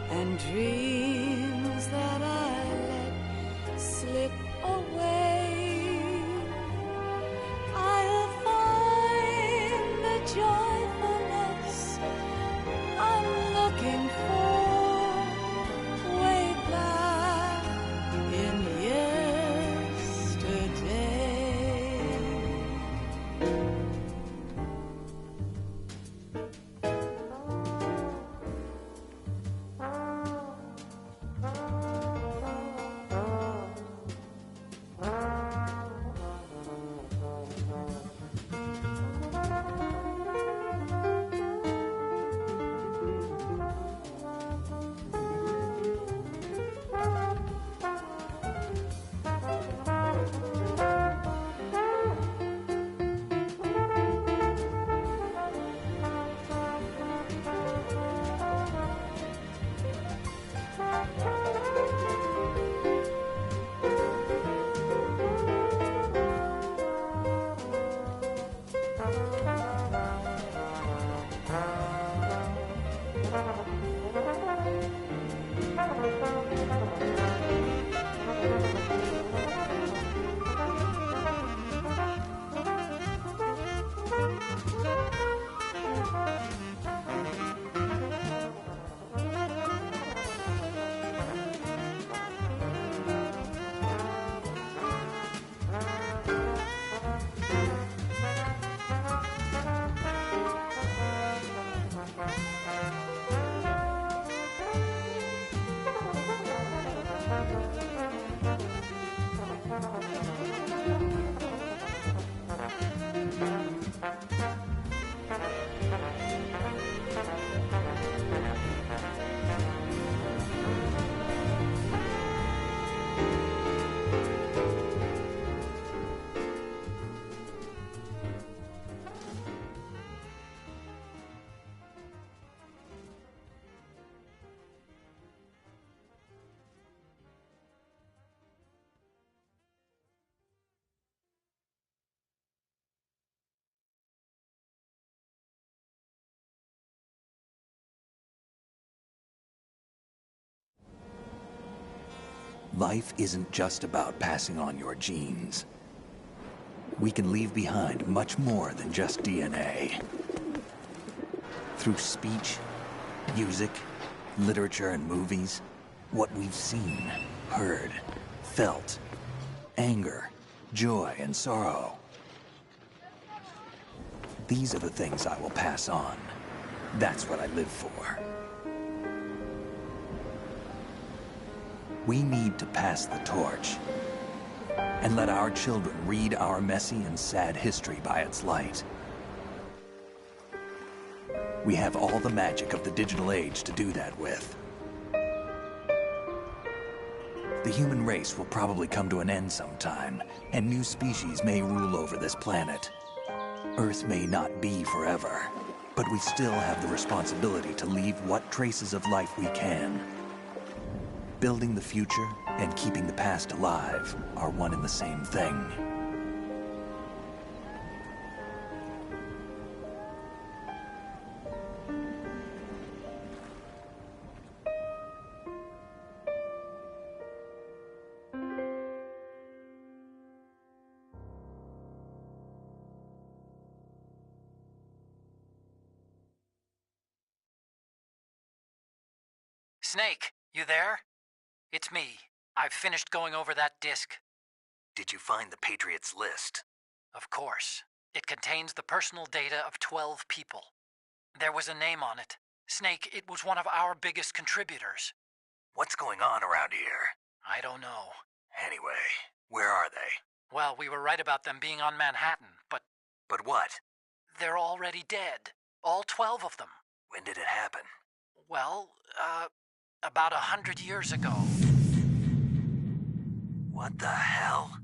and dreams that I let slip away. I'll find the joyfulness I'm looking for way back in yesterday. Life isn't just about passing on your genes. We can leave behind much more than just DNA. Through speech, music, literature, and movies, what we've seen, heard, felt, anger, joy, and sorrow. These are the things I will pass on. That's what I live for. We need to pass the torch and let our children read our messy and sad history by its light. We have all the magic of the digital age to do that with. The human race will probably come to an end sometime, and new species may rule over this planet. Earth may not be forever, but we still have the responsibility to leave what traces of life we can. building the future and keeping the past alive are one and the same thing. Snake, you there? It's me. I've finished going over that disk. Did you find the Patriots list? Of course. It contains the personal data of 12 people. There was a name on it. Snake, it was one of our biggest contributors. What's going on around here? I don't know. Anyway, where are they? Well, we were right about them being on Manhattan, but... But what? They're already dead. All 12 of them. When did it happen? Well, about 100 years ago. What the hell?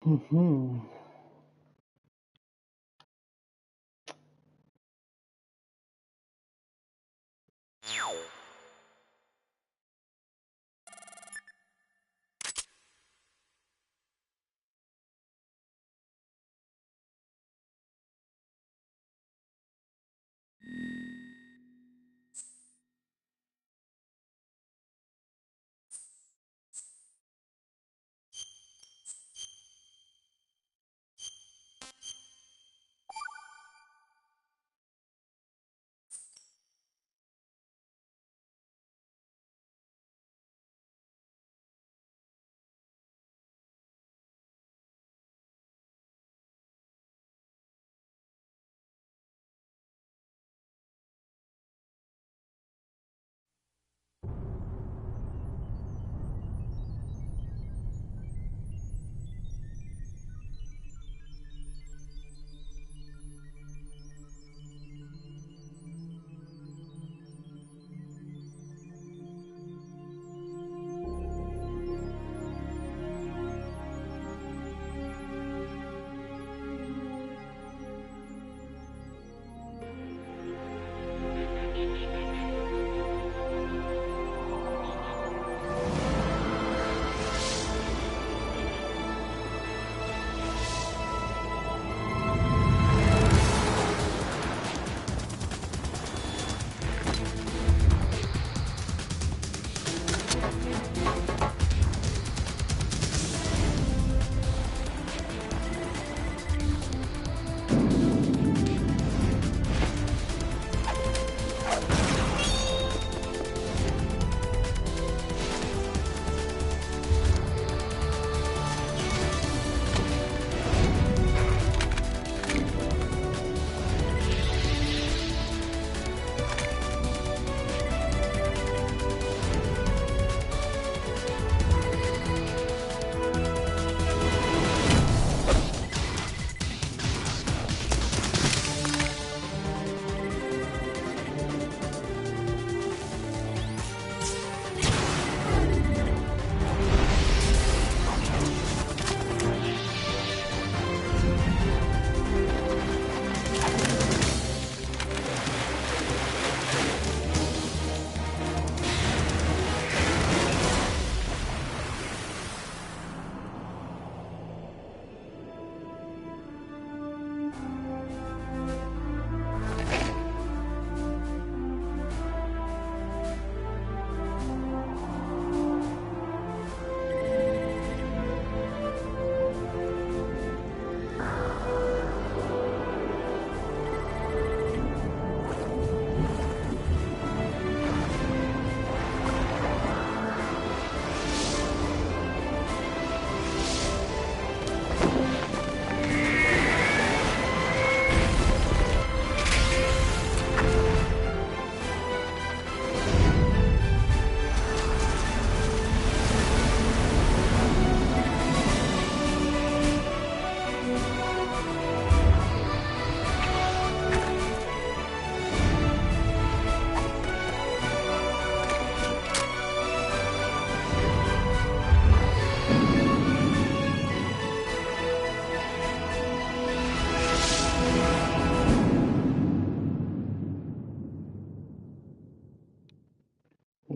Mm-hmm.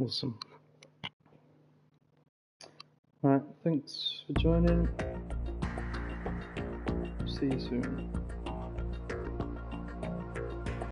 Awesome. Alright, thanks for joining. See you soon.